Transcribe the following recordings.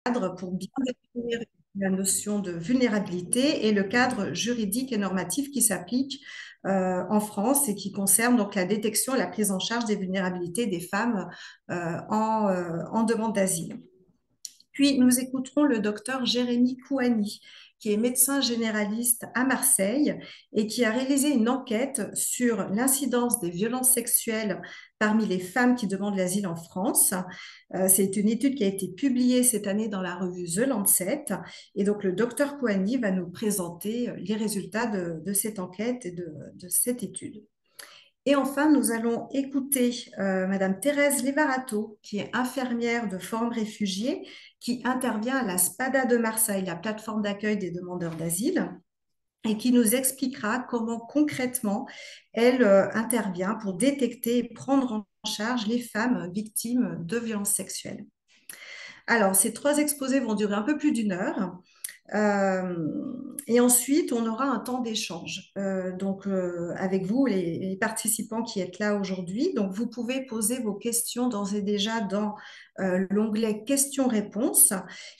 cadre pour bien définir la notion de vulnérabilité et le cadre juridique et normatif qui s'applique en France et qui concerne donc la détection et la prise en charge des vulnérabilités des femmes en demande d'asile. Puis nous écouterons le docteur Jérémy Kouani, qui est médecin généraliste à Marseille et qui a réalisé une enquête sur l'incidence des violences sexuelles parmi les femmes qui demandent l'asile en France. C'est une étude qui a été publiée cette année dans la revue The Lancet. Et donc le docteur Kouani va nous présenter les résultats de cette enquête et de cette étude. Et enfin, nous allons écouter Madame Thérèse Levarato, qui est infirmière de Forum Réfugiés, qui intervient à la SPADA de Marseille, la plateforme d'accueil des demandeurs d'asile, et qui nous expliquera comment concrètement elle intervient pour détecter et prendre en charge les femmes victimes de violences sexuelles. Alors, ces trois exposés vont durer un peu plus d'une heure. Et ensuite, on aura un temps d'échange avec vous, les participants qui êtes là aujourd'hui. Donc, vous pouvez poser vos questions d'ores et déjà dans l'onglet questions-réponses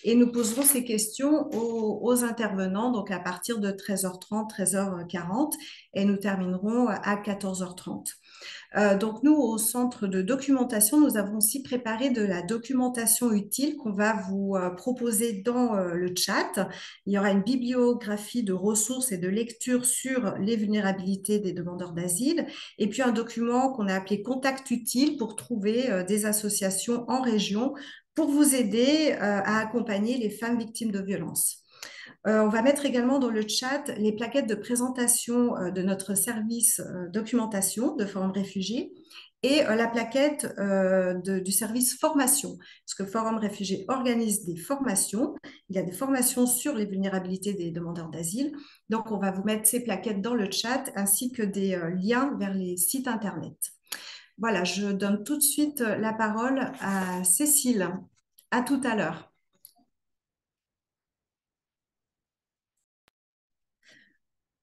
et nous poserons ces questions aux intervenants donc à partir de 13h30, 13h40 et nous terminerons à 14h30. Donc nous, au centre de documentation, nous avons aussi préparé de la documentation utile qu'on va vous proposer dans le chat. Il y aura une bibliographie de ressources et de lectures sur les vulnérabilités des demandeurs d'asile, et puis un document qu'on a appelé Contact utile pour trouver des associations en région pour vous aider à accompagner les femmes victimes de violences. On va mettre également dans le chat les plaquettes de présentation de notre service documentation de Forum Réfugiés et la plaquette du service formation, parce que Forum Réfugiés organise des formations. Il y a des formations sur les vulnérabilités des demandeurs d'asile. Donc, on va vous mettre ces plaquettes dans le chat ainsi que des liens vers les sites Internet. Voilà, je donne tout de suite la parole à Cécile. À tout à l'heure.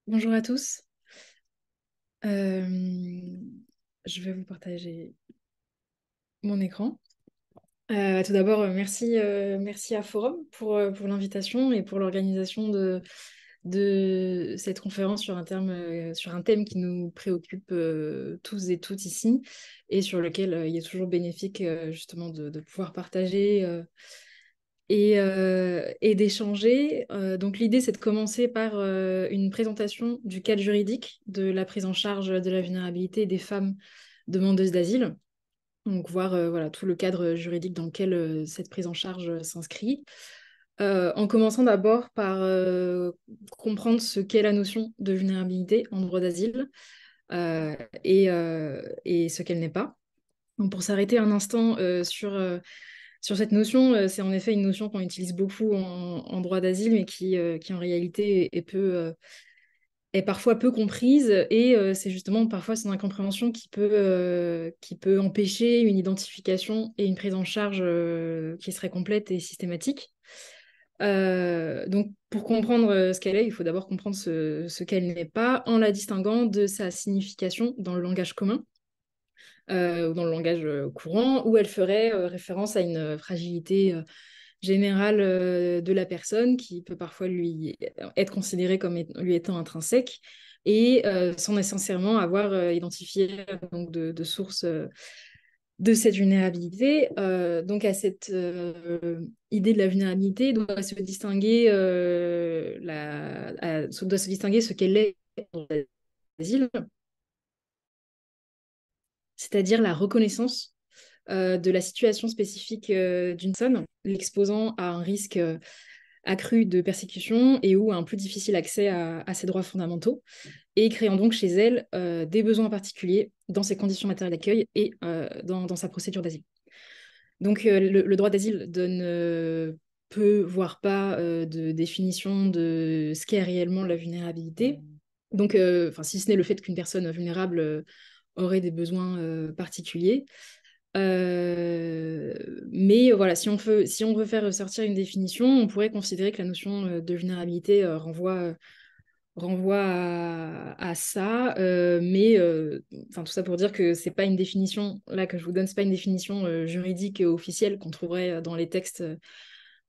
Bonjour à tous. Euh, je vais vous partager mon écran. Tout d'abord, merci à Forum pour l'invitation et pour l'organisation de cette conférence sur un thème qui nous préoccupe tous et toutes ici et sur lequel il est toujours bénéfique justement de pouvoir partager et d'échanger. Donc l'idée, c'est de commencer par une présentation du cadre juridique de la prise en charge de la vulnérabilité des femmes demandeuses d'asile. Donc voir voilà, tout le cadre juridique dans lequel cette prise en charge s'inscrit. En commençant d'abord par comprendre ce qu'est la notion de vulnérabilité en droit d'asile euh, et ce qu'elle n'est pas. Donc pour s'arrêter un instant sur cette notion, c'est en effet une notion qu'on utilise beaucoup en droit d'asile, mais qui en réalité est parfois peu comprise. Et c'est justement parfois son incompréhension qui peut empêcher une identification et une prise en charge qui serait complète et systématique. Donc, pour comprendre ce qu'elle est, il faut d'abord comprendre ce qu'elle n'est pas en la distinguant de sa signification dans le langage commun ou dans le langage courant, où elle ferait référence à une fragilité générale de la personne qui peut parfois lui être considérée comme lui étant intrinsèque et sans nécessairement avoir identifié donc de sources de cette vulnérabilité. Donc à cette idée de la vulnérabilité doit se distinguer, doit se distinguer ce qu'elle est dans l'asile, c'est-à-dire la reconnaissance de la situation spécifique d'une personne, l'exposant à un risque accru de persécution et ou à un plus difficile accès à ses droits fondamentaux, et créant donc chez elle des besoins particuliers dans ses conditions matérielles d'accueil et dans sa procédure d'asile. Donc le droit d'asile donne peu, voire pas, de définition de ce qu'est réellement la vulnérabilité. Donc, si ce n'est le fait qu'une personne vulnérable aurait des besoins particuliers. Mais voilà, si on veut faire ressortir une définition, on pourrait considérer que la notion de vulnérabilité renvoie à ça. Mais tout ça pour dire que c'est pas une définition, là que je vous donne, c'est pas une définition juridique officielle qu'on trouverait dans les textes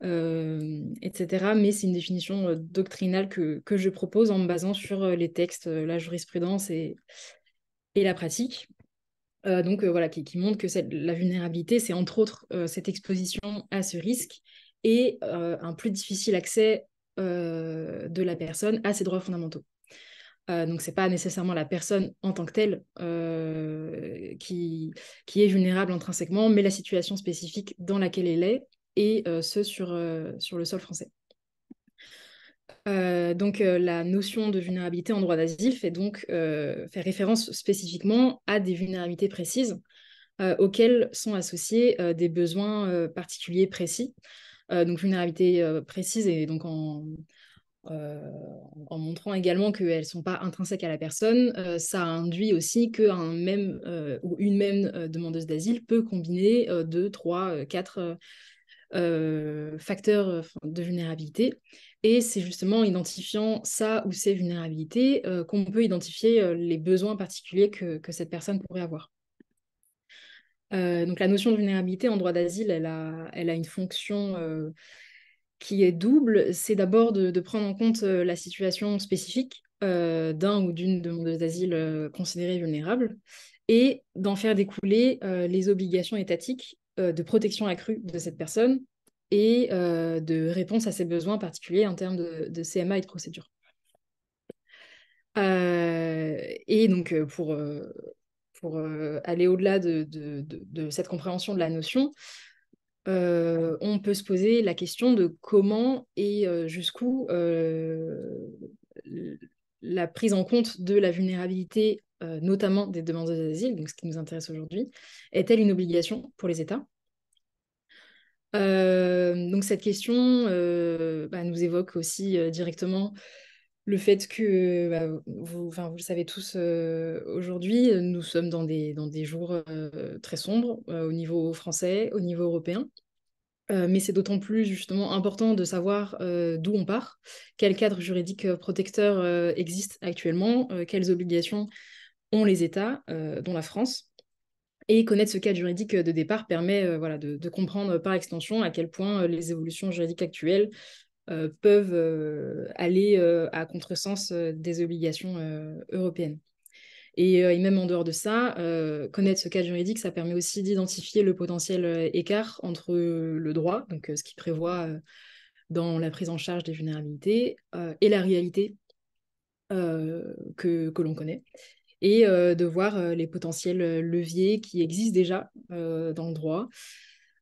etc. Mais c'est une définition doctrinale que je propose en me basant sur les textes, la jurisprudence et la pratique. Donc voilà, qui montre que la vulnérabilité, c'est entre autres cette exposition à ce risque et un plus difficile accès de la personne à ses droits fondamentaux. Donc, ce n'est pas nécessairement la personne en tant que telle qui est vulnérable intrinsèquement, mais la situation spécifique dans laquelle elle est, et ce sur le sol français. Donc, la notion de vulnérabilité en droit d'asile fait référence spécifiquement à des vulnérabilités précises auxquelles sont associés des besoins particuliers précis. Donc, vulnérabilité précise et donc euh, en montrant également qu'elles ne sont pas intrinsèques à la personne, ça induit aussi qu'un même ou une même demandeuse d'asile peut combiner deux, trois, quatre facteurs de vulnérabilité. Et c'est justement en identifiant ça ou ces vulnérabilités qu'on peut identifier les besoins particuliers que cette personne pourrait avoir. Donc la notion de vulnérabilité en droit d'asile, elle a une fonction qui est double. C'est d'abord de prendre en compte la situation spécifique d'un ou d'une demandeuse d'asile considérée vulnérable et d'en faire découler les obligations étatiques de protection accrue de cette personne et de réponse à ses besoins particuliers en termes de CMA et de procédure. Et donc, pour aller au-delà de cette compréhension de la notion, on peut se poser la question de comment et jusqu'où la prise en compte de la vulnérabilité, notamment des demandeurs d'asile, donc ce qui nous intéresse aujourd'hui, est-elle une obligation pour les États? Donc cette question nous évoque aussi directement le fait que, vous le savez tous aujourd'hui, nous sommes dans des jours très sombres au niveau français, au niveau européen. Mais c'est d'autant plus justement important de savoir d'où on part, quel cadre juridique protecteur existe actuellement, quelles obligations ont les États, dont la France. Et connaître ce cadre juridique de départ permet de comprendre par extension à quel point les évolutions juridiques actuelles peuvent aller à contresens des obligations européennes. Et même en dehors de ça, connaître ce cadre juridique, ça permet aussi d'identifier le potentiel écart entre le droit, donc ce qui prévoit dans la prise en charge des vulnérabilités, et la réalité que l'on connaît, et de voir les potentiels leviers qui existent déjà dans le droit.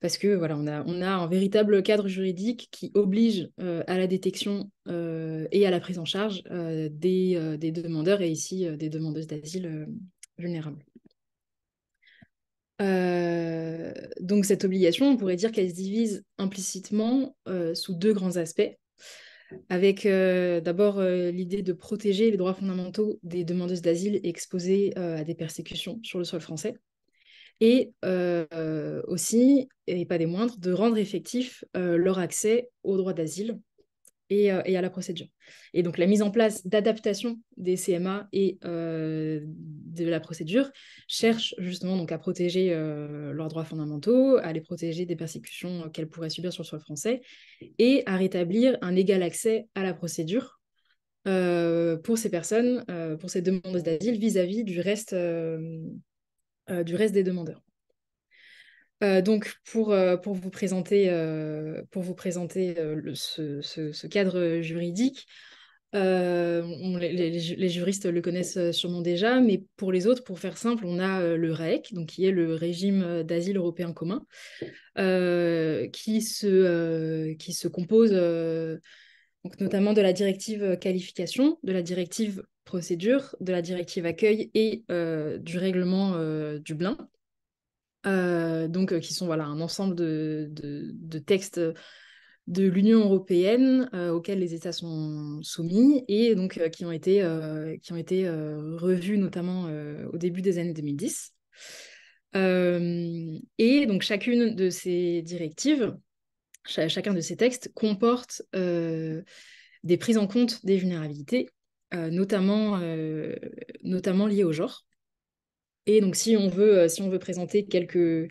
Parce que voilà, on a un véritable cadre juridique qui oblige à la détection et à la prise en charge des demandeurs et ici des demandeuses d'asile vulnérables. Donc cette obligation, on pourrait dire qu'elle se divise implicitement sous deux grands aspects, avec d'abord l'idée de protéger les droits fondamentaux des demandeuses d'asile exposées à des persécutions sur le sol français, et aussi, et pas des moindres, de rendre effectif leur accès au droit d'asile et à la procédure. Et donc la mise en place d'adaptation des CMA et de la procédure cherche justement donc à protéger leurs droits fondamentaux, à les protéger des persécutions qu'elles pourraient subir sur le sol français, et à rétablir un égal accès à la procédure pour ces personnes, pour ces demandeuses d'asile vis-à-vis du reste des demandeurs. Donc, pour vous présenter, ce cadre juridique, les juristes le connaissent sûrement déjà, mais pour les autres, pour faire simple, on a le REC, donc qui est le régime d'asile européen commun, qui se compose donc notamment de la directive qualification, de la directive procédure, de la directive accueil et du règlement Dublin. Donc, qui sont voilà, un ensemble de textes de l'Union européenne auxquels les États sont soumis et donc qui ont été revus notamment au début des années 2010. Et donc chacune de ces directives, chacun de ces textes comporte des prises en compte des vulnérabilités, notamment liées au genre. Et donc si on veut présenter quelques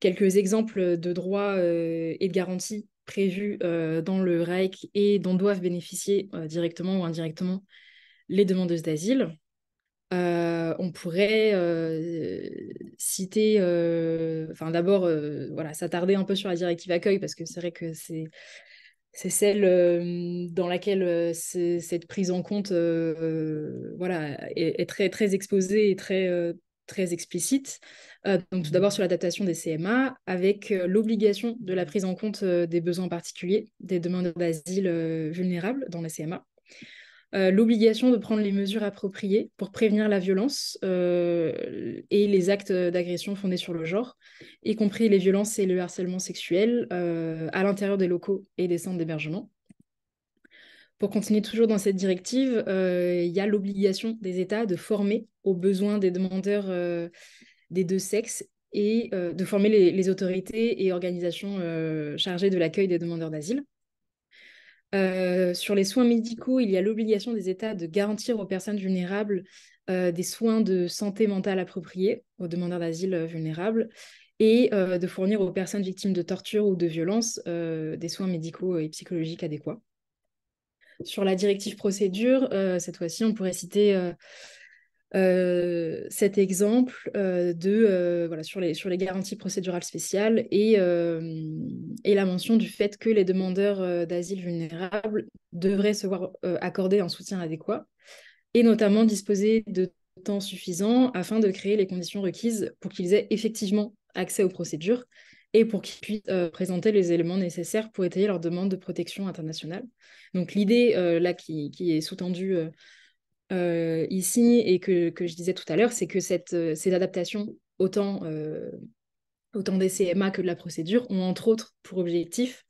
exemples de droits et de garanties prévues dans le RAEC et dont doivent bénéficier directement ou indirectement les demandeuses d'asile. On pourrait citer, d'abord, voilà, s'attarder un peu sur la directive accueil parce que c'est vrai que c'est celle dans laquelle cette prise en compte voilà, est très, très exposée et très, très explicite. Donc, tout d'abord sur l'adaptation des CMA, avec l'obligation de la prise en compte des besoins particuliers des demandeurs d'asile vulnérables dans les CMA. L'obligation de prendre les mesures appropriées pour prévenir la violence et les actes d'agression fondés sur le genre, y compris les violences et le harcèlement sexuel à l'intérieur des locaux et des centres d'hébergement. Pour continuer toujours dans cette directive, il y a l'obligation des États de former aux besoins des demandeurs des deux sexes et de former les autorités et organisations chargées de l'accueil des demandeurs d'asile. Sur les soins médicaux, il y a l'obligation des États de garantir aux personnes vulnérables des soins de santé mentale appropriés aux demandeurs d'asile vulnérables et de fournir aux personnes victimes de torture ou de violences des soins médicaux et psychologiques adéquats. Sur la directive procédure, cette fois-ci, on pourrait citer cet exemple voilà, sur les garanties procédurales spéciales et la mention du fait que les demandeurs d'asile vulnérables devraient se voir accorder un soutien adéquat et notamment disposer de temps suffisant afin de créer les conditions requises pour qu'ils aient effectivement accès aux procédures et pour qu'ils puissent présenter les éléments nécessaires pour étayer leur demande de protection internationale. Donc l'idée là qui est sous-tendue ici et que je disais tout à l'heure, c'est que ces adaptations, autant des CMA que de la procédure, ont entre autres pour objectif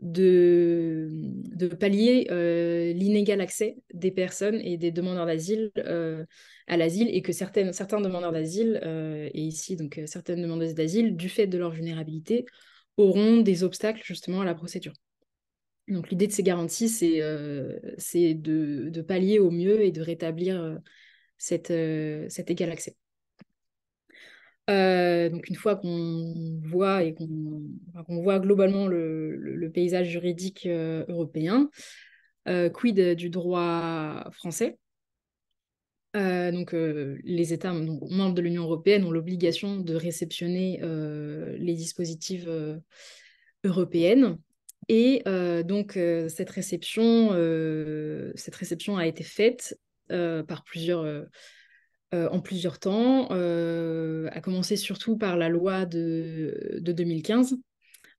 de pallier l'inégal accès des personnes et des demandeurs d'asile à l'asile et que certains demandeurs d'asile, et ici donc certaines demandeuses d'asile, du fait de leur vulnérabilité, auront des obstacles justement à la procédure. Donc l'idée de ces garanties, c'est de pallier au mieux et de rétablir cet égal accès. Donc une fois qu'on voit qu'on voit globalement le paysage juridique européen, quid du droit français? Les États donc, membres de l'Union européenne ont l'obligation de réceptionner les dispositifs européennes. Et cette réception a été faite par en plusieurs temps, à commencer surtout par la loi de 2015,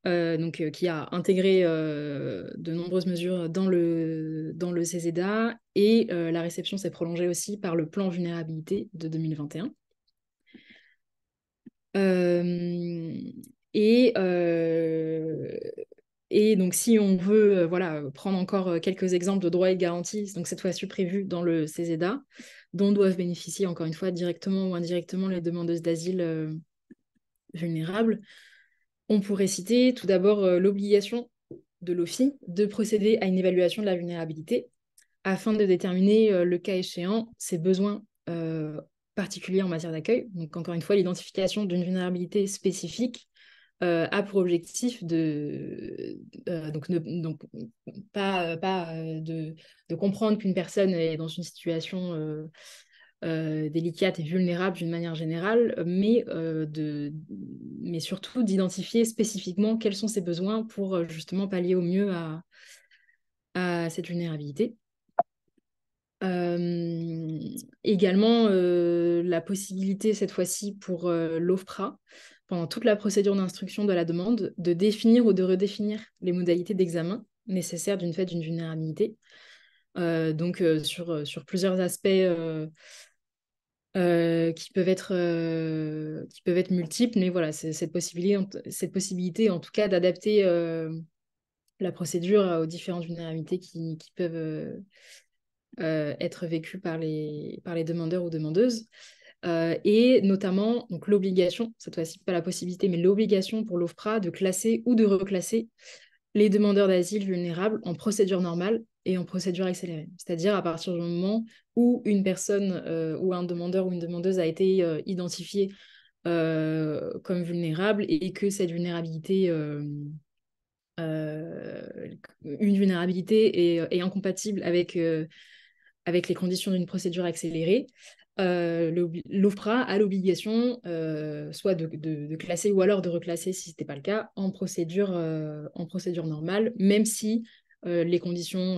qui a intégré de nombreuses mesures dans le CESEDA, et la réception s'est prolongée aussi par le plan vulnérabilité de 2021. Et, euh, et donc, si on veut voilà, prendre encore quelques exemples de droits et de garanties, donc cette fois-ci prévus dans le CESEDA, dont doivent bénéficier encore une fois directement ou indirectement les demandeuses d'asile vulnérables, on pourrait citer tout d'abord l'obligation de l'OFII de procéder à une évaluation de la vulnérabilité afin de déterminer le cas échéant ses besoins particuliers en matière d'accueil. Donc encore une fois, l'identification d'une vulnérabilité spécifique a pour objectif de comprendre qu'une personne est dans une situation délicate et vulnérable d'une manière générale, mais surtout d'identifier spécifiquement quels sont ses besoins pour justement pallier au mieux à cette vulnérabilité. Également, la possibilité cette fois-ci pour l'OFPRA, pendant toute la procédure d'instruction de la demande, de définir ou de redéfinir les modalités d'examen nécessaires d'une vulnérabilité. Sur plusieurs aspects qui peuvent être multiples, mais voilà, c'est cette possibilité en tout cas d'adapter la procédure aux différentes vulnérabilités qui peuvent être vécues par les demandeurs ou demandeuses. Et notamment donc l'obligation, cette fois-ci pas la possibilité, mais l'obligation pour l'OFPRA de classer ou de reclasser les demandeurs d'asile vulnérables en procédure normale et en procédure accélérée. C'est-à-dire à partir du moment où une personne ou un demandeur ou une demandeuse a été identifié comme vulnérable et que cette vulnérabilité euh, une vulnérabilité est incompatible avec les conditions d'une procédure accélérée, l'OFPRA a l'obligation soit de classer ou alors de reclasser, si ce n'était pas le cas, en procédure normale, même si les conditions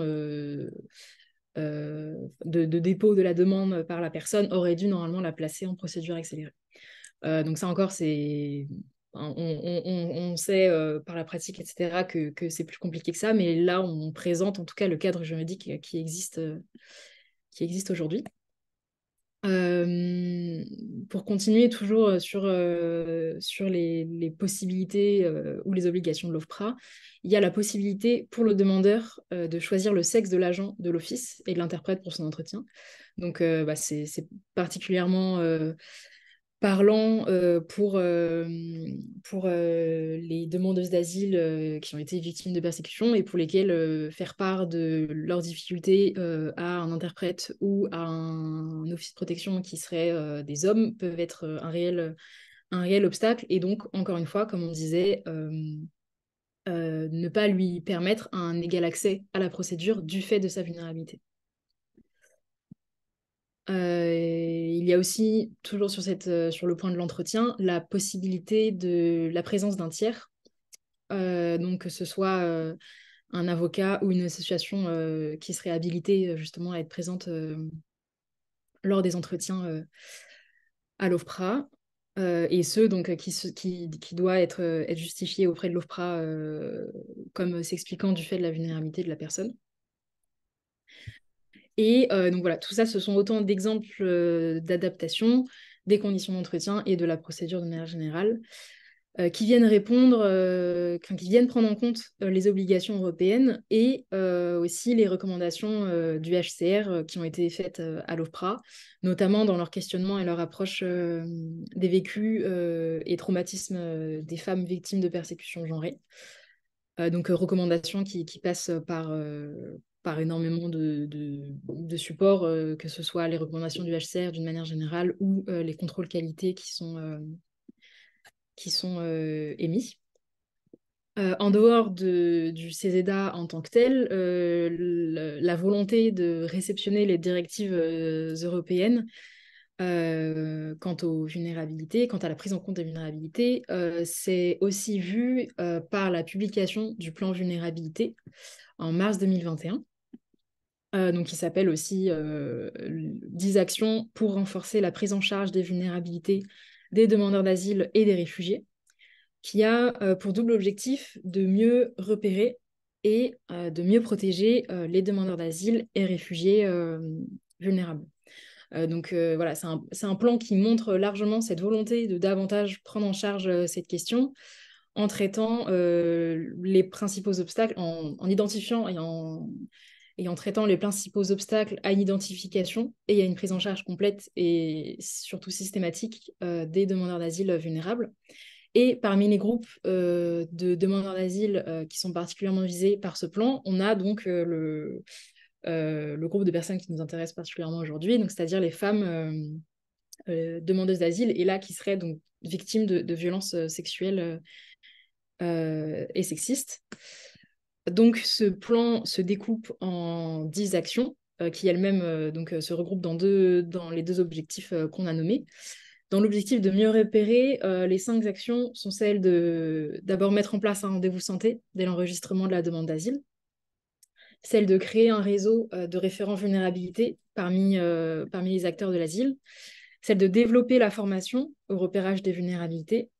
de dépôt de la demande par la personne auraient dû normalement la placer en procédure accélérée. Donc ça encore, on sait par la pratique, etc., que c'est plus compliqué que ça, mais là, on présente en tout cas le cadre juridique qui existe aujourd'hui. Pour continuer toujours sur les possibilités ou les obligations de l'OFPRA, il y a la possibilité pour le demandeur de choisir le sexe de l'agent de l'office et de l'interprète pour son entretien. Donc, c'est particulièrement parlant pour les demandeuses d'asile qui ont été victimes de persécutions et pour lesquelles faire part de leurs difficultés à un interprète ou à un office de protection qui serait des hommes peuvent être un réel obstacle. Et donc, encore une fois, comme on disait, ne pas lui permettre un égal accès à la procédure du fait de sa vulnérabilité. Il y a aussi, toujours sur le point de l'entretien, la possibilité de la présence d'un tiers, donc que ce soit un avocat ou une association qui serait habilitée justement à être présente lors des entretiens à l'OFPRA, et ceux donc, qui doit être justifié auprès de l'OFPRA comme s'expliquant du fait de la vulnérabilité de la personne. Et donc voilà, tout ça, ce sont autant d'exemples d'adaptation des conditions d'entretien et de la procédure de manière générale, qui viennent qui viennent prendre en compte les obligations européennes et aussi les recommandations du HCR qui ont été faites à l'OFPRA, notamment dans leur questionnement et leur approche des vécus et traumatismes des femmes victimes de persécutions genrées. Donc, recommandations qui passent par énormément de supports, que ce soit les recommandations du HCR d'une manière générale ou les contrôles qualité qui sont émis. En dehors du CESEDA en tant que tel, la volonté de réceptionner les directives européennes quant aux vulnérabilités, quant à la prise en compte des vulnérabilités, c'est aussi vu par la publication du plan vulnérabilité en mars 2021. Donc, il s'appelle aussi 10 actions pour renforcer la prise en charge des vulnérabilités des demandeurs d'asile et des réfugiés, qui a pour double objectif de mieux repérer et de mieux protéger les demandeurs d'asile et réfugiés vulnérables. Donc voilà, c'est un plan qui montre largement cette volonté de davantage prendre en charge cette question en traitant les principaux obstacles, en identifiant et en traitant les principaux obstacles à l'identification et à une prise en charge complète et surtout systématique des demandeurs d'asile vulnérables. Et parmi les groupes de demandeurs d'asile qui sont particulièrement visés par ce plan, on a donc le groupe de personnes qui nous intéresse particulièrement aujourd'hui, donc c'est-à-dire les femmes demandeuses d'asile et là qui seraient donc victimes de violences sexuelles et sexistes. Donc ce plan se découpe en 10 actions qui elles-mêmes se regroupent dans les deux objectifs qu'on a nommés. Dans l'objectif de mieux repérer, les 5 actions sont celles de d'abord mettre en place un rendez-vous santé dès l'enregistrement de la demande d'asile, celle de créer un réseau de référents vulnérabilité parmi les acteurs de l'asile, celle de développer la formation au repérage des vulnérabilités,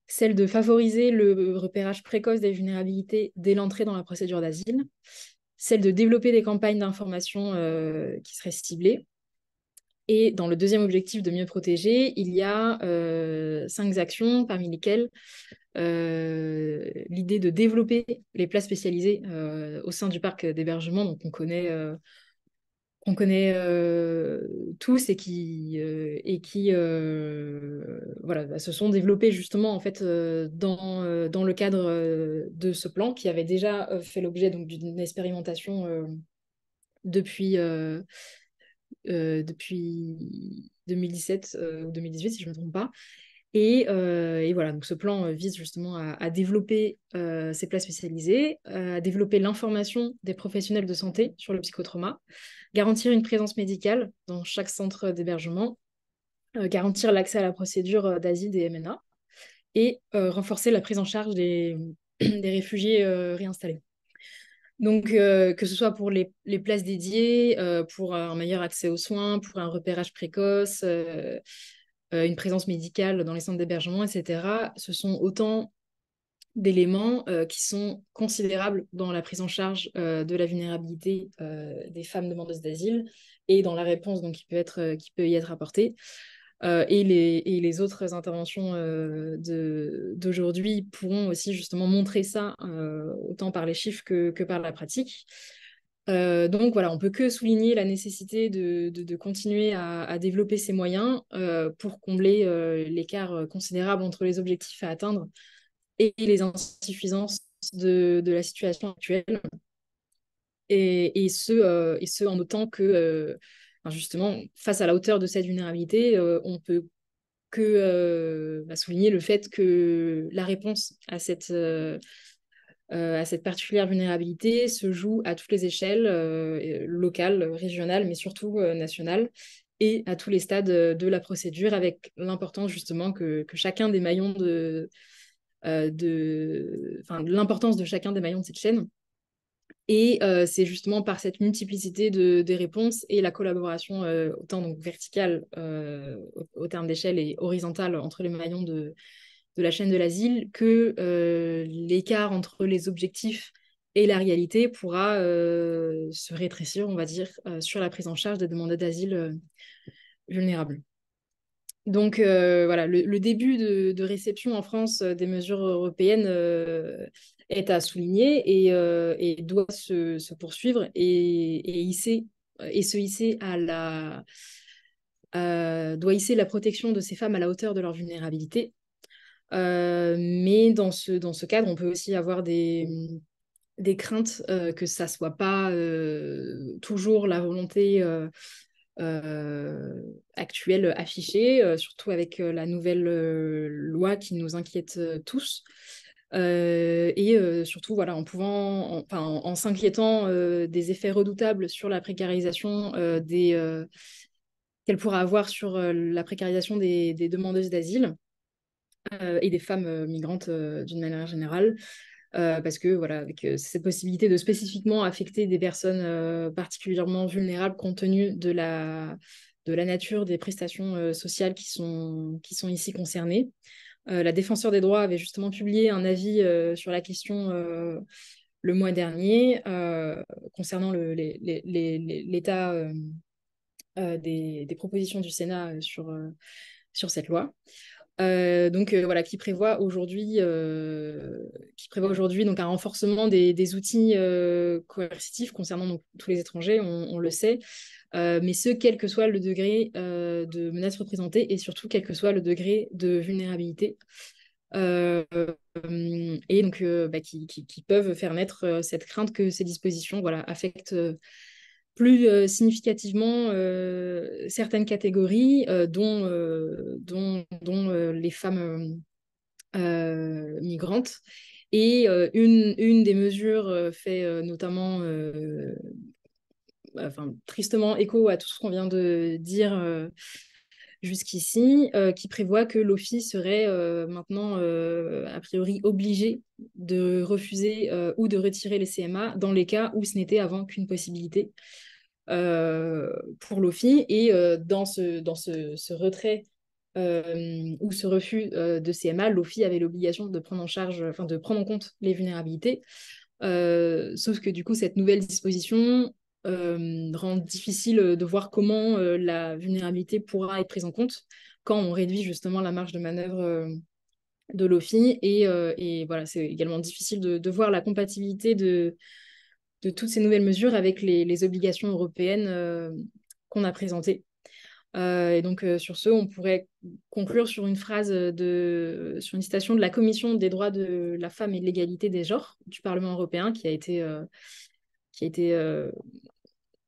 celle de favoriser le repérage précoce des vulnérabilités dès l'entrée dans la procédure d'asile, celle de développer des campagnes d'information qui seraient ciblées. Et dans le deuxième objectif de mieux protéger, il y a 5 actions, parmi lesquelles l'idée de développer les places spécialisées au sein du parc d'hébergement, donc qu'on connaît tous et qui voilà, se sont développés justement en fait dans le cadre de ce plan qui avait déjà fait l'objet donc d'une expérimentation depuis 2017 ou 2018 si je ne me trompe pas. Et voilà, donc ce plan vise justement à développer ces places spécialisées, à développer l'information des professionnels de santé sur le psychotrauma, garantir une présence médicale dans chaque centre d'hébergement, garantir l'accès à la procédure d'asile des MNA et renforcer la prise en charge des réfugiés réinstallés. Donc, que ce soit pour les places dédiées, pour un meilleur accès aux soins, pour un repérage précoce, une présence médicale dans les centres d'hébergement, etc., ce sont autant d'éléments qui sont considérables dans la prise en charge de la vulnérabilité des femmes demandeuses d'asile et dans la réponse donc, qui peut y être apportée. Et les autres interventions d'aujourd'hui pourront aussi justement montrer ça, autant par les chiffres que par la pratique. Donc voilà, on peut que souligner la nécessité de continuer à développer ces moyens pour combler l'écart considérable entre les objectifs à atteindre et les insuffisances de la situation actuelle. Et ce en autant que, enfin, justement, face à la hauteur de cette vulnérabilité, on peut que souligner le fait que la réponse à cette particulière vulnérabilité se joue à toutes les échelles, locales, régionales, mais surtout nationales, et à tous les stades de la procédure, avec l'importance justement que chacun des maillons enfin, l'importance de chacun des maillons de cette chaîne. Et c'est justement par cette multiplicité des réponses et la collaboration autant donc verticale au terme d'échelle et horizontale entre les maillons de la chaîne de l'asile que l'écart entre les objectifs et la réalité pourra se rétrécir, on va dire, sur la prise en charge des demandeurs d'asile vulnérables. Donc voilà, le début de réception en France des mesures européennes est à souligner et doit se poursuivre et se hisser doit hisser la protection de ces femmes à la hauteur de leur vulnérabilité. Mais dans ce cadre, on peut aussi avoir des craintes que ça soit pas toujours la volonté actuelle affichée, surtout avec la nouvelle loi qui nous inquiète tous. Et surtout, voilà, en s'inquiétant des effets redoutables sur la précarisation qu'elle pourra avoir sur la précarisation des demandeuses d'asile et des femmes migrantes d'une manière générale. Parce que voilà, avec cette possibilité de spécifiquement affecter des personnes particulièrement vulnérables compte tenu de la nature des prestations sociales qui sont ici concernées. La défenseur des droits avait justement publié un avis sur la question le mois dernier concernant l'état des propositions du Sénat sur cette loi. Donc voilà, qui prévoit aujourd'hui donc un renforcement des outils coercitifs concernant donc, tous les étrangers, on le sait, mais ce quel que soit le degré de menace représentée et surtout quel que soit le degré de vulnérabilité. Euh, et donc qui peuvent faire naître cette crainte que ces dispositions voilà, affectent plus significativement certaines catégories, dont les femmes migrantes. Et une des mesures fait notamment, enfin, tristement écho à tout ce qu'on vient de dire jusqu'ici, qui prévoit que l'OFII serait maintenant, a priori, obligé de refuser ou de retirer les CMA dans les cas où ce n'était avant qu'une possibilité pour l'OFII. Et dans ce retrait ou ce refus de CMA, l'OFII avait l'obligation de prendre en charge, enfin de prendre en compte les vulnérabilités. Sauf que du coup, cette nouvelle disposition rend difficile de voir comment la vulnérabilité pourra être prise en compte quand on réduit justement la marge de manœuvre de l'OFII. Et voilà, c'est également difficile de voir la compatibilité de toutes ces nouvelles mesures avec les obligations européennes qu'on a présentées. Et donc, sur ce, on pourrait conclure sur une sur une citation de la Commission des droits de la femme et de l'égalité des genres du Parlement européen qui a été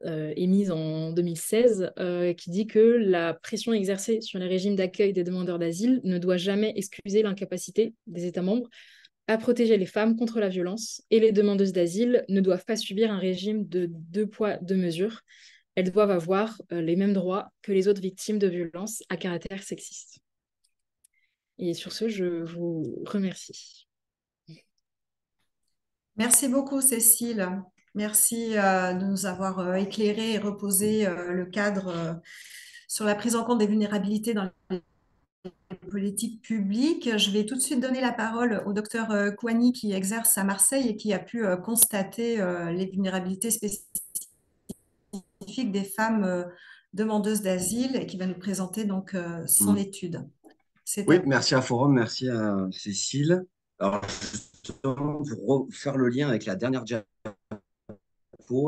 émise en 2016 qui dit que la pression exercée sur les régimes d'accueil des demandeurs d'asile ne doit jamais excuser l'incapacité des États membres à protéger les femmes contre la violence et les demandeuses d'asile ne doivent pas subir un régime de deux poids, deux mesures. Elles doivent avoir les mêmes droits que les autres victimes de violences à caractère sexiste. Et sur ce, je vous remercie. Merci beaucoup, Cécile. Merci de nous avoir éclairé et reposé le cadre sur la prise en compte des vulnérabilités dans les politiques publiques. Je vais tout de suite donner la parole au docteur Kouani qui exerce à Marseille et qui a pu constater les vulnérabilités spécifiques des femmes demandeuses d'asile et qui va nous présenter donc son Mm. étude. C'est à Oui, vous. merci à Forum, merci à Cécile. Alors, justement, pour faire le lien avec la dernière diapo,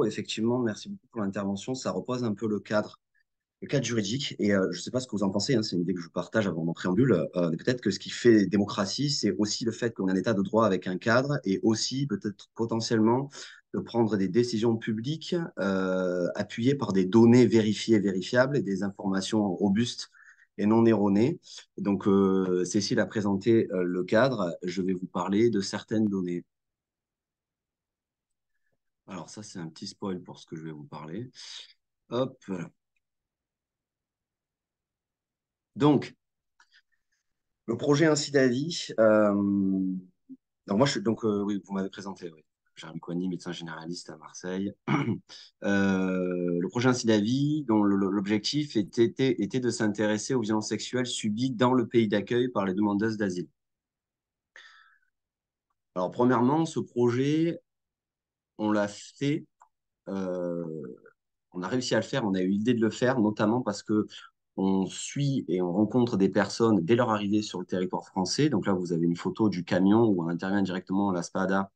effectivement, merci beaucoup pour l'intervention. Ça repose un peu le cadre juridique. Et je ne sais pas ce que vous en pensez, hein, c'est une idée que je vous partage avant mon préambule. Mais peut-être que ce qui fait démocratie, c'est aussi le fait qu'on est un état de droit avec un cadre et aussi peut-être potentiellement de prendre des décisions publiques appuyées par des données vérifiées et vérifiables et des informations robustes et non erronées. Donc, Cécile a présenté le cadre. Je vais vous parler de certaines données. Alors, ça, c'est un petit spoil pour ce que je vais vous parler. Hop, voilà. Donc, le projet Ainsi d'avis, donc moi, oui, vous m'avez présenté, oui. Jérémy Coigny, médecin généraliste à Marseille. Le projet Ainsi d'avis, dont l'objectif était de s'intéresser aux violences sexuelles subies dans le pays d'accueil par les demandeuses d'asile. Alors, premièrement, ce projet, on l'a fait, euh, on a réussi à le faire, on a eu l'idée de le faire, notamment parce que on suit et on rencontre des personnes dès leur arrivée sur le territoire français. Donc là, vous avez une photo du camion où on intervient directement à la SPADA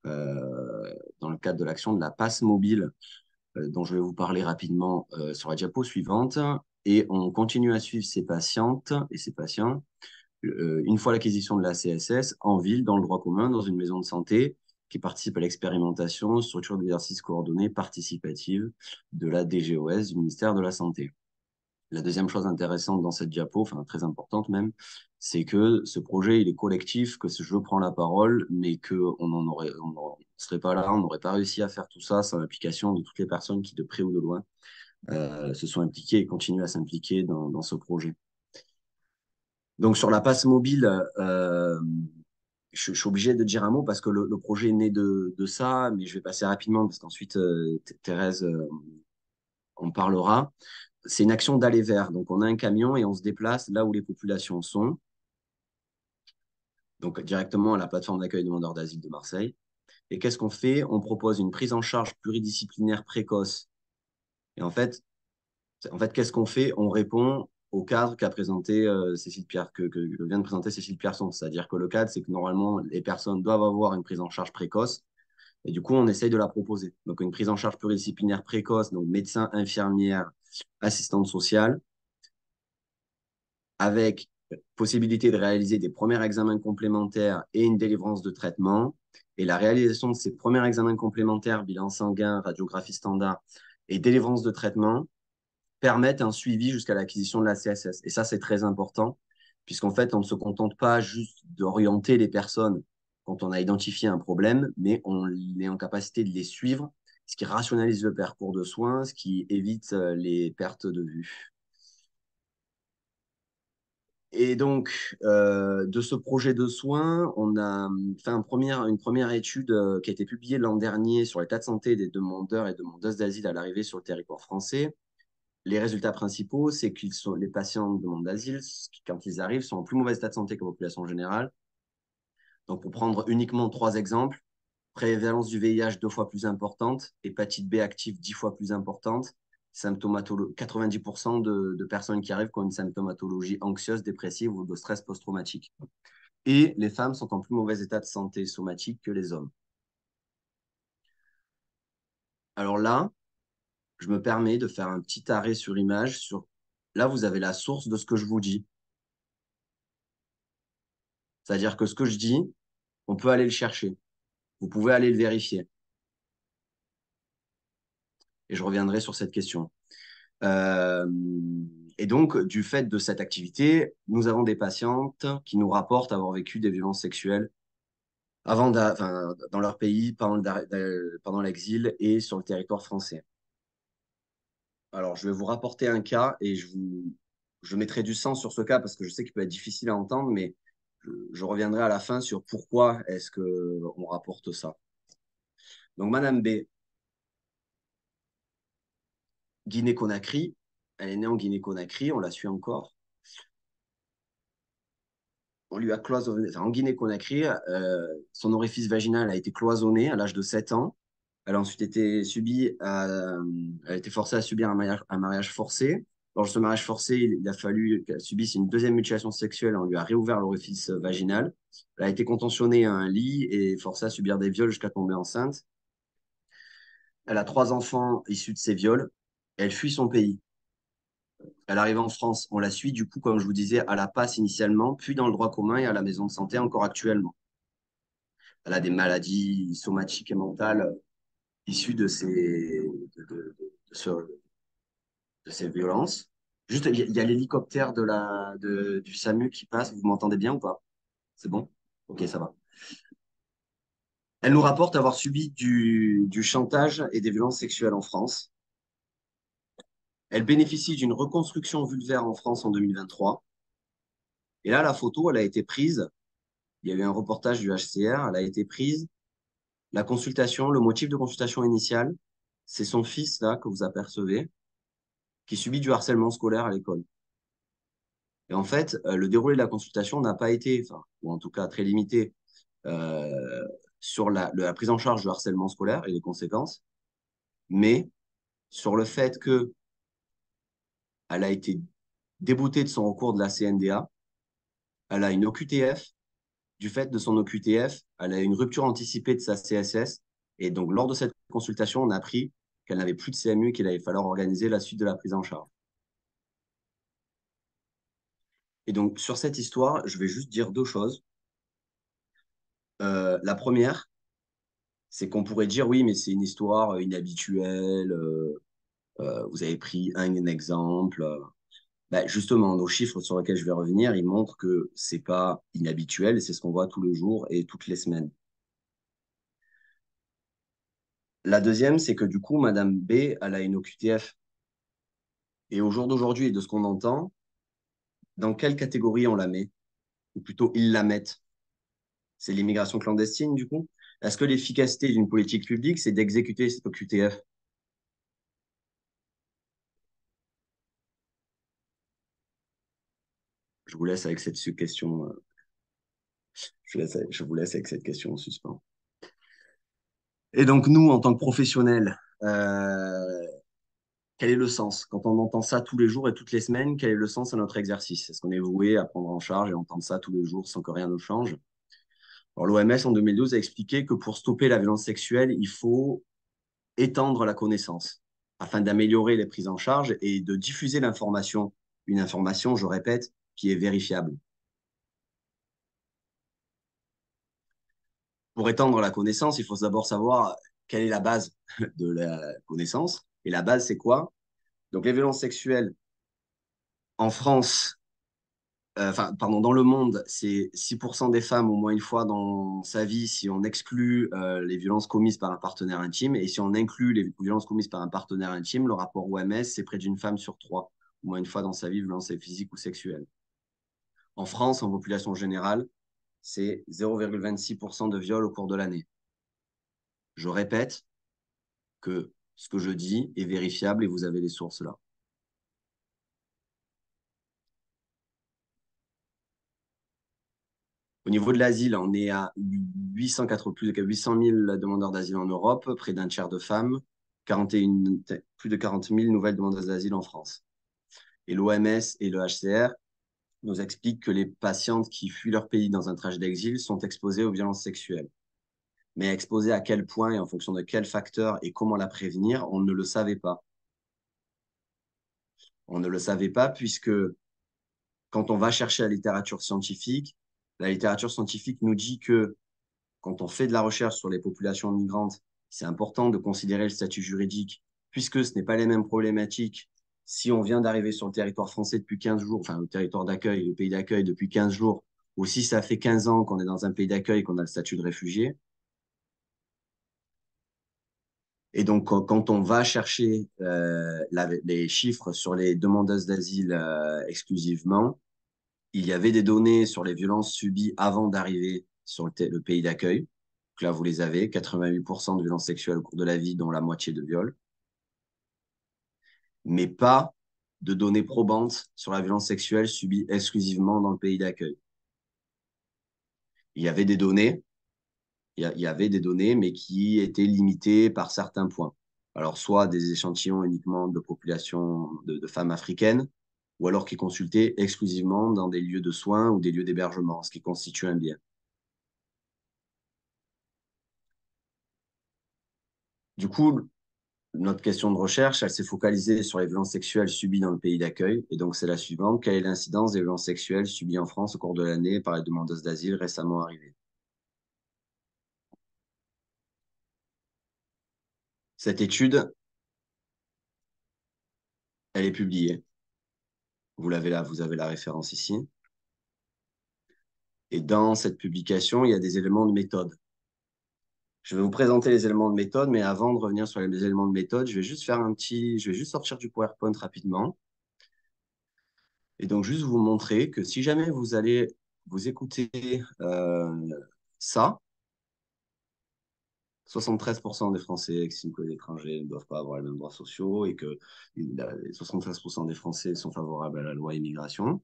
dans le cadre de l'action de la passe mobile, dont je vais vous parler rapidement sur la diapo suivante. Et on continue à suivre ces patientes et ces patients une fois l'acquisition de la CSS en ville, dans le droit commun, dans une maison de santé qui participe à l'expérimentation structure d'exercice coordonnée participative de la DGOS, du ministère de la Santé. La deuxième chose intéressante dans cette diapo, enfin très importante même, c'est que ce projet, il est collectif, que je prends la parole, mais qu'on on serait pas là, on n'aurait pas réussi à faire tout ça sans l'implication de toutes les personnes qui, de près ou de loin, se sont impliquées et continuent à s'impliquer dans ce projet. Donc sur la passe mobile, je suis obligé de dire un mot parce que le projet est né de ça, mais je vais passer rapidement parce qu'ensuite Thérèse en parlera. C'est une action d'aller vers. Donc, on a un camion et on se déplace là où les populations sont. Donc, directement à la plateforme d'accueil demandeurs d'asile de Marseille. Et qu'est-ce qu'on fait? On propose une prise en charge pluridisciplinaire précoce. Et en fait qu'est-ce qu'on fait? On répond au cadre qu'a présenté Cécile Pierre, que vient de présenter Cécile Pierson. C'est-à-dire que le cadre, c'est que normalement, les personnes doivent avoir une prise en charge précoce. Et du coup, on essaye de la proposer. Donc, une prise en charge pluridisciplinaire précoce, donc médecin, infirmière, assistante sociale, avec possibilité de réaliser des premiers examens complémentaires et une délivrance de traitement. Et la réalisation de ces premiers examens complémentaires, bilan sanguin, radiographie standard et délivrance de traitement, permettent un suivi jusqu'à l'acquisition de la CSS. Et ça, c'est très important, puisqu'en fait, on ne se contente pas juste d'orienter les personnes quand on a identifié un problème, mais on est en capacité de les suivre, ce qui rationalise le parcours de soins, ce qui évite les pertes de vue. Et donc, de ce projet de soins, on a fait une première étude qui a été publiée l'an dernier sur l'état de santé des demandeurs et demandeuses d'asile à l'arrivée sur le territoire français. Les résultats principaux, c'est que les patients de demande d'asile, quand ils arrivent, sont en plus mauvais état de santé que la population générale. Donc, pour prendre uniquement 3 exemples, prévalence du VIH 2 fois plus importante, hépatite B active 10 fois plus importante, 90% de personnes qui arrivent qui ont une symptomatologie anxieuse, dépressive ou de stress post-traumatique. Et les femmes sont en plus mauvais état de santé somatique que les hommes. Alors là, je me permets de faire un petit arrêt sur image sur... Là, vous avez la source de ce que je vous dis. C'est-à-dire que ce que je dis, on peut aller le chercher. Vous pouvez aller le vérifier. et je reviendrai sur cette question. Euh, et donc, du fait de cette activité, nous avons des patientes qui nous rapportent avoir vécu des violences sexuelles enfin, dans leur pays, pendant l'exil et sur le territoire français. Alors, je vais vous rapporter un cas et je mettrai du sens sur ce cas parce que je sais qu'il peut être difficile à entendre, mais je reviendrai à la fin sur pourquoi est-ce qu'on rapporte ça. Donc, Madame B, Guinée-Conakry, elle est née en Guinée-Conakry, on la suit encore. On lui a cloisonné, enfin, en Guinée-Conakry, son orifice vaginal a été cloisonné à l'âge de 7 ans. Elle a ensuite elle a été forcée à subir un mariage forcé. Lors de ce mariage forcé, il a fallu qu'elle subisse une deuxième mutilation sexuelle. On lui a réouvert l'orifice vaginal. Elle a été contentionnée à un lit et forcée à subir des viols jusqu'à tomber enceinte. Elle a 3 enfants issus de ces viols. Elle fuit son pays. Elle arrive en France. On la suit, du coup, comme je vous disais, à la passe initialement, puis dans le droit commun et à la maison de santé encore actuellement. Elle a des maladies somatiques et mentales issues de ces violences. Juste, il y a l'hélicoptère du SAMU qui passe. Vous m'entendez bien ou pas? C'est bon? Ok, ça va. Elle nous rapporte avoir subi du chantage et des violences sexuelles en France. Elle bénéficie d'une reconstruction vulvaire en France en 2023. Et là, la photo, elle a été prise. Il y a eu un reportage du HCR. Elle a été prise. La consultation, le motif de consultation initiale, c'est son fils, là, que vous apercevez, qui subit du harcèlement scolaire à l'école. Et en fait, le déroulé de la consultation n'a pas été, enfin, ou en tout cas très limité, euh, sur la prise en charge du harcèlement scolaire et les conséquences, mais sur le fait qu'elle a été déboutée de son recours de la CNDA, elle a une OQTF, du fait de son OQTF, elle a une rupture anticipée de sa CSS, et donc lors de cette consultation, on a appris qu'elle n'avait plus de CMU et qu'il allait falloir organiser la suite de la prise en charge. Et donc, sur cette histoire, je vais juste dire 2 choses. La première, c'est qu'on pourrait dire, oui, mais c'est une histoire inhabituelle, vous avez pris un exemple. Ben, justement, nos chiffres sur lesquels je vais revenir, ils montrent que c'est pas inhabituel et c'est ce qu'on voit tous les jours et toutes les semaines. La deuxième, c'est que du coup, Madame B, elle a une OQTF. Et au jour d'aujourd'hui, et de ce qu'on entend, dans quelle catégorie on la met? Ou plutôt, ils la mettent. C'est l'immigration clandestine, du coup? Est-ce que l'efficacité d'une politique publique, c'est d'exécuter cette OQTF? Je vous laisse avec cette question. Je vous laisse avec cette question en suspens. Et donc, nous, en tant que professionnels, quel est le sens? Quand on entend ça tous les jours et toutes les semaines, quel est le sens à notre exercice? Est-ce qu'on est voué à prendre en charge et entendre ça tous les jours sans que rien ne change? Alors, l'OMS, en 2012, a expliqué que pour stopper la violence sexuelle, il faut étendre la connaissance afin d'améliorer les prises en charge et de diffuser l'information. Une information, je répète, qui est vérifiable. Pour étendre la connaissance, il faut d'abord savoir quelle est la base de la connaissance. Et la base, c'est quoi? Donc, les violences sexuelles en France, enfin, pardon, dans le monde, c'est 6% des femmes au moins une fois dans sa vie si on exclut les violences commises par un partenaire intime. Et si on inclut les violences commises par un partenaire intime, le rapport OMS, c'est près d'une femme sur 3, au moins une fois dans sa vie, violence physique ou sexuelle. En France, en population générale, c'est 0,26% de viols au cours de l'année. Je répète que ce que je dis est vérifiable et vous avez les sources là. Au niveau de l'asile, on est à plus de 800 000 demandeurs d'asile en Europe, près d'un tiers de femmes, plus de 40 000 nouvelles demandeuses d'asile en France. Et l'OMS et le HCR nous expliquent que les patientes qui fuient leur pays dans un trajet d'exil sont exposées aux violences sexuelles. Mais exposées à quel point et en fonction de quels facteurs et comment la prévenir, on ne le savait pas. On ne le savait pas puisque quand on va chercher la littérature scientifique nous dit que quand on fait de la recherche sur les populations migrantes, c'est important de considérer le statut juridique, puisque ce n'est pas les mêmes problématiques si on vient d'arriver sur le territoire français depuis 15 jours, enfin le territoire d'accueil, le pays d'accueil depuis 15 jours, ou si ça fait 15 ans qu'on est dans un pays d'accueil, qu'on a le statut de réfugié. Et donc, quand on va chercher les chiffres sur les demandeuses d'asile exclusivement, il y avait des données sur les violences subies avant d'arriver sur le pays d'accueil. Donc là, vous les avez, 88% de violences sexuelles au cours de la vie, dont la moitié de viols, mais pas de données probantes sur la violence sexuelle subie exclusivement dans le pays d'accueil. Il y avait des données, il y avait des données, mais qui étaient limitées par certains points. Alors, soit des échantillons uniquement de population de femmes africaines, ou alors qui consultaient exclusivement dans des lieux de soins ou des lieux d'hébergement, ce qui constitue un biais. Du coup, notre question de recherche, elle s'est focalisée sur les violences sexuelles subies dans le pays d'accueil. Et donc, c'est la suivante. Quelle est l'incidence des violences sexuelles subies en France au cours de l'année par les demandeuses d'asile récemment arrivées? Cette étude, elle est publiée. Vous l'avez là, vous avez la référence ici. Et dans cette publication, il y a des éléments de méthode. Je vais vous présenter les éléments de méthode, mais avant de revenir sur les éléments de méthode, je vais juste sortir du PowerPoint rapidement. Et donc, juste vous montrer que si jamais vous allez vous écouter ça, 73% des Français ex-immigrés et étrangers ne doivent pas avoir les mêmes droits sociaux et que 73% des Français sont favorables à la loi immigration.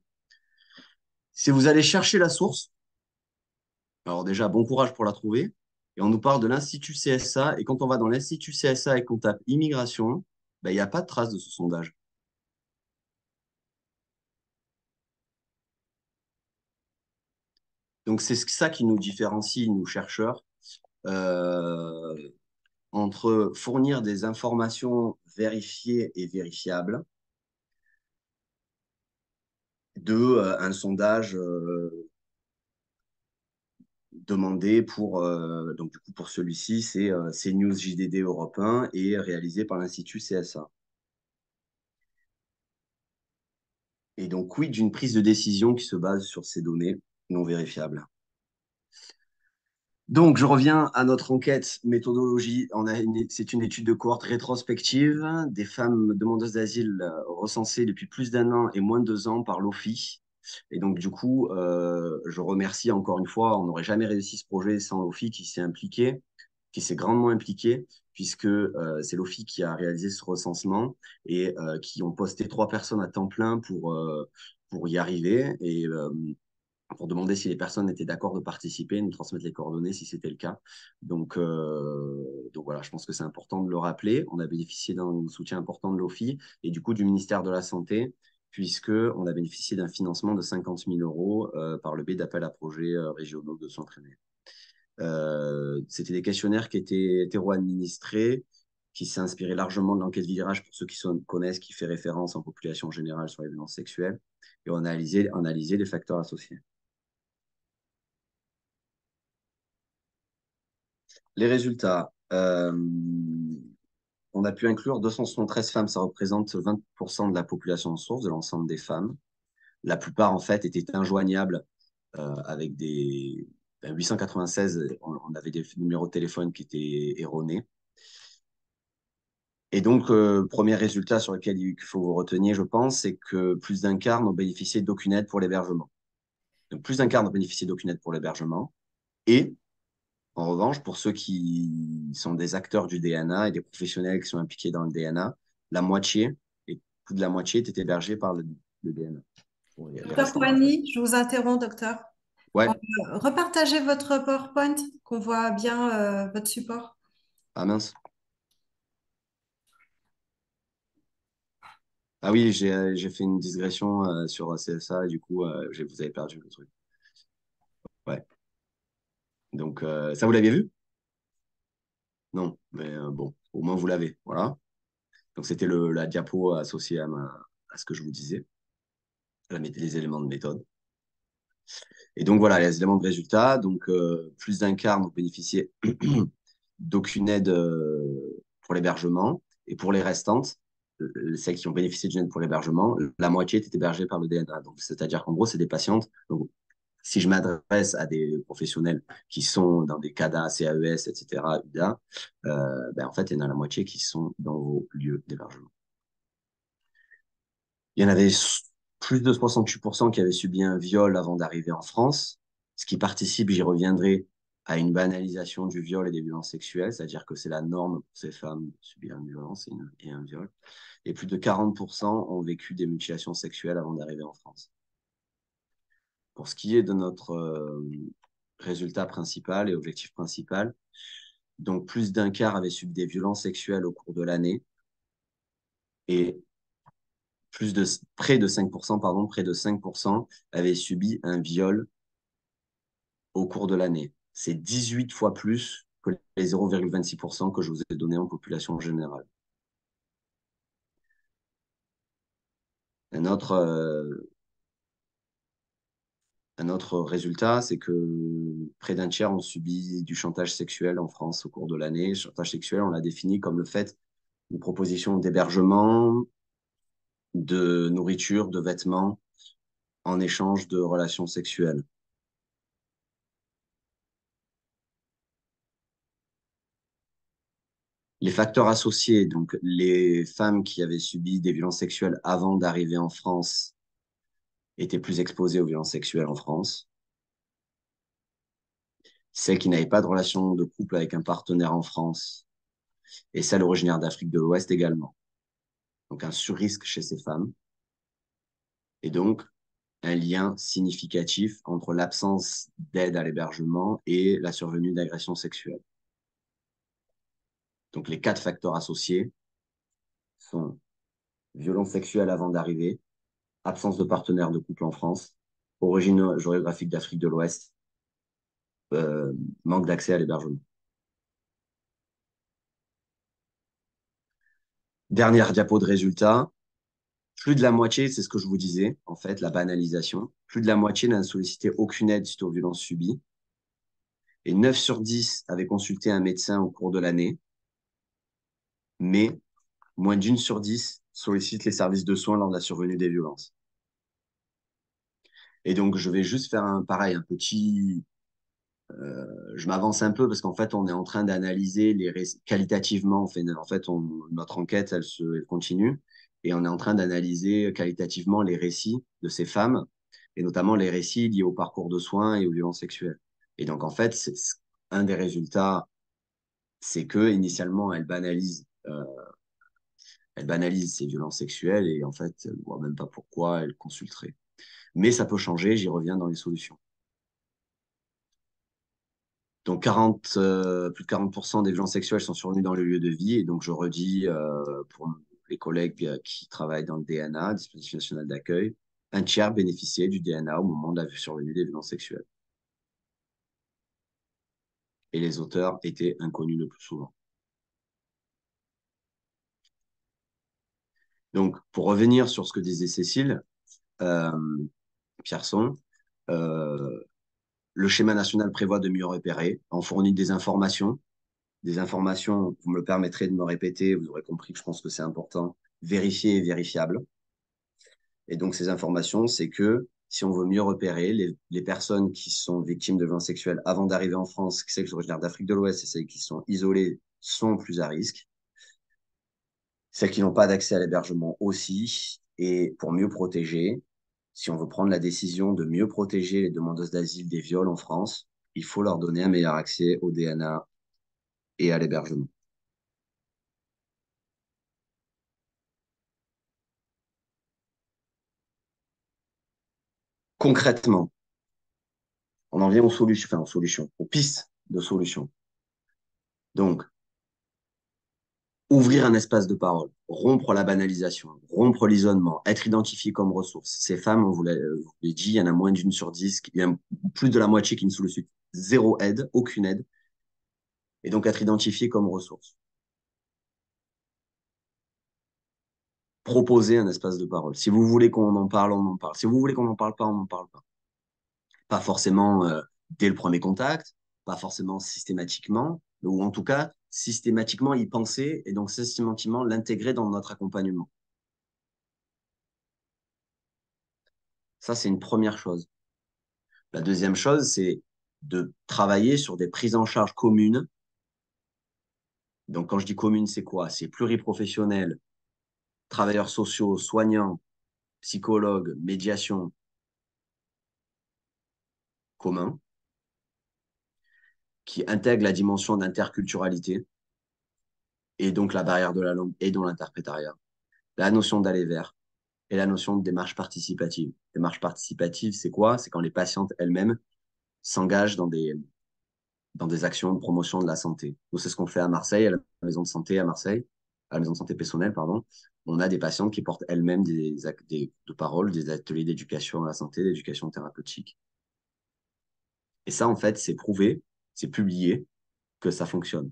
Si vous allez chercher la source, alors déjà, bon courage pour la trouver. Et on nous parle de l'Institut CSA. Et quand on va dans l'Institut CSA et qu'on tape immigration, ben, il n'y a pas de trace de ce sondage. Donc c'est ça qui nous différencie, nous chercheurs, euh, entre fournir des informations vérifiées et vérifiables de un sondage demandé pour donc du coup pour celui-ci, c'est CNews JDD Europe 1 et réalisé par l'Institut CSA. Et donc, quid d'une prise de décision qui se base sur ces données non vérifiables? Donc, je reviens à notre enquête méthodologie. C'est une étude de cohorte rétrospective des femmes demandeuses d'asile recensées depuis plus d'un an et moins de 2 ans par l'OFII. Et donc, du coup, je remercie encore une fois, on n'aurait jamais réussi ce projet sans l'OFII qui s'est impliqué, qui s'est grandement impliqué, puisque c'est l'OFII qui a réalisé ce recensement et qui ont posté 3 personnes à temps plein pour y arriver. Et pour demander si les personnes étaient d'accord de participer, nous transmettre les coordonnées si c'était le cas. Donc voilà, je pense que c'est important de le rappeler. On a bénéficié d'un soutien important de l'OFII et du coup du ministère de la Santé, puisqu'on a bénéficié d'un financement de 50 000 euros par le biais d'appels à projets régionaux de s'entraîner. C'était des questionnaires qui étaient hétéro-administrés, qui s'inspiraient largement de l'enquête Virage pour ceux qui connaissent, qui fait référence en population générale sur les violences sexuelles. Et on a analysé les facteurs associés. Les résultats, on a pu inclure 273 femmes, ça représente 20% de la population en source, de l'ensemble des femmes. La plupart, en fait, étaient injoignables avec des 896, on avait des numéros de téléphone qui étaient erronés. Et donc, premier résultat sur lequel il faut vous retenir, je pense, c'est que plus d'un quart n'ont bénéficié d'aucune aide pour l'hébergement. Donc, plus d'un quart n'ont bénéficié d'aucune aide pour l'hébergement. Et en revanche, pour ceux qui sont des acteurs du DNA et des professionnels qui sont impliqués dans le DNA, la moitié, et plus de la moitié, est hébergée par le DNA. Pour les Docteur restants. Poigny, je vous interromps, docteur. Ouais. Repartagez votre PowerPoint, qu'on voit bien votre support. Ah mince. Ah oui, j'ai fait une digression sur CSA et du coup, vous avez perdu le truc. Ouais. Donc, ça, vous l'aviez vu? Non, mais bon, au moins vous l'avez. Voilà. Donc, c'était la diapo associée à ce que je vous disais, les éléments de méthode. Et donc, voilà, les éléments de résultat. Donc, plus d'un quart n'ont bénéficié d'aucune aide pour l'hébergement. Et pour les restantes, celles qui ont bénéficié d'une aide pour l'hébergement, la moitié était hébergée par le DNA. Donc, c'est-à-dire qu'en gros, c'est des patientes. Donc, si je m'adresse à des professionnels qui sont dans des CADA, CAES, etc., UDA, ben, en fait, il y en a la moitié qui sont dans vos lieux d'hébergement. Il y en avait plus de 68% qui avaient subi un viol avant d'arriver en France, ce qui participe, j'y reviendrai, à une banalisation du viol et des violences sexuelles, c'est-à-dire que c'est la norme pour ces femmes de subir une violence et un viol. Et plus de 40% ont vécu des mutilations sexuelles avant d'arriver en France. Pour ce qui est de notre résultat principal et objectif principal, donc plus d'un quart avaient subi des violences sexuelles au cours de l'année et près de 5%, pardon, près de 5% avaient subi un viol au cours de l'année. C'est 18 fois plus que les 0,26% que je vous ai donné en population générale. Un autre résultat, c'est que près d'un tiers ont subi du chantage sexuel en France au cours de l'année. Le chantage sexuel, on l'a défini comme le fait d'une proposition d'hébergement, de nourriture, de vêtements en échange de relations sexuelles. Les facteurs associés, donc les femmes qui avaient subi des violences sexuelles avant d'arriver en France étaient plus exposées aux violences sexuelles en France. Celles qui n'avaient pas de relation de couple avec un partenaire en France et celles originaires d'Afrique de l'Ouest également. Donc un surrisque chez ces femmes. Et donc un lien significatif entre l'absence d'aide à l'hébergement et la survenue d'agressions sexuelles. Donc les 4 facteurs associés sont violence sexuelle avant d'arriver, absence de partenaire de couple en France, origine géographique d'Afrique de l'Ouest, manque d'accès à l'hébergement. Dernière diapo de résultats, plus de la moitié, c'est ce que je vous disais, en fait, la banalisation, plus de la moitié n'a sollicité aucune aide suite aux violences subies. Et 9 sur 10 avaient consulté un médecin au cours de l'année, mais moins d'une sur 10 sollicitent les services de soins lors de la survenue des violences. Et donc, je vais juste faire un petit. Je m'avance un peu parce qu'en fait, on est en train d'analyser qualitativement. Notre enquête, elle continue et on est en train d'analyser qualitativement les récits de ces femmes et notamment les récits liés au parcours de soins et aux violences sexuelles. Et donc, en fait, un des résultats, c'est que initialement, elle banalise ces violences sexuelles et en fait, elle ne voit même pas pourquoi elle consulterait. Mais ça peut changer, j'y reviens dans les solutions. Donc, plus de 40% des violences sexuelles sont survenues dans le lieu de vie. Et donc, je redis pour les collègues qui travaillent dans le DNA, Dispositif national d'accueil, un tiers bénéficiait du DNA au moment de la survenue des violences sexuelles. Et les auteurs étaient inconnus le plus souvent. Donc, pour revenir sur ce que disait Cécile Pierson, le schéma national prévoit de mieux repérer, en fournit des informations, vous me le permettrez de me répéter, vous aurez compris que je pense que c'est important, vérifiées et vérifiables. Et donc, ces informations, c'est que si on veut mieux repérer les personnes qui sont victimes de violences sexuelles avant d'arriver en France, celles qui sont originaires d'Afrique de l'Ouest et celles qui sont isolées sont plus à risque. Celles qui n'ont pas d'accès à l'hébergement aussi. Et pour mieux protéger, si on veut prendre la décision de mieux protéger les demandeuses d'asile des viols en France, il faut leur donner un meilleur accès au DNA et à l'hébergement. Concrètement, on en vient aux pistes de solutions. Donc, ouvrir un espace de parole, rompre la banalisation, rompre l'isolement, être identifié comme ressource. Ces femmes, on vous l'a dit, il y en a moins d'une sur 10, il y a plus de la moitié qui ne sollicitent zéro aide, aucune aide, et donc être identifié comme ressource. Proposer un espace de parole. Si vous voulez qu'on en parle, on en parle. Si vous voulez qu'on n'en parle pas, on n'en parle pas. Pas forcément dès le premier contact, pas forcément systématiquement, ou en tout cas, systématiquement y penser et donc systématiquement l'intégrer dans notre accompagnement. Ça, c'est une première chose. La deuxième chose, c'est de travailler sur des prises en charge communes. Donc, quand je dis commune, c'est quoi? C'est pluriprofessionnel, travailleurs sociaux, soignants, psychologues, médiation commun, qui intègre la dimension d'interculturalité et donc la barrière de la langue et dans l'interprétariat, la notion d'aller vers et la notion de démarche participative. Démarche participative, c'est quoi? C'est quand les patientes elles-mêmes s'engagent dans des actions de promotion de la santé. Nous, c'est ce qu'on fait à Marseille, à la maison de santé à Marseille, à la maison de santé Pessonnelle, pardon. On a des patientes qui portent elles-mêmes de parole, des ateliers d'éducation à la santé, d'éducation thérapeutique. Et ça, en fait, c'est prouvé, c'est publié que ça fonctionne.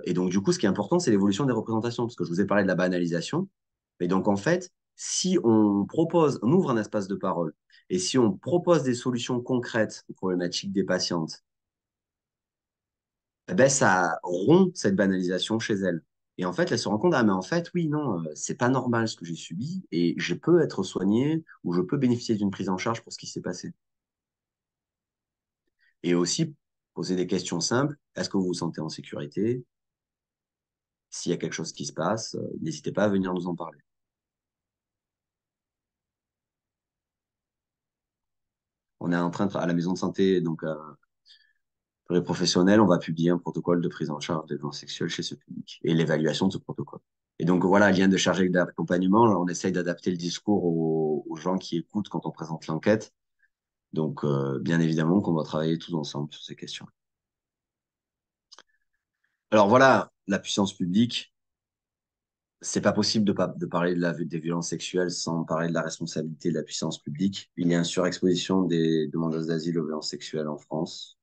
Et donc, du coup, ce qui est important, c'est l'évolution des représentations, parce que je vous ai parlé de la banalisation. Et donc, en fait, si on propose, on ouvre un espace de parole, et si on propose des solutions concrètes aux problématiques des patientes, eh ben, ça rompt cette banalisation chez elles. Et en fait, elles se rendent compte, ah, mais en fait, oui, non, c'est pas normal ce que j'ai subi, et je peux être soignée, ou je peux bénéficier d'une prise en charge pour ce qui s'est passé. Et aussi, poser des questions simples. Est-ce que vous vous sentez en sécurité? S'il y a quelque chose qui se passe, n'hésitez pas à venir nous en parler. On est en train de, à la maison de santé, donc pour les professionnels, on va publier un protocole de prise en charge des violences sexuelles chez ce public et l'évaluation de ce protocole. Et donc voilà, lien de charge d'accompagnement, on essaye d'adapter le discours aux gens qui écoutent quand on présente l'enquête. Donc bien évidemment qu'on doit travailler tous ensemble sur ces questions. Alors voilà, la puissance publique, c'est pas possible de parler des violences sexuelles sans parler de la responsabilité de la puissance publique. Il y a une surexposition des demandeuses d'asile aux violences sexuelles en France.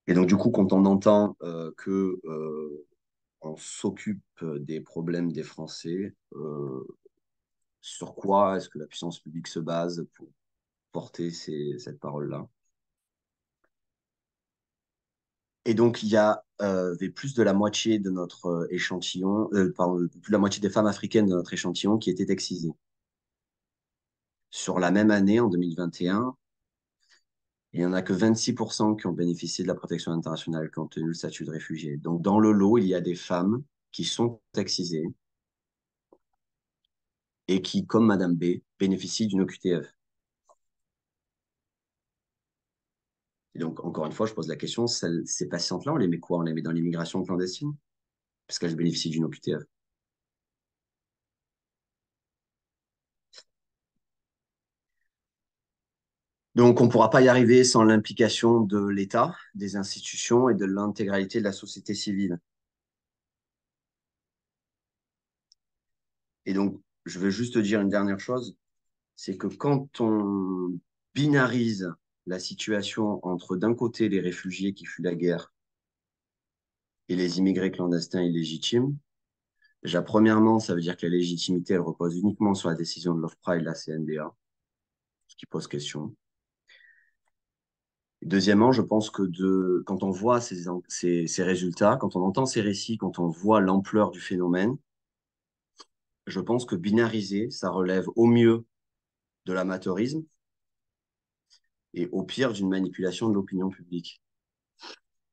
Et donc, du coup, quand on entend que on s'occupe des problèmes des Français, sur quoi est-ce que la puissance publique se base pour porter cette parole-là? Et donc, il y a plus de la moitié de notre échantillon, pardon, plus de la moitié des femmes africaines de notre échantillon qui étaient excisées. Sur la même année, en 2021, il n'y en a que 26% qui ont bénéficié de la protection internationale, qui ont obtenu le statut de réfugié. Donc, dans le lot, il y a des femmes qui sont excisées et qui, comme Madame B, bénéficient d'une OQTF. Et donc, encore une fois, je pose la question, ces patientes-là, on les met quoi? On les met dans l'immigration clandestine? Parce qu'elles bénéficient d'une OQTF. Donc, on ne pourra pas y arriver sans l'implication de l'État, des institutions et de l'intégralité de la société civile. Et donc, je veux juste dire une dernière chose, c'est que quand on binarise la situation entre d'un côté les réfugiés qui fuient la guerre et les immigrés clandestins illégitimes, déjà, premièrement, ça veut dire que la légitimité, elle repose uniquement sur la décision de l'OFPRA et de la CNDA, ce qui pose question. Deuxièmement, je pense que quand on voit ces résultats, quand on entend ces récits, quand on voit l'ampleur du phénomène, je pense que binariser, ça relève au mieux de l'amateurisme et au pire d'une manipulation de l'opinion publique.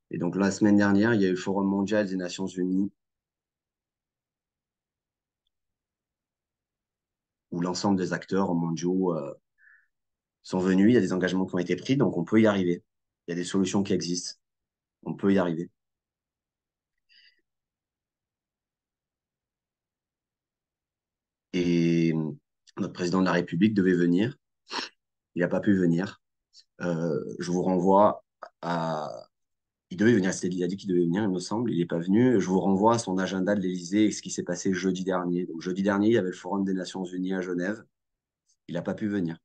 Et donc la semaine dernière, il y a eu le Forum mondial des Nations Unies où l'ensemble des acteurs mondiaux sont venus, il y a des engagements qui ont été pris, donc on peut y arriver. Il y a des solutions qui existent, on peut y arriver. Et notre président de la République devait venir, il n'a pas pu venir. Je vous renvoie à... Il devait venir, il a dit qu'il devait venir, il me semble, il n'est pas venu. Je vous renvoie à son agenda de l'Élysée et ce qui s'est passé jeudi dernier. Donc jeudi dernier, il y avait le Forum des Nations Unies à Genève. Il n'a pas pu venir.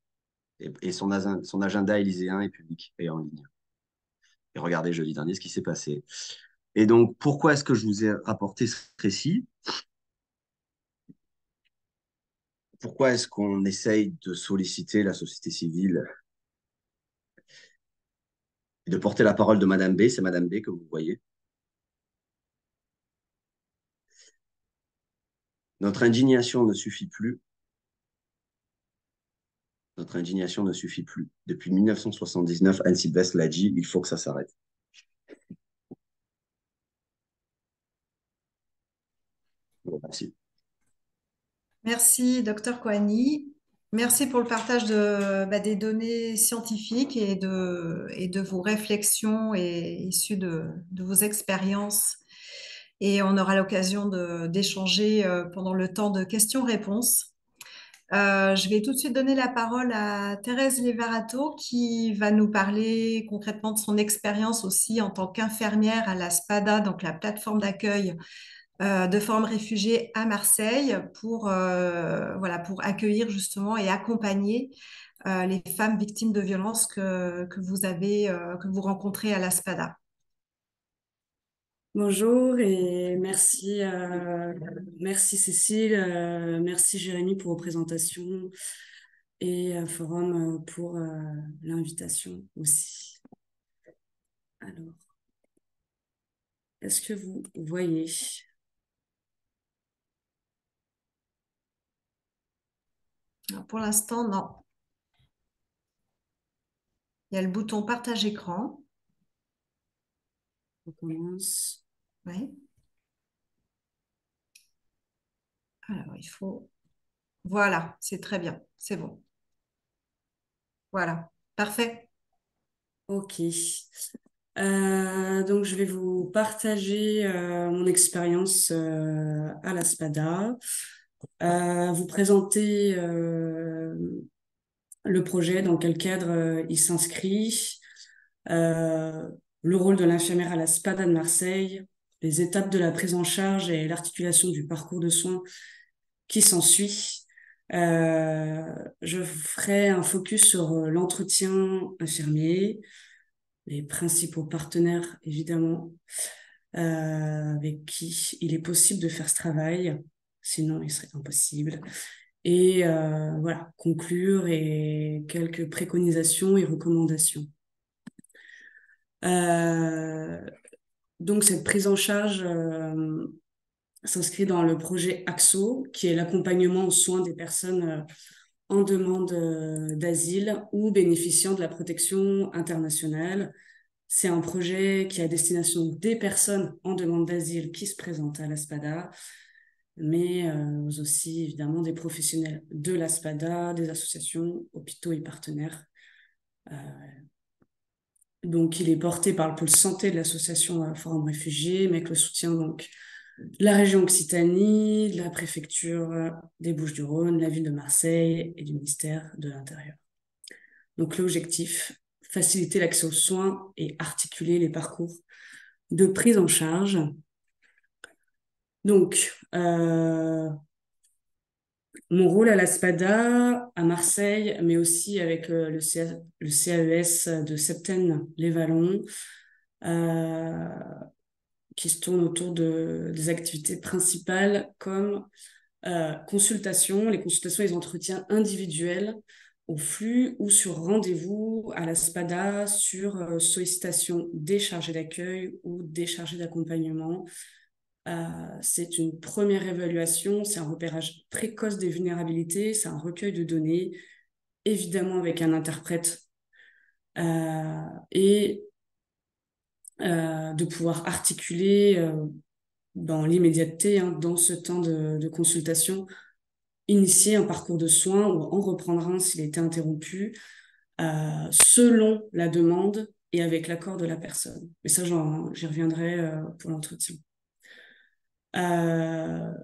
Et son agenda élyséen est public et en ligne. Et regardez jeudi dernier ce qui s'est passé. Et donc, pourquoi est-ce que je vous ai rapporté ce récit? pourquoi est-ce qu'on essaye de solliciter la société civile et de porter la parole de Madame B? C'est Madame B que vous voyez. Notre indignation ne suffit plus. Notre indignation ne suffit plus. Depuis 1979, Anne Sylvestre l'a dit, il faut que ça s'arrête. Merci. Merci, docteur Coani. Merci pour le partage des données scientifiques et de vos réflexions issues de vos expériences. Et on aura l'occasion d'échanger pendant le temps de questions-réponses. Je vais tout de suite donner la parole à Thérèse Levarato qui va nous parler concrètement de son expérience aussi en tant qu'infirmière à la SPADA, donc la plateforme d'accueil de femmes réfugiées à Marseille pour accueillir justement et accompagner les femmes victimes de violences que vous rencontrez à la SPADA. Bonjour et merci, merci Cécile, merci Jérémy pour vos présentations et Forum pour l'invitation aussi. Alors, est-ce que vous voyez? Alors, pour l'instant, non. Il y a le bouton partage écran. On commence. Oui. Alors, il faut... Voilà, c'est très bien, c'est bon. Voilà, parfait. Ok. Donc, je vais vous partager mon expérience à la SPADA, vous présenter le projet, dans quel cadre il s'inscrit, le rôle de l'infirmière à la SPADA de Marseille, les étapes de la prise en charge et l'articulation du parcours de soins qui s'ensuit. Je ferai un focus sur l'entretien infirmier, les principaux partenaires, évidemment, avec qui il est possible de faire ce travail, sinon il serait impossible. Et voilà, conclure et quelques préconisations et recommandations. Donc cette prise en charge s'inscrit dans le projet AXO, qui est l'accompagnement aux soins des personnes en demande d'asile ou bénéficiant de la protection internationale. C'est un projet qui est à destination des personnes en demande d'asile qui se présentent à la SPADA, mais aussi évidemment des professionnels de la SPADA, des associations, hôpitaux et partenaires. Donc, il est porté par le pôle santé de l'association Forum Réfugiés, mais avec le soutien donc de la région Occitanie, de la préfecture des Bouches-du-Rhône, la ville de Marseille et du ministère de l'Intérieur. Donc, l'objectif, faciliter l'accès aux soins et articuler les parcours de prise en charge. Donc, mon rôle à la SPADA, à Marseille, mais aussi avec le CAES de Septène-les-Vallons, qui se tourne autour des activités principales comme consultation, les consultations et les entretiens individuels au flux ou sur rendez-vous à la SPADA sur sollicitation des chargés d'accueil ou des chargés d'accompagnement. C'est une première évaluation, c'est un repérage précoce des vulnérabilités, c'est un recueil de données, évidemment avec un interprète, et de pouvoir articuler dans l'immédiateté, dans ce temps de consultation, initier un parcours de soins ou en reprendre un s'il a été interrompu, selon la demande et avec l'accord de la personne. Mais ça, j'y reviendrai pour l'entretien.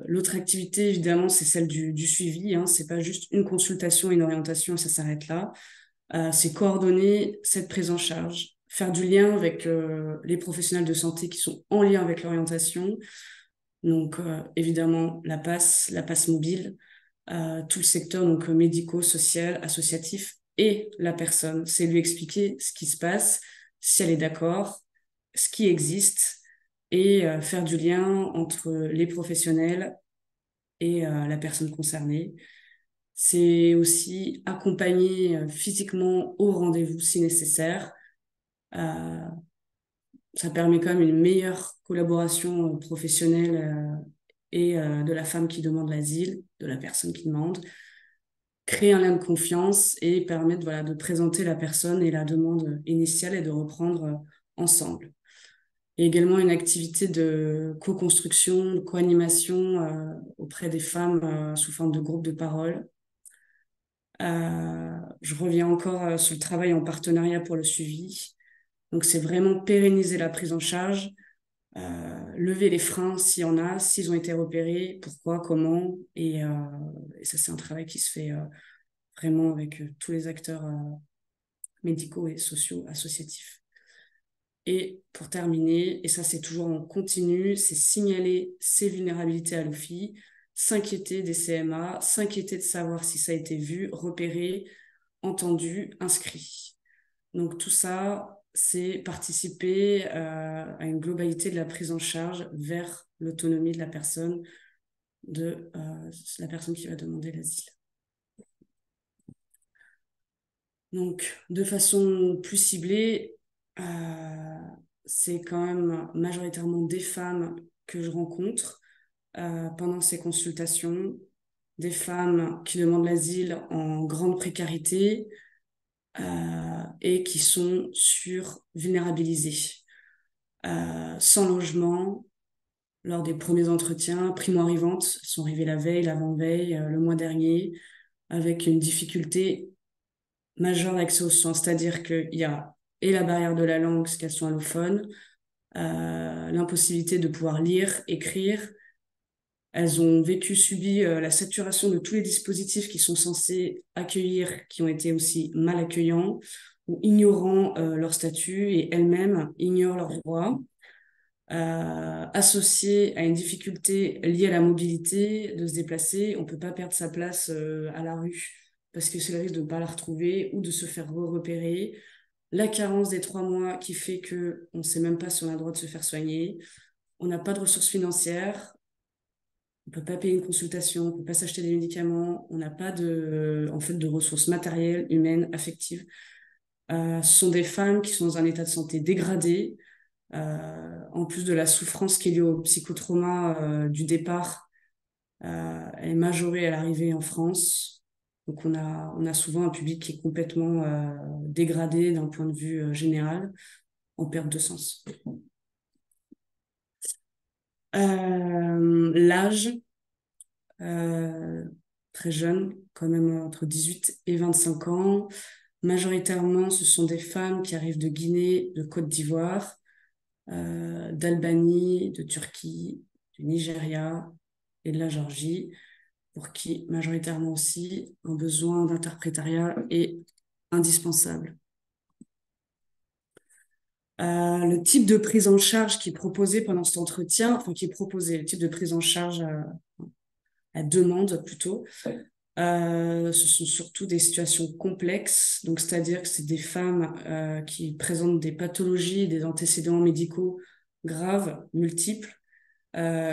L'autre activité, évidemment, c'est celle du suivi. C'est pas juste une consultation et une orientation et ça s'arrête là. C'est coordonner cette prise en charge, faire du lien avec les professionnels de santé qui sont en lien avec l'orientation. Donc, évidemment, la passe mobile, tout le secteur donc médico, social, associatif et la personne. C'est lui expliquer ce qui se passe, si elle est d'accord, ce qui existe et faire du lien entre les professionnels et la personne concernée. C'est aussi accompagner physiquement au rendez-vous si nécessaire. Ça permet quand même une meilleure collaboration professionnelle et de la femme qui demande l'asile, de la personne qui demande, créer un lien de confiance et permettre voilà, de présenter la personne et la demande initiale et de reprendre ensemble. Et également une activité de co-construction, de co-animation auprès des femmes sous forme de groupe de parole. Je reviens encore sur le travail en partenariat pour le suivi. Donc, c'est vraiment pérenniser la prise en charge, lever les freins s'il y en a, s'ils ont été repérés, pourquoi, comment. Et ça, c'est un travail qui se fait vraiment avec tous les acteurs médicaux et sociaux associatifs. Et pour terminer, et ça c'est toujours en continu, c'est signaler ces vulnérabilités à l'OFII, s'inquiéter des CMA, s'inquiéter de savoir si ça a été vu, repéré, entendu, inscrit. Donc tout ça, c'est participer à une globalité de la prise en charge vers l'autonomie de la personne qui va demander l'asile. Donc, de façon plus ciblée, c'est quand même majoritairement des femmes que je rencontre pendant ces consultations, des femmes qui demandent l'asile en grande précarité et qui sont vulnérabilisées, sans logement, lors des premiers entretiens, primo-arrivantes, elles sont arrivées la veille, l'avant-veille, le mois dernier, avec une difficulté majeure d'accès aux soins, c'est-à-dire qu'il y a et la barrière de la langue, parce qu'elles sont allophones, l'impossibilité de pouvoir lire, écrire. Elles ont subi la saturation de tous les dispositifs qui sont censés accueillir, qui ont été aussi mal accueillants ou ignorant leur statut et elles-mêmes ignorent leurs droits. Associé à une difficulté liée à la mobilité, de se déplacer, on ne peut pas perdre sa place à la rue parce que c'est le risque de ne pas la retrouver ou de se faire repérer. La carence des 3 mois qui fait qu'on ne sait même pas si on a le droit de se faire soigner. On n'a pas de ressources financières. On ne peut pas payer une consultation, on ne peut pas s'acheter des médicaments. On n'a pas de ressources matérielles, humaines, affectives. Ce sont des femmes qui sont dans un état de santé dégradé. En plus de la souffrance qui est liée au psychotrauma du départ, elle est majorée à l'arrivée en France. Donc on a souvent un public qui est complètement dégradé d'un point de vue général, en perte de sens. L'âge, très jeune, quand même entre 18 et 25 ans. Majoritairement, ce sont des femmes qui arrivent de Guinée, de Côte d'Ivoire, d'Albanie, de Turquie, du Nigeria et de la Géorgie, pour qui majoritairement aussi un besoin d'interprétariat est indispensable. Le type de prise en charge qui est proposé pendant cet entretien, le type de prise en charge à demande plutôt, ce sont surtout des situations complexes, donc c'est-à-dire que c'est des femmes qui présentent des pathologies, des antécédents médicaux graves, multiples,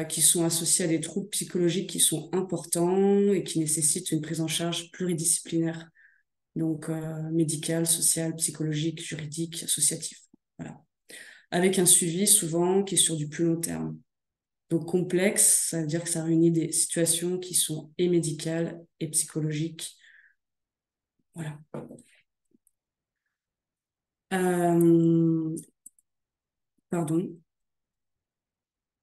qui sont associés à des troubles psychologiques qui sont importants et qui nécessitent une prise en charge pluridisciplinaire, donc médicale, sociale, psychologique, juridique, associative. Voilà. Avec un suivi souvent qui est sur du plus long terme. Donc complexe, ça veut dire que ça réunit des situations qui sont et médicales et psychologiques. Voilà. Pardon.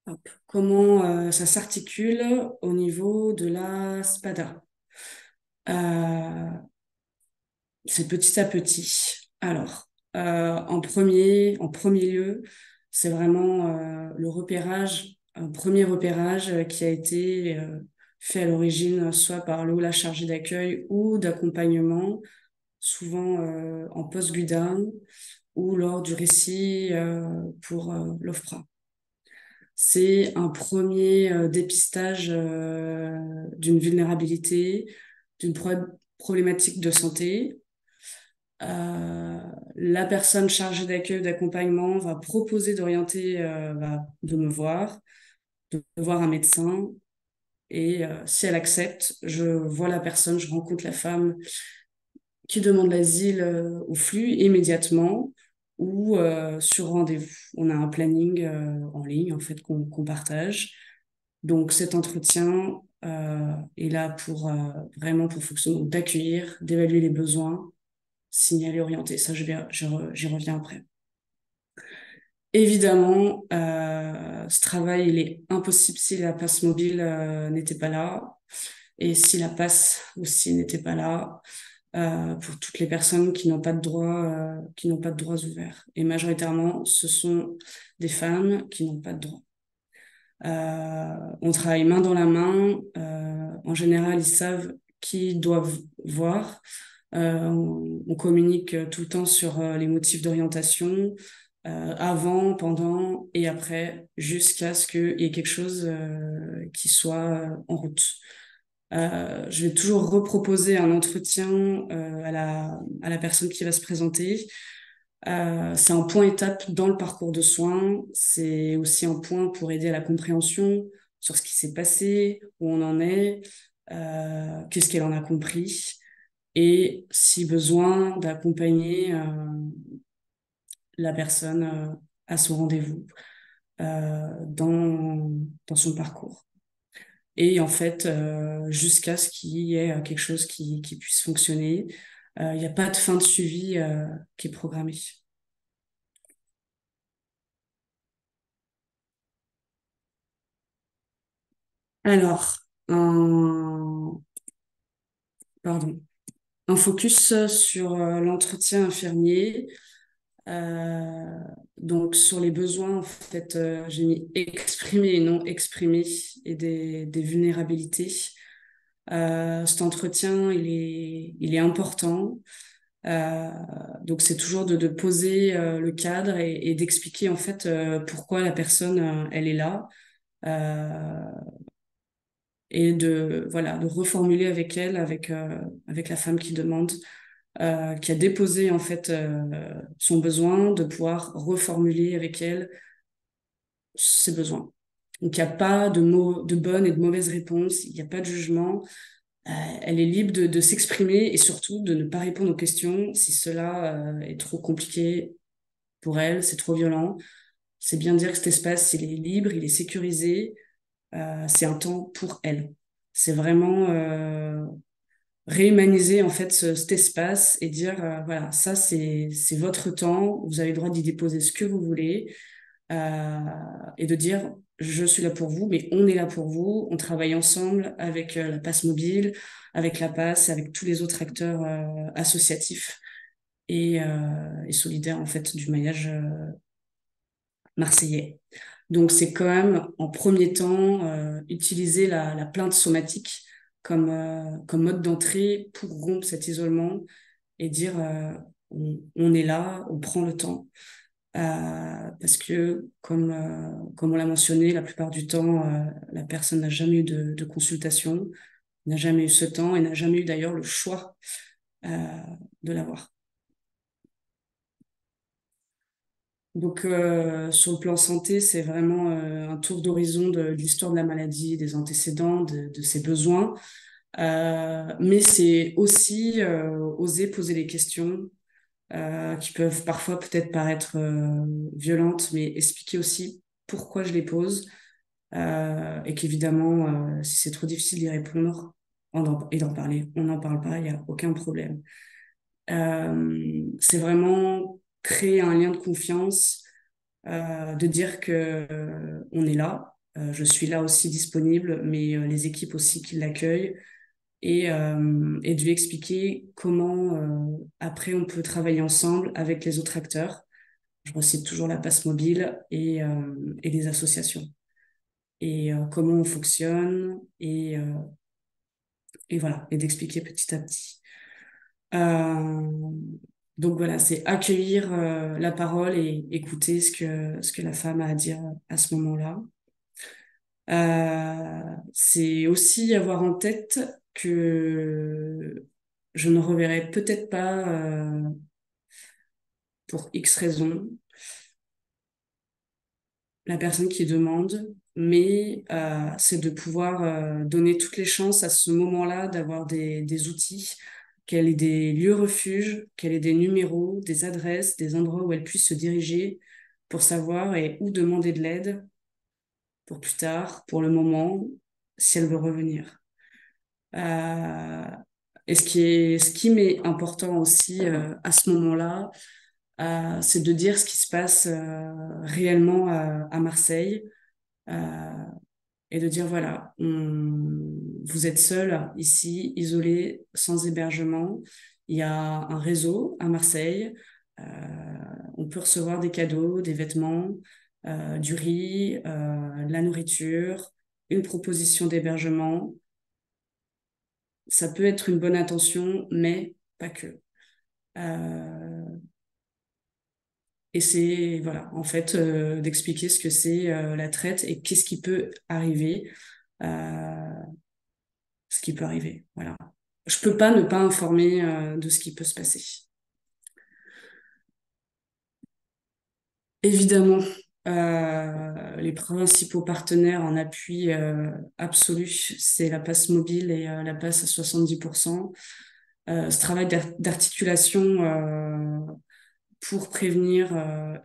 Hop. Comment ça s'articule au niveau de la SPADA? C'est petit à petit. Alors, en premier lieu, c'est vraiment le repérage, un premier repérage qui a été fait à l'origine, soit par le ou la chargée d'accueil ou d'accompagnement, souvent en post-GUDA ou lors du récit pour l'OFPRA. C'est un premier dépistage d'une vulnérabilité, d'une problématique de santé. La personne chargée d'accueil, d'accompagnement va proposer d'orienter, de me voir un médecin Et si elle accepte, je vois la personne, je rencontre la femme qui demande l'asile au flux immédiatement ou sur rendez-vous. On a un planning en ligne en fait qu'on partage. Donc cet entretien est là pour vraiment pour fonctionner, donc d'accueillir, d'évaluer les besoins, signaler, orienter. Ça, j'y reviens après. Évidemment, ce travail, il est impossible si la passe mobile n'était pas là et si la passe aussi n'était pas là pour toutes les personnes qui n'ont pas de droits, qui n'ont pas de droits ouverts. Et majoritairement, ce sont des femmes qui n'ont pas de droits. On travaille main dans la main. En général, ils savent qui ils doivent voir. On communique tout le temps sur les motifs d'orientation, avant, pendant et après, jusqu'à ce qu'il y ait quelque chose qui soit en route. Je vais toujours reproposer un entretien à la personne qui va se présenter. C'est un point étape dans le parcours de soins. C'est aussi un point pour aider à la compréhension sur ce qui s'est passé, où on en est, qu'est-ce qu'elle en a compris, et si besoin, d'accompagner la personne à son rendez-vous dans son parcours. Et en fait, jusqu'à ce qu'il y ait quelque chose qui puisse fonctionner. Il n'y a pas de fin de suivi qui est programmée. Alors, pardon, un focus sur l'entretien infirmier. Euh, donc, sur les besoins, en fait, j'ai mis exprimés et non exprimés et des vulnérabilités. Cet entretien, il est important. Euh, donc, c'est toujours de poser le cadre et d'expliquer en fait pourquoi la personne, elle est là. Euh, et de reformuler avec elle, avec la femme qui demande, qui a déposé en fait son besoin, de pouvoir reformuler avec elle ses besoins. Donc il n'y a pas de mots, de bonnes et de mauvaises réponses, il n'y a pas de jugement. Elle est libre de s'exprimer et surtout de ne pas répondre aux questions si cela est trop compliqué pour elle, c'est trop violent. C'est bien de dire que cet espace, il est libre, il est sécurisé, c'est un temps pour elle. C'est vraiment réhumaniser en fait cet espace et dire voilà, ça c'est votre temps, vous avez le droit d'y déposer ce que vous voulez euh, et de dire je suis là pour vous, mais on est là pour vous, on travaille ensemble avec la passe mobile, avec la passe, avec tous les autres acteurs associatifs et solidaires en fait du maillage marseillais. Donc, c'est quand même, en premier temps, utiliser la plainte somatique comme mode d'entrée pour rompre cet isolement et dire on est là, on prend le temps. Parce que, comme on l'a mentionné, la plupart du temps, la personne n'a jamais eu de consultation, n'a jamais eu ce temps et n'a jamais eu d'ailleurs le choix euh, de l'avoir. Donc, sur le plan santé, c'est vraiment un tour d'horizon de l'histoire de la maladie, des antécédents, de ses besoins. Mais c'est aussi oser poser les questions qui peuvent parfois peut-être paraître violentes, mais expliquer aussi pourquoi je les pose et qu'évidemment, si c'est trop difficile d'y répondre et d'en parler, on n'en parle pas, il n'y a aucun problème. C'est vraiment créer un lien de confiance de dire que on est là, je suis là aussi disponible, mais les équipes aussi qui l'accueillent et de lui expliquer comment après on peut travailler ensemble avec les autres acteurs. Je recite toujours la passe mobile et les associations et comment on fonctionne et voilà et d'expliquer petit à petit. Euh, donc voilà, c'est accueillir la parole et écouter ce que la femme a à dire à ce moment-là. C'est aussi avoir en tête que je ne reverrai peut-être pas pour X raisons. la personne qui demande, mais c'est de pouvoir donner toutes les chances à ce moment-là d'avoir des outils, qu'elle ait des lieux refuges, qu'elle ait des numéros, des adresses, des endroits où elle puisse se diriger pour savoir et où demander de l'aide pour plus tard, pour le moment, si elle veut revenir. Euh, et ce qui m'est important aussi à ce moment-là, c'est de dire ce qui se passe réellement à Marseille et de dire voilà, vous êtes seul ici, isolé, sans hébergement. Il y a un réseau à Marseille. Euh, on peut recevoir des cadeaux, des vêtements, du riz, de la nourriture, une proposition d'hébergement. Ça peut être une bonne intention, mais pas que. Euh, et c'est, voilà, en fait, d'expliquer ce que c'est la traite et qu'est-ce qui peut arriver. Euh, ce qui peut arriver, voilà. Je peux pas ne pas informer de ce qui peut se passer. Évidemment, les principaux partenaires en appui absolu, c'est la passe mobile et la passe à 70%. Ce travail d'articulation pour prévenir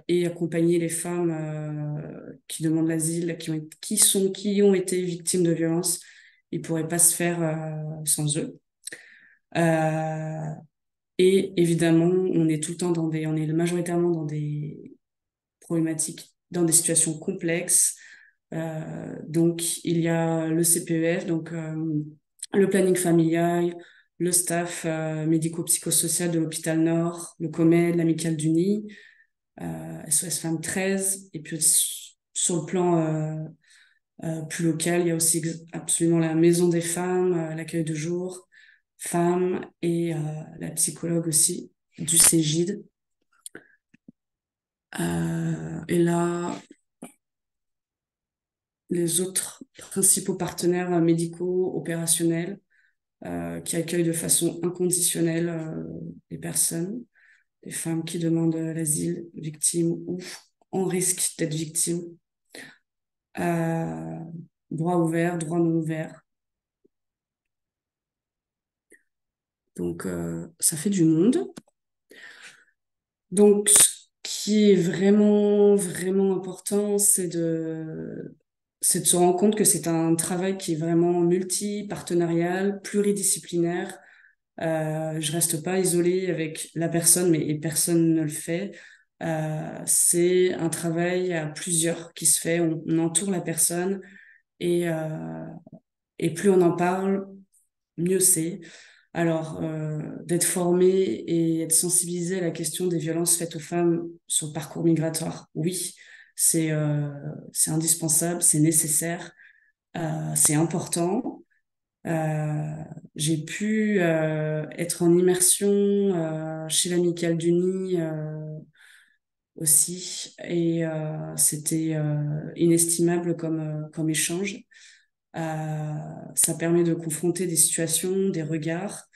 et accompagner les femmes qui demandent l'asile, qui ont été victimes de violences, il pourrait pas se faire sans eux. Euh, et évidemment, on est majoritairement dans des problématiques, dans des situations complexes. Donc, il y a le CPEF, donc le planning familial, le staff médico-psychosocial de l'hôpital Nord, le COMED, l'Amicale du Nid, SOS Femmes 13, et puis sur le plan plus local, il y a aussi absolument la Maison des femmes, l'accueil de jour, femmes et la psychologue aussi du CEGID. Et là, les autres principaux partenaires médicaux, opérationnels, qui accueillent de façon inconditionnelle les personnes, les femmes qui demandent l'asile, victimes ou en risque d'être victimes. Euh, Droit ouvert, droit non ouvert. Donc, ça fait du monde. Donc, ce qui est vraiment, vraiment important, c'est de se rendre compte que c'est un travail qui est vraiment multi-partenarial, pluridisciplinaire. Je reste pas isolée avec la personne, mais et personne ne le fait. C'est un travail à plusieurs qui se fait. On entoure la personne et plus on en parle, mieux c'est. Alors, d'être formé et être sensibilisé à la question des violences faites aux femmes sur le parcours migratoire, oui, c'est indispensable, c'est nécessaire, c'est important. Euh, j'ai pu être en immersion chez l'Amicale du Nid aussi, et c'était inestimable comme échange. Ça permet de confronter des situations, des regards,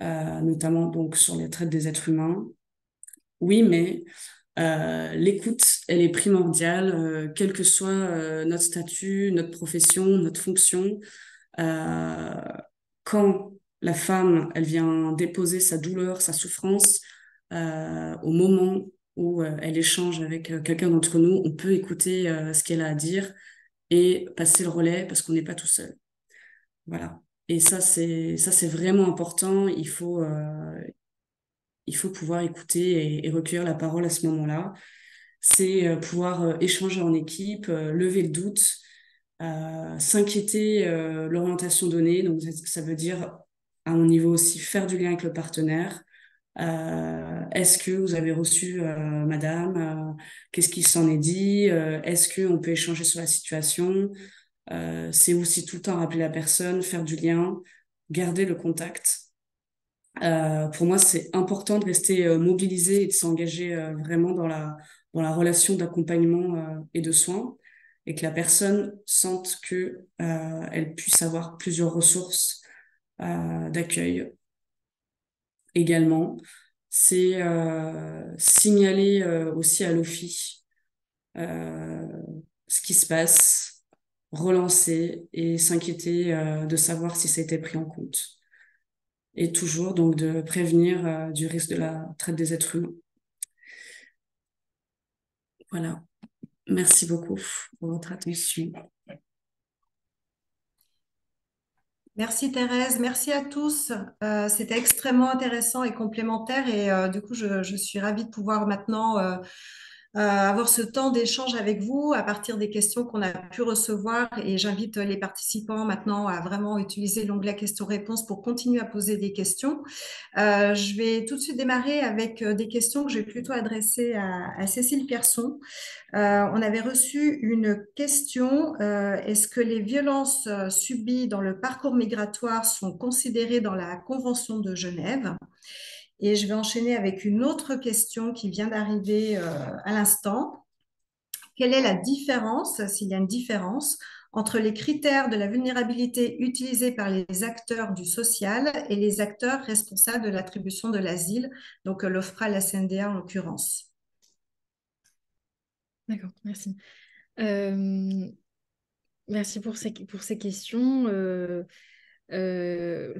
notamment donc sur la traite des êtres humains. Oui, mais l'écoute, elle est primordiale, quel que soit notre statut, notre profession, notre fonction. Euh, Quand la femme, elle vient déposer sa douleur, sa souffrance, au moment où elle échange avec quelqu'un d'entre nous, on peut écouter ce qu'elle a à dire et passer le relais parce qu'on n'est pas tout seul. Voilà. Et ça, c'est vraiment important. Il faut pouvoir écouter et recueillir la parole à ce moment-là. C'est pouvoir échanger en équipe, lever le doute, s'inquiéter l'orientation donnée. Donc, ça veut dire, à mon niveau aussi, faire du lien avec le partenaire. Est-ce que vous avez reçu madame? Qu'est-ce qui s'en est dit? Est-ce qu'on peut échanger sur la situation? C'est aussi tout le temps rappeler la personne, faire du lien, garder le contact. Pour moi, c'est important de rester mobilisé et de s'engager vraiment dans la relation d'accompagnement et de soins, et que la personne sente que elle puisse avoir plusieurs ressources d'accueil également. C'est signaler aussi à l'OFI ce qui se passe, relancer et s'inquiéter de savoir si ça a été pris en compte. Et toujours donc de prévenir du risque de la traite des êtres humains. Voilà. Merci beaucoup pour votre attention. Merci Thérèse, merci à tous. C'était extrêmement intéressant et complémentaire et du coup, je suis ravie de pouvoir maintenant avoir ce temps d'échange avec vous à partir des questions qu'on a pu recevoir et j'invite les participants maintenant à vraiment utiliser l'onglet questions-réponses pour continuer à poser des questions. Je vais tout de suite démarrer avec des questions que j'ai plutôt adressées à Cécile Pierson. On avait reçu une question. Est-ce que les violences subies dans le parcours migratoire sont considérées dans la Convention de Genève? Et je vais enchaîner avec une autre question qui vient d'arriver à l'instant. Quelle est la différence, s'il y a une différence, entre les critères de la vulnérabilité utilisés par les acteurs du social et les acteurs responsables de l'attribution de l'asile, donc l'OFPRA, la CNDA en l'occurrence? D'accord, merci. Merci pour ces questions.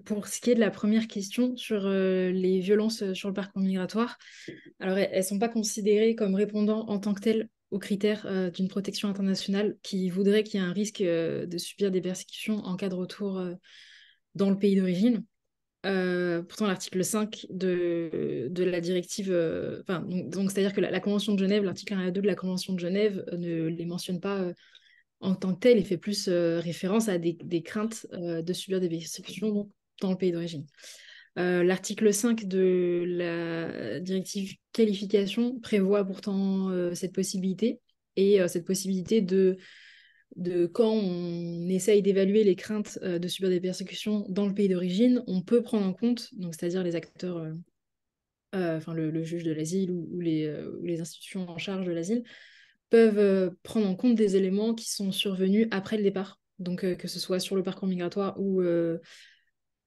Pour ce qui est de la première question sur les violences sur le parcours migratoire, alors elles ne sont pas considérées comme répondant en tant que telles aux critères d'une protection internationale qui voudrait qu'il y ait un risque de subir des persécutions en cas de retour dans le pays d'origine. Pourtant, l'article 5 de la directive, donc c'est-à-dire que la Convention de Genève, l'article 1 et 2 de la Convention de Genève ne les mentionne pas en tant que tel, il fait plus référence à des craintes de subir des persécutions donc, dans le pays d'origine. L'article 5 de la directive qualification prévoit pourtant cette possibilité, et cette possibilité de quand on essaye d'évaluer les craintes de subir des persécutions dans le pays d'origine, on peut prendre en compte, donc c'est-à-dire les acteurs, enfin le juge de l'asile ou les institutions en charge de l'asile, peuvent prendre en compte des éléments qui sont survenus après le départ, donc que ce soit sur le parcours migratoire ou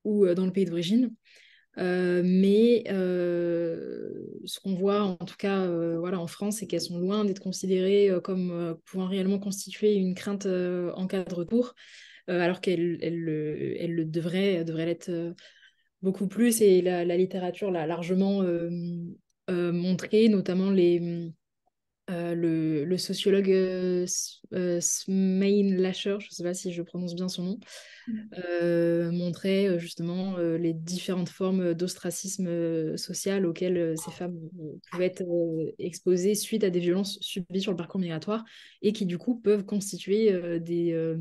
dans le pays d'origine. Mais ce qu'on voit en tout cas voilà, en France, c'est qu'elles sont loin d'être considérées comme pouvant réellement constituer une crainte en cas de retour, alors qu'elles le devraient l'être beaucoup plus, et la littérature l'a largement montré, notamment le sociologue Smain Lasher, je ne sais pas si je prononce bien son nom, montrait justement les différentes formes d'ostracisme social auxquelles ces femmes pouvaient être exposées suite à des violences subies sur le parcours migratoire, et qui du coup peuvent constituer des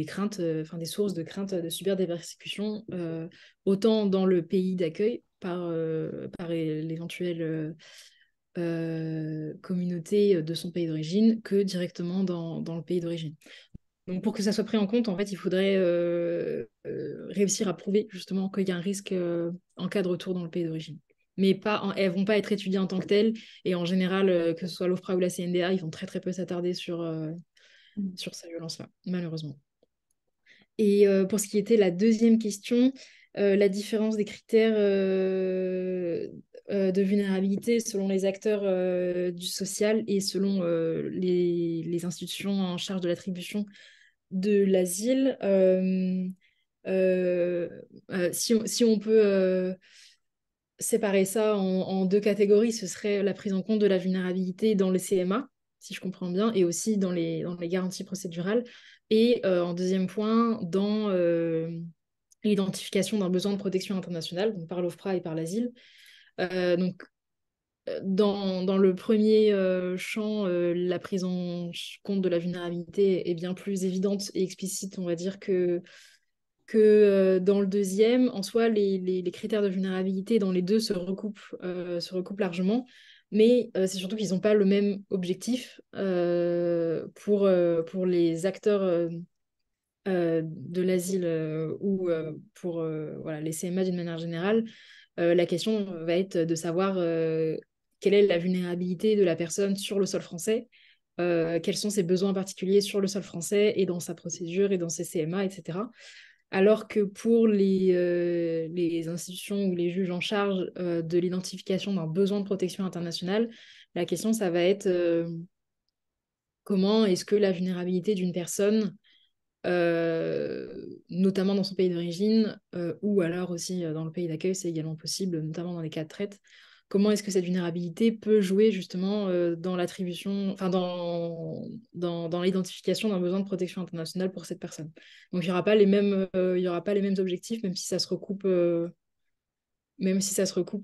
craintes, enfin des sources de crainte de subir des persécutions, autant dans le pays d'accueil par l'éventuelle communauté de son pays d'origine que directement dans le pays d'origine. Donc pour que ça soit pris en compte, en fait, il faudrait réussir à prouver justement qu'il y a un risque en cas de retour dans le pays d'origine. Mais elles ne vont pas être étudiées en tant que telles, et en général, que ce soit l'OFPRA ou la CNDA, ils vont très très peu s'attarder sur ces violences-là, malheureusement. Et pour ce qui était la deuxième question, la différence des critères de vulnérabilité selon les acteurs du social et selon les institutions en charge de l'attribution de l'asile. Si on peut séparer ça en deux catégories, ce serait la prise en compte de la vulnérabilité dans les CMA, si je comprends bien, et aussi dans les garanties procédurales. Et en deuxième point, dans l'identification d'un besoin de protection internationale, donc par l'OFPRA et par l'asile. Donc, dans le premier champ, la prise en compte de la vulnérabilité est bien plus évidente et explicite, on va dire, que dans le deuxième. En soi, les critères de vulnérabilité dans les deux se recoupent largement, mais c'est surtout qu'ils n'ont pas le même objectif pour les acteurs de l'asile ou pour voilà, les CMA d'une manière générale. La question va être de savoir quelle est la vulnérabilité de la personne sur le sol français, quels sont ses besoins particuliers sur le sol français et dans sa procédure et dans ses CMA, etc. Alors que pour les institutions ou les juges en charge de l'identification d'un besoin de protection internationale, la question, ça va être comment est-ce que la vulnérabilité d'une personne, notamment dans son pays d'origine, ou alors aussi dans le pays d'accueil, c'est également possible, notamment dans les cas de traite, comment est-ce que cette vulnérabilité peut jouer justement dans l'attribution, enfin dans l'identification d'un besoin de protection internationale pour cette personne. Donc il n'y aura pas les mêmes, il y aura pas les mêmes objectifs, même si ça se recoupe,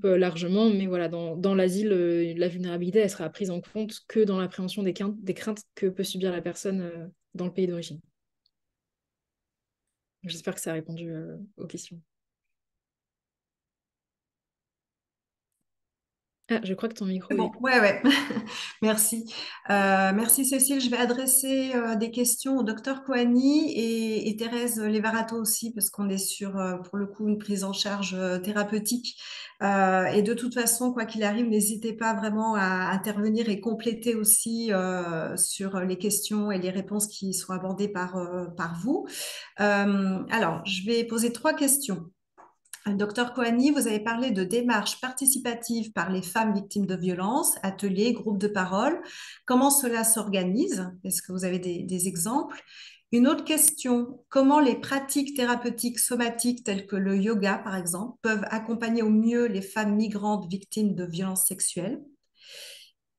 largement. Mais voilà, dans l'asile, la vulnérabilité, elle sera prise en compte que dans l'appréhension des craintes que peut subir la personne dans le pays d'origine. J'espère que ça a répondu aux questions. Ah, je crois que ton micro Bon, est... ouais. Merci. Merci Cécile. Je vais adresser des questions au docteur Coani et Thérèse Levarato aussi, parce qu'on est sur, pour le coup, une prise en charge thérapeutique. Et de toute façon, quoi qu'il arrive, n'hésitez pas vraiment à intervenir et compléter aussi sur les questions et les réponses qui sont abordées par vous. Alors, je vais poser 3 questions. Docteur Coani, vous avez parlé de démarches participatives par les femmes victimes de violences, ateliers, groupes de parole. Comment cela s'organise? Est-ce que vous avez des exemples? Une autre question, comment les pratiques thérapeutiques somatiques telles que le yoga, par exemple, peuvent accompagner au mieux les femmes migrantes victimes de violences sexuelles?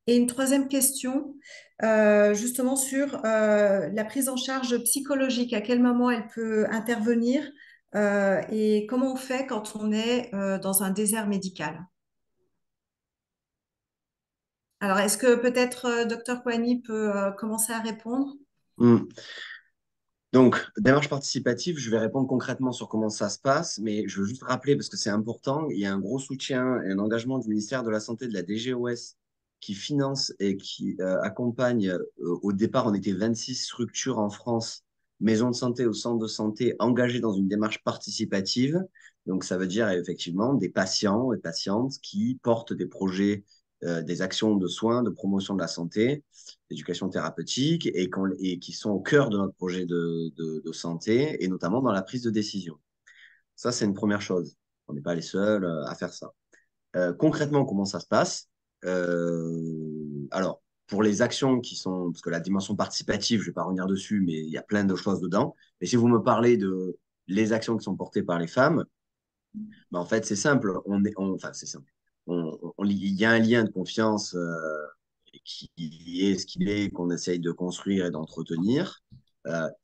Et une troisième question, justement sur la prise en charge psychologique, à quel moment elle peut intervenir et comment on fait quand on est dans un désert médical. Alors, est-ce que peut-être Dr Kouani peut commencer à répondre? Hmm. Donc, démarche participative, je vais répondre concrètement sur comment ça se passe, mais je veux juste rappeler, parce que c'est important, il y a un gros soutien et un engagement du ministère de la Santé, de la DGOS, qui finance et qui accompagne. Au départ, on était 26 structures en France, maisons de santé ou centres de santé, engagées dans une démarche participative. Donc, ça veut dire effectivement des patients et patientes qui portent des projets, des actions de soins, de promotion de la santé, d'éducation thérapeutique et qui sont au cœur de notre projet de santé et notamment dans la prise de décision. Ça, c'est une première chose. On n'est pas les seuls à faire ça. Concrètement, comment ça se passe? Alors, pour les actions qui sont, parce que la dimension participative, je ne vais pas revenir dessus, mais il y a plein de choses dedans. Mais si vous me parlez de les actions qui sont portées par les femmes, ben en fait, c'est simple. Enfin, c'est simple. Il y a un lien de confiance qui est ce qu'il est, qu'on essaye de construire et d'entretenir.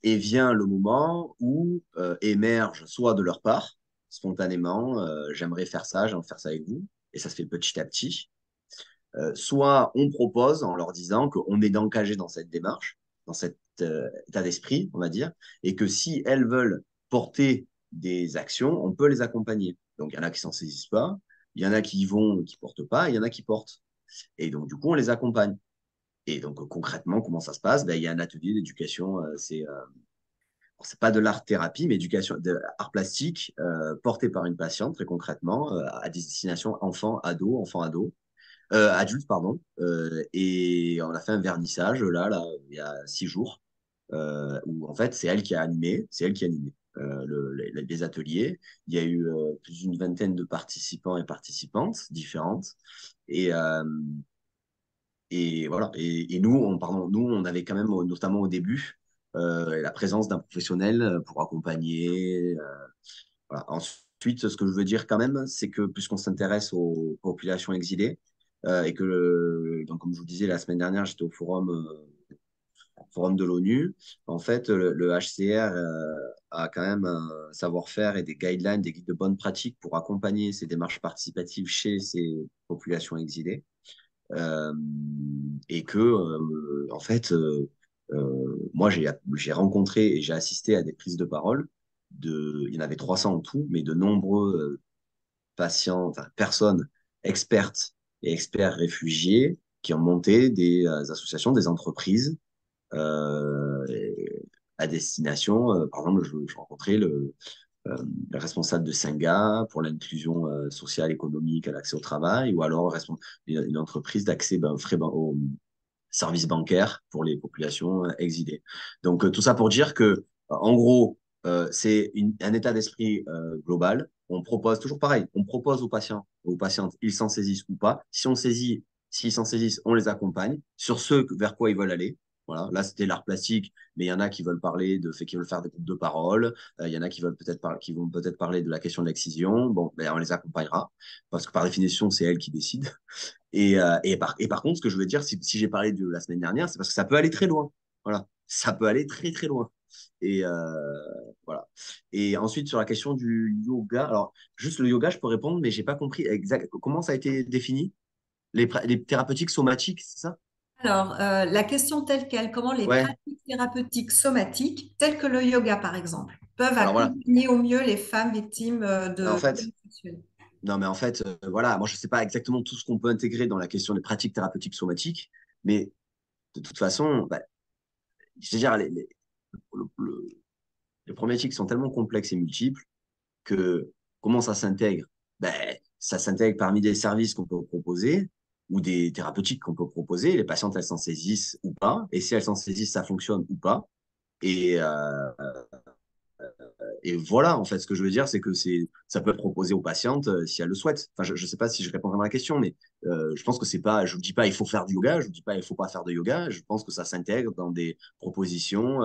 Et vient le moment où émerge soit de leur part, spontanément, j'aimerais faire ça avec vous, et ça se fait petit à petit. Soit on propose en leur disant qu'on est engagé dans cette démarche, dans cet état d'esprit, on va dire, et que si elles veulent porter des actions, on peut les accompagner. Donc il y en a qui s'en saisissent pas, il y en a qui y vont, qui portent pas, il y en a qui portent. Et donc du coup, on les accompagne. Et donc, concrètement, comment ça se passe? Ben, il y a un atelier d'éducation, c'est pas de l'art-thérapie, mais éducation de art plastique porté par une patiente, très concrètement, à destination enfants-ados, adultes, pardon. Et on a fait un vernissage, là, il y a 6 jours, où en fait, c'est elle qui a animé, les ateliers. Il y a eu plus d'une vingtaine de participants et participantes différentes. Et, et voilà. Et nous, on avait quand même, notamment au début, la présence d'un professionnel pour accompagner. Voilà. Ensuite, ce que je veux dire quand même, c'est que puisqu'on s'intéresse aux populations exilées, et que, donc, comme je vous disais, la semaine dernière, j'étais au forum de l'ONU. En fait, le HCR a quand même un savoir-faire et des guidelines, des guides de bonne pratique pour accompagner ces démarches participatives chez ces populations exilées. Euh, et que, en fait, moi, j'ai rencontré et j'ai assisté à des prises de parole. Il y en avait 300 en tout, mais de nombreux patients, enfin, personnes expertes et experts réfugiés qui ont monté des associations, des entreprises euh, à destination. Par exemple, je rencontrais euh, le responsable de Senga pour l'inclusion sociale, économique, à l'accès au travail, ou alors une entreprise d'accès au service bancaire pour les populations exilées. Donc, tout ça pour dire que, en gros, c'est un état d'esprit global. On propose toujours pareil, on propose aux patients, aux patientes, ils s'en saisissent ou pas. Si on saisit, s'ils s'en saisissent, on les accompagne sur ce vers quoi ils veulent aller. Voilà, là c'était l'art plastique, mais il y en a qui veulent parler de fait, qui veulent faire des groupes de parole. Il y en a qui veulent qui vont peut-être parler de la question de l'excision. Bon, ben, on les accompagnera parce que par définition c'est elles qui décident. Et par contre, ce que je veux dire, si j'ai parlé de la semaine dernière, c'est parce que ça peut aller très loin. Voilà, ça peut aller très très loin. Et voilà. Et ensuite, sur la question du yoga, alors juste le yoga, je peux répondre, mais j'ai pas compris exact comment ça a été défini. Les thérapeutiques somatiques, c'est ça? Alors, la question telle qu'elle, comment les Ouais. pratiques thérapeutiques somatiques, telles que le yoga par exemple, peuvent Alors voilà. accompagner au mieux les femmes victimes En de fait, violences sexuelles. non, mais en fait, voilà, moi je sais pas exactement tout ce qu'on peut intégrer dans la question des pratiques thérapeutiques somatiques, mais de toute façon, bah, je veux dire, le- le- les problématiques sont tellement complexes et multiples que comment ça s'intègre? Ben, ça s'intègre parmi des services qu'on peut proposer ou des thérapeutiques qu'on peut proposer. Les patientes, elles s'en saisissent ou pas. Et si elles s'en saisissent, ça fonctionne ou pas. Et, et voilà, en fait, ce que je veux dire, c'est que ça peut être proposé aux patientes si elles le souhaitent. Enfin, je ne sais pas si je réponds vraiment à la question, mais je pense que c'est pas, je vous dis pas il faut faire du yoga, je vous dis pas il faut pas faire de yoga. Je pense que ça s'intègre dans des propositions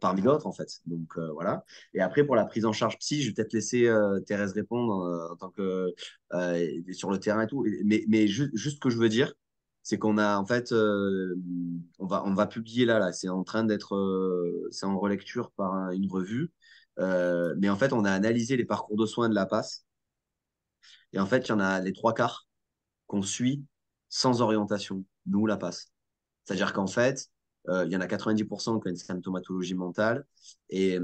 parmi d'autres, en fait. Donc voilà. Et après, pour la prise en charge psy, je vais peut-être laisser Thérèse répondre en tant que sur le terrain et tout. Mais juste ce que je veux dire, c'est qu'on a en fait, on va publier là, c'est en train d'être, c'est en relecture par une revue. Mais en fait, on a analysé les parcours de soins de la passe. Et en fait, il y en a les trois quarts qu'on suit sans orientation, nous, la passe. C'est-à-dire qu'en fait, il y en a 90% qui ont une symptomatologie mentale. Et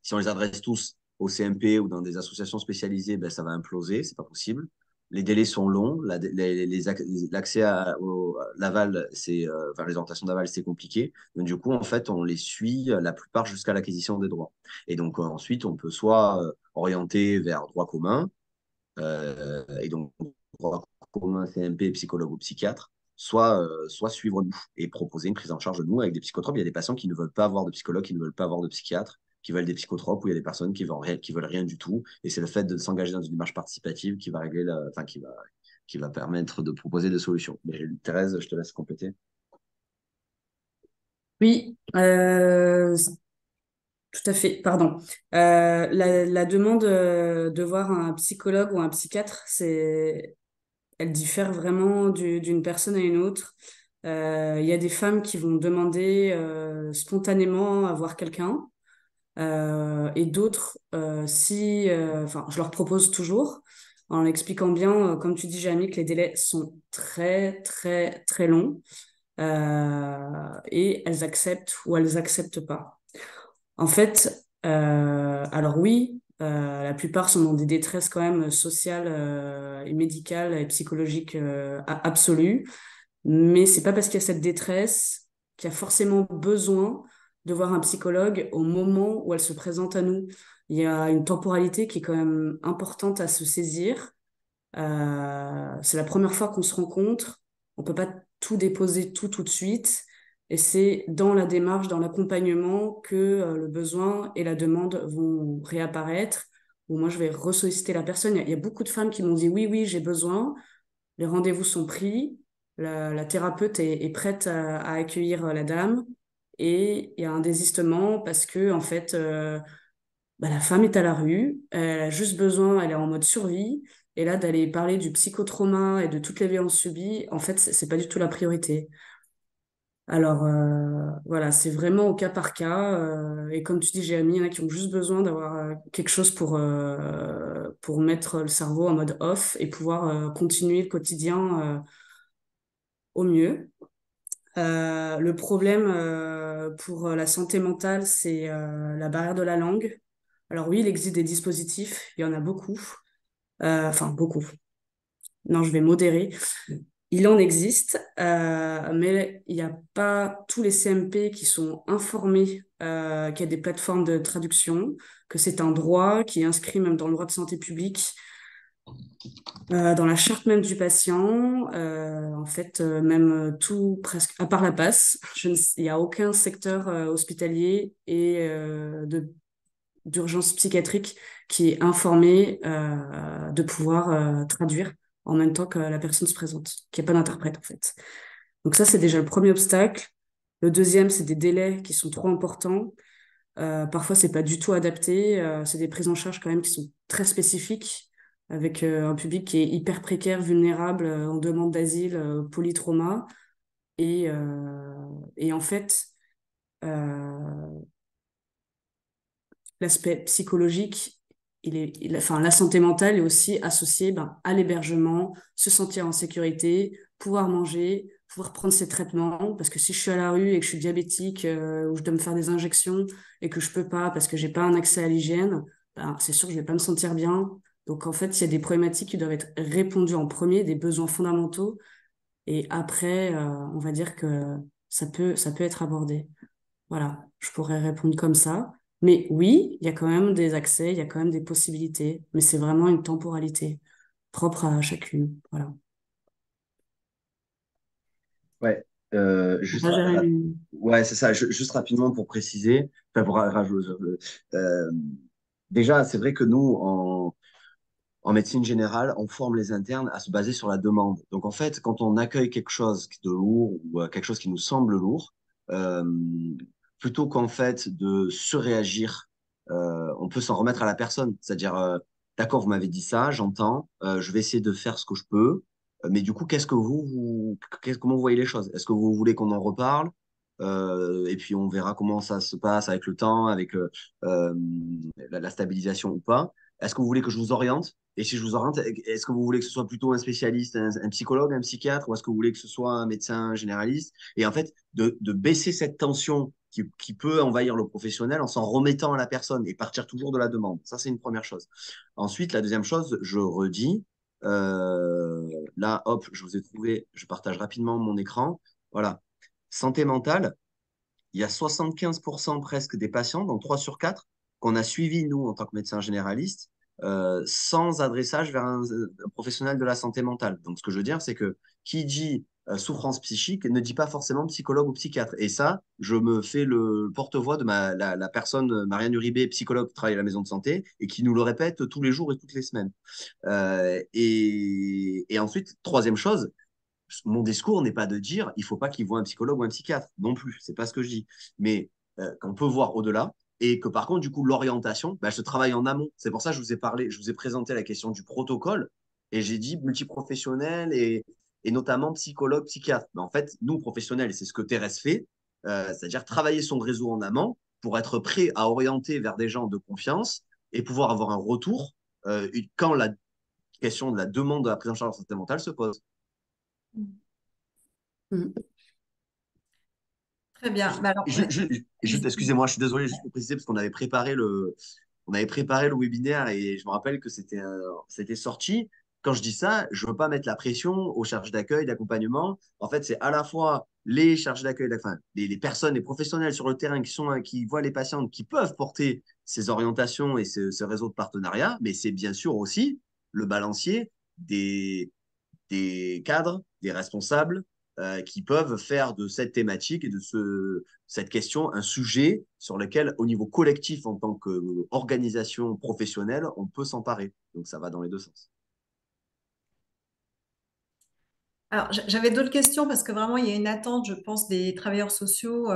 si on les adresse tous au CMP ou dans des associations spécialisées, ben, ça va imploser, c'est pas possible. Les délais sont longs, l'accès au l'aval, enfin, les orientations d'aval, c'est compliqué. Donc, du coup, en fait, on les suit la plupart jusqu'à l'acquisition des droits. Et donc, ensuite, on peut soit orienter vers droit commun, et donc droit commun, CMP, psychologue ou psychiatre, soit suivre nous et proposer une prise en charge de nous avec des psychotropes. Il y a des patients qui ne veulent pas avoir de psychologue, qui ne veulent pas avoir de psychiatre, qui veulent des psychotropes, ou il y a des personnes qui veulent rien du tout. Et c'est le fait de s'engager dans une démarche participative qui va régler enfin, qui va permettre de proposer des solutions. Mais Thérèse, je te laisse compléter. Oui, tout à fait, pardon. La demande de voir un psychologue ou un psychiatre, elle diffère vraiment d'une personne à une autre. Il y a des femmes qui vont demander spontanément à voir quelqu'un, et d'autres, enfin, je leur propose toujours, en expliquant bien, comme tu dis, Jamie, que les délais sont très, très, très longs, et elles acceptent ou elles acceptent pas. En fait, alors oui, la plupart sont dans des détresses quand même sociales et médicales et psychologiques absolues, mais c'est pas parce qu'il y a cette détresse qu'il y a forcément besoin de voir un psychologue au moment où elle se présente à nous. Il y a une temporalité qui est quand même importante à se saisir. C'est la première fois qu'on se rencontre. On peut pas tout déposer tout de suite. Et c'est dans la démarche, dans l'accompagnement que le besoin et la demande vont réapparaître. Ou moi, je vais ressolliciter la personne. Il y a beaucoup de femmes qui m'ont dit oui, oui, j'ai besoin. Les rendez-vous sont pris. La thérapeute est prête à accueillir la dame. Et il y a un désistement parce que, en fait, bah, la femme est à la rue, elle a juste besoin, elle est en mode survie, et là d'aller parler du psychotrauma et de toutes les violences subies, en fait, c'est pas du tout la priorité. Alors voilà, c'est vraiment au cas par cas, et comme tu dis, Jérémy, il y en a qui ont juste besoin d'avoir quelque chose pour mettre le cerveau en mode off et pouvoir continuer le quotidien au mieux. Le problème pour la santé mentale, c'est la barrière de la langue. Alors oui, il existe des dispositifs, il y en a beaucoup. Enfin, beaucoup. Non, je vais modérer. Il en existe, mais il n'y a pas tous les CMP qui sont informés qu'il y a des plateformes de traduction, que c'est un droit qui est inscrit même dans le droit de santé publique, dans la charte même du patient. En fait, même tout, presque, à part la passe, il n'y a aucun secteur hospitalier et de d'urgence psychiatrique qui est informé de pouvoir traduire en même temps que la personne se présente, qu'il n'y a pas d'interprète en fait. Donc ça, c'est déjà le premier obstacle. Le deuxième, c'est des délais qui sont trop importants. Parfois, c'est pas du tout adapté. C'est des prises en charge quand même qui sont très spécifiques, avec un public qui est hyper précaire, vulnérable, en demande d'asile, polytrauma. Et en fait, euh, l'aspect psychologique, enfin, la santé mentale est aussi associée à l'hébergement, se sentir en sécurité, pouvoir manger, pouvoir prendre ses traitements. Parce que si je suis à la rue et que je suis diabétique, ou je dois me faire des injections et que je peux pas parce que j'ai pas un accès à l'hygiène, c'est sûr que je vais pas me sentir bien. Donc en fait, il y a des problématiques qui doivent être répondues en premier, des besoins fondamentaux. Et après, on va dire que ça peut être abordé. Voilà, je pourrais répondre comme ça. Mais oui, il y a quand même des accès, il y a quand même des possibilités, mais c'est vraiment une temporalité propre à chacune. Voilà. Ouais, juste, Ah, Jérémy. ouais, c'est ça. Juste rapidement pour préciser, enfin pour rajouter. Euh, déjà, c'est vrai que nous, en médecine générale, on forme les internes à se baser sur la demande. Donc en fait, quand on accueille quelque chose de lourd ou quelque chose qui nous semble lourd, euh, plutôt qu'en fait de surréagir, on peut s'en remettre à la personne. C'est-à-dire, d'accord, vous m'avez dit ça, j'entends, je vais essayer de faire ce que je peux. Mais du coup, qu'est-ce que comment vous voyez les choses? Est-ce que vous voulez qu'on en reparle? Et puis on verra comment ça se passe avec le temps, avec euh, la stabilisation ou pas. Est-ce que vous voulez que je vous oriente? Et si je vous oriente, est-ce que vous voulez que ce soit plutôt un spécialiste, un psychologue, un psychiatre, ou est-ce que vous voulez que ce soit un médecin généraliste? Et en fait, de baisser cette tension qui peut envahir le professionnel en s'en remettant à la personne et partir toujours de la demande. Ça, c'est une première chose. Ensuite, la deuxième chose, je redis, là, hop, je vous ai trouvé, je partage rapidement mon écran. Voilà. Santé mentale, il y a 75% presque des patients, donc 3 sur 4, qu'on a suivis, nous, en tant que médecins généralistes, sans adressage vers un professionnel de la santé mentale. Donc, ce que je veux dire, c'est que qui dit souffrance psychique ne dit pas forcément psychologue ou psychiatre. Et ça, je me fais le porte-voix de la personne, Marianne Uribe, psychologue qui travaille à la maison de santé et qui nous le répète tous les jours et toutes les semaines. Et ensuite, troisième chose, mon discours n'est pas de dire il faut pas qu'il voit un psychologue ou un psychiatre non plus, c'est pas ce que je dis, mais qu'on peut voir au-delà et que par contre du coup l'orientation, bah, je travaille en amont. C'est pour ça que je vous ai parlé, je vous ai présenté la question du protocole et j'ai dit multiprofessionnel et notamment psychologue, psychiatre. Mais en fait, nous professionnels, et c'est ce que Thérèse fait, c'est-à-dire travailler son réseau en amont pour être prêt à orienter vers des gens de confiance et pouvoir avoir un retour quand la question de la demande de la prise en charge en santé mentale se pose. Mm. Très bien. Bah alors, Juste, excusez-moi, je suis désolé, juste pour préciser, parce qu'on avait préparé le webinaire et je me rappelle que c'était sorti. Quand je dis ça, je ne veux pas mettre la pression aux charges d'accueil, d'accompagnement. En fait, c'est à la fois les charges d'accueil, enfin, les personnes, les professionnels sur le terrain qui voient les patients, qui peuvent porter ces orientations et ce réseau de partenariat, mais c'est bien sûr aussi le balancier des cadres, des responsables qui peuvent faire de cette thématique et de cette question un sujet sur lequel, au niveau collectif, en tant qu'organisation professionnelle, on peut s'emparer. Donc ça va dans les deux sens. alors, j'avais d'autres questions parce que vraiment, il y a une attente, je pense, des travailleurs sociaux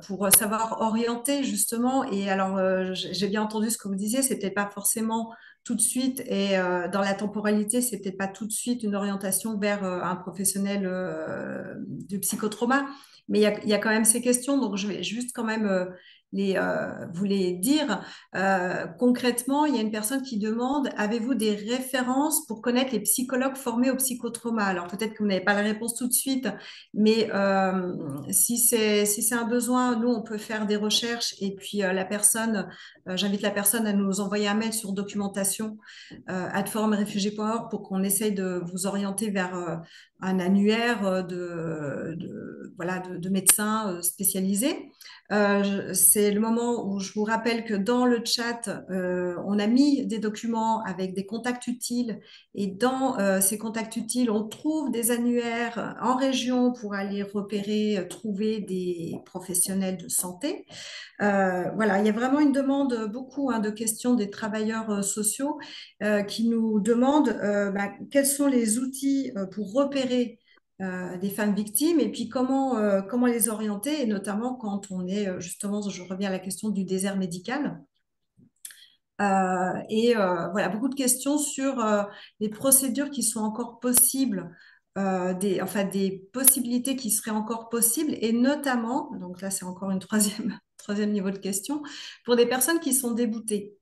pour savoir orienter justement. Et alors, j'ai bien entendu ce que vous disiez, c'est peut-être pas forcément tout de suite et dans la temporalité, c'est peut-être pas tout de suite une orientation vers un professionnel du psychotrauma. Mais il y a quand même ces questions, donc je vais juste quand même vous les dire. Concrètement, il y a une personne qui demande, avez-vous des références pour connaître les psychologues formés au psychotrauma? Alors peut-être que vous n'avez pas la réponse tout de suite, mais si c'est un besoin, nous, on peut faire des recherches et puis j'invite la personne à nous envoyer un mail sur documentation @forumrefugie.org pour qu'on essaye de vous orienter vers un annuaire voilà, de médecins spécialisés. C'est le moment où je vous rappelle que dans le chat, on a mis des documents avec des contacts utiles et dans ces contacts utiles, on trouve des annuaires en région pour aller repérer, trouver des professionnels de santé. Voilà, il y a vraiment une demande beaucoup de questions des travailleurs sociaux qui nous demandent quels sont les outils pour repérer des femmes victimes et puis comment les orienter, et notamment quand on est justement, je reviens à la question du désert médical. Voilà, beaucoup de questions sur les procédures qui sont encore possibles, des possibilités qui seraient encore possibles, et notamment, donc là c'est encore une troisième niveau de question, pour des personnes qui sont déboutées.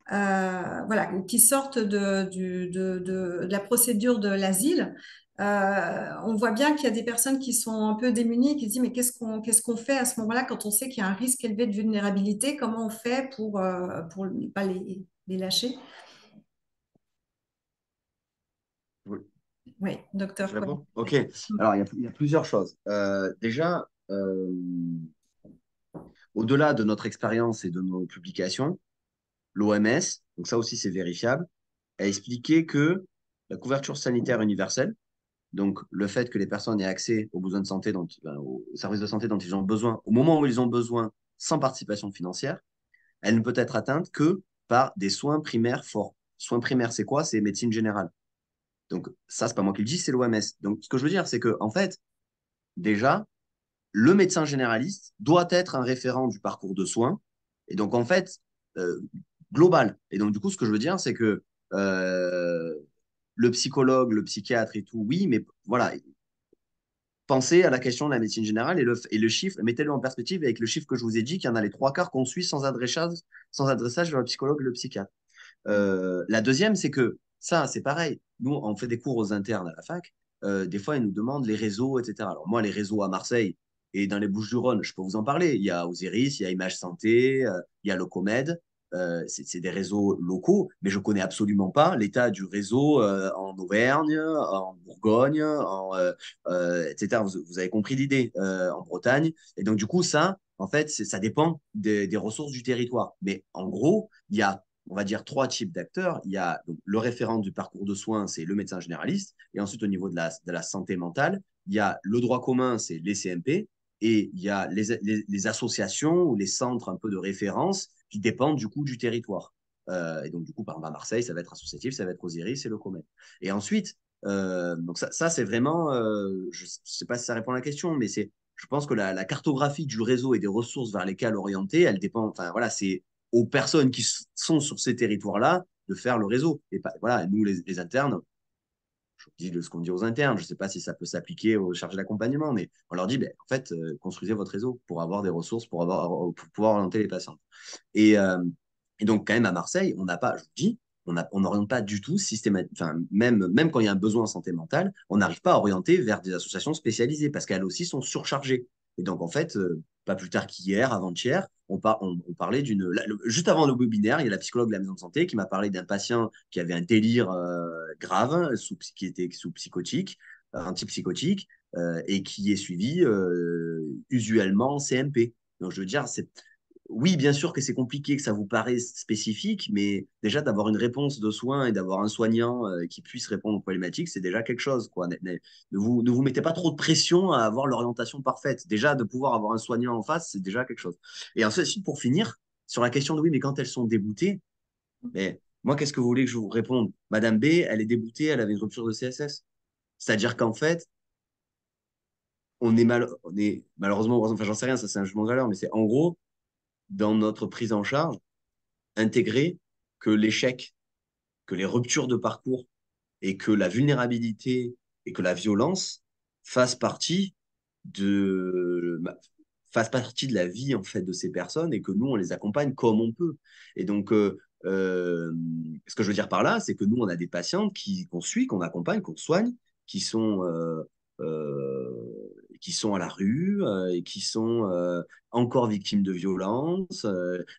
Voilà, qui sortent de la procédure de l'asile. On voit bien qu'il y a des personnes qui sont un peu démunies, qui se disent mais qu'est-ce qu'on fait à ce moment-là quand on sait qu'il y a un risque élevé de vulnérabilité? Comment on fait pour ne pas les lâcher? Oui. Oui, docteur Je Cohen. réponds? Ok. Alors, il y a plusieurs choses. Déjà, au-delà de notre expérience et de nos publications, l'OMS, donc ça aussi c'est vérifiable, a expliqué que la couverture sanitaire universelle, donc le fait que les personnes aient accès aux besoins de santé, aux services de santé dont ils ont besoin, au moment où ils ont besoin, sans participation financière, elle ne peut être atteinte que par des soins primaires forts. Soins primaires, c'est quoi? C'est médecine générale. Donc ça, c'est pas moi qui le dis, c'est l'OMS. Donc ce que je veux dire, c'est que en fait, déjà, le médecin généraliste doit être un référent du parcours de soins. Et donc, en fait, euh, global. Et donc, du coup, ce que je veux dire, c'est que euh, le psychologue, le psychiatre et tout, oui, mais voilà, pensez à la question de la médecine générale et le chiffre, mettez-le en perspective avec le chiffre que je vous ai dit, qu'il y en a les trois quarts qu'on suit sans adressage vers le psychologue et le psychiatre. La deuxième, c'est que ça, c'est pareil. Nous, on fait des cours aux internes à la fac. Des fois, ils nous demandent les réseaux, etc. Alors, moi, les réseaux à Marseille et dans les Bouches-du-Rhône, je peux vous en parler. Il y a Osiris, il y a Image Santé, il y a Locomed. C'est des réseaux locaux, mais je ne connais absolument pas l'état du réseau en Auvergne, en Bourgogne, etc. Vous avez compris l'idée, en Bretagne. Et donc, du coup, ça, en fait, ça dépend des ressources du territoire. Mais en gros, il y a on va dire, trois types d'acteurs. Il y a donc, le référent du parcours de soins, c'est le médecin généraliste. Et ensuite, au niveau de la santé mentale, il y a le droit commun, c'est les CMP. Et il y a les associations ou les centres un peu de référence qui dépendent du coup du territoire. Et donc, du coup, par exemple, à Marseille, ça va être associatif, ça va être Osiris et le Comet. Et ensuite, donc ça c'est vraiment, je ne sais pas si ça répond à la question, mais je pense que la cartographie du réseau et des ressources vers lesquelles orienter, elle dépend, enfin voilà, c'est aux personnes qui sont sur ces territoires-là de faire le réseau. Et pas, voilà, nous, les internes, je dis ce qu'on dit aux internes, je ne sais pas si ça peut s'appliquer aux chargés d'accompagnement, mais on leur dit, ben, en fait, construisez votre réseau pour avoir des ressources, pour pouvoir orienter les patients. Et, euh, et donc, quand même, à Marseille, on n'a pas, je vous dis, on n'oriente pas du tout systématiquement, enfin, même quand il y a un besoin en santé mentale, on n'arrive pas à orienter vers des associations spécialisées parce qu'elles aussi sont surchargées. Et donc, en fait, pas plus tard qu'hier, avant-hier, on parlait juste avant le webinaire, il y a la psychologue de la maison de santé qui m'a parlé d'un patient qui avait un délire grave, qui était sous psychotique, antipsychotique, et qui est suivi usuellement en CMP. Donc, je veux dire, oui, bien sûr que c'est compliqué, que ça vous paraît spécifique, mais déjà d'avoir une réponse de soins et d'avoir un soignant qui puisse répondre aux problématiques, c'est déjà quelque chose, quoi. Ne vous mettez pas trop de pression à avoir l'orientation parfaite. Déjà, de pouvoir avoir un soignant en face, c'est déjà quelque chose. Et ensuite, pour finir, sur la question de oui, mais quand elles sont déboutées, mais moi, qu'est-ce que vous voulez que je vous réponde? Madame B, elle est déboutée, elle avait une rupture de CSS. C'est-à-dire qu'en fait, on est malheureusement, enfin, j'en sais rien, ça c'est un jugement de valeur, mais c'est en gros, dans notre prise en charge, intégrer que l'échec, que les ruptures de parcours et que la vulnérabilité et que la violence fassent partie de fassent partie de la vie en fait de ces personnes et que nous on les accompagne comme on peut. Et donc ce que je veux dire par là, c'est que nous on a des patientes qu'on suit, qu'on accompagne, qu'on soigne, qui sont qui sont à la rue et qui sont encore victimes de violences.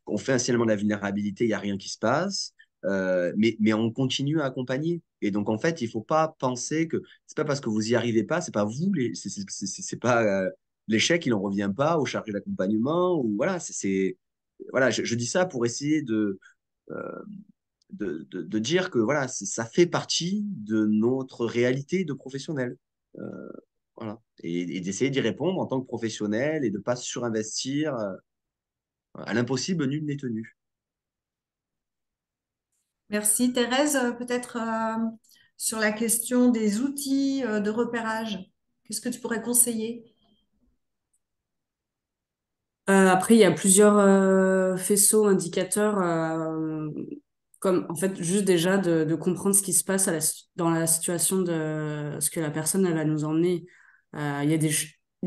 On fait un signalement de la vulnérabilité, il n'y a rien qui se passe, mais on continue à accompagner. Et donc, en fait, il faut pas penser que c'est pas parce que vous y arrivez pas, c'est pas vous, c'est pas l'échec, il en revient pas au chargé d'accompagnement, ou voilà, voilà, je dis ça pour essayer euh, de dire que voilà, ça fait partie de notre réalité de professionnel. Euh, voilà. Et d'essayer d'y répondre en tant que professionnel et de ne pas surinvestir. À l'impossible, nul n'est tenu. Merci. Thérèse, peut-être sur la question des outils de repérage, qu'est-ce que tu pourrais conseiller? Après, il y a plusieurs faisceaux indicateurs, comme en fait juste déjà de comprendre ce qui se passe dans la situation de ce que la personne elle va nous emmener. Il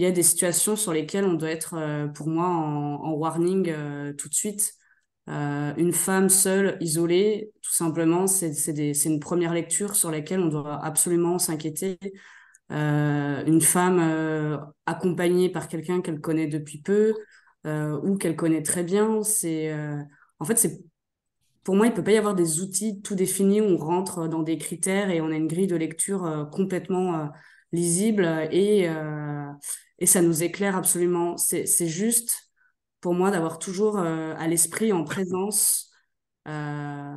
y a des situations sur lesquelles on doit être, pour moi, en warning tout de suite. Une femme seule, isolée, tout simplement, c'est une première lecture sur laquelle on doit absolument s'inquiéter. Une femme accompagnée par quelqu'un qu'elle connaît depuis peu ou qu'elle connaît très bien, en fait, pour moi, il peut pas y avoir des outils tout définis où on rentre dans des critères et on a une grille de lecture complètement lisible et ça nous éclaire absolument. C'est juste pour moi d'avoir toujours à l'esprit en présence euh,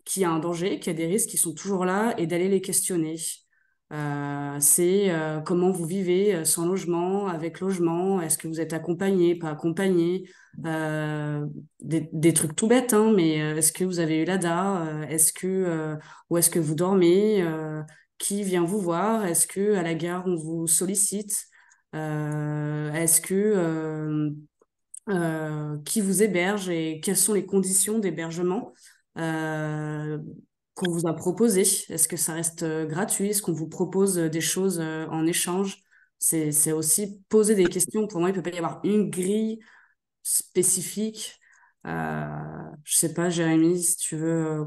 qu'il y a un danger, qu'il y a des risques qui sont toujours là et d'aller les questionner. C'est comment vous vivez sans logement, avec logement, est-ce que vous êtes accompagné, pas accompagné, des trucs tout bêtes, hein, mais est-ce que vous avez eu l'ADA, où est-ce que vous dormez, qui vient vous voir, est-ce que à la gare on vous sollicite, est-ce que qui vous héberge et quelles sont les conditions d'hébergement euh, qu'on vous a proposées. Est-ce que ça reste gratuit? Est-ce qu'on vous propose des choses en échange? C'est aussi poser des questions. Pour moi, il peut pas y avoir une grille spécifique. Je sais pas, Jérémy, si tu veux Ah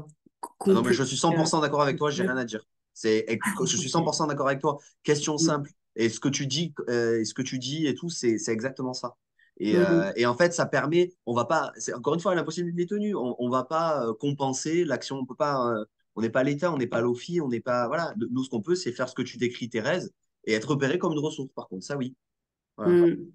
non, mais compléter. je suis 100% d'accord avec toi, j'ai rien à dire. Je suis Ok. 100% d'accord avec toi. Question Mm. simple. Et ce que tu dis et tout, c'est exactement ça. Mm. Et en fait, ça permet, on va pas, c'est encore une fois l'impossible des tenues. On va pas compenser l'action. On peut pas, on n'est pas l'État, on n'est pas l'OFI, on n'est pas, voilà. Nous, ce qu'on peut, c'est faire ce que tu décris, Thérèse, et être repéré comme une ressource. Par contre, ça, oui. Voilà. Mm.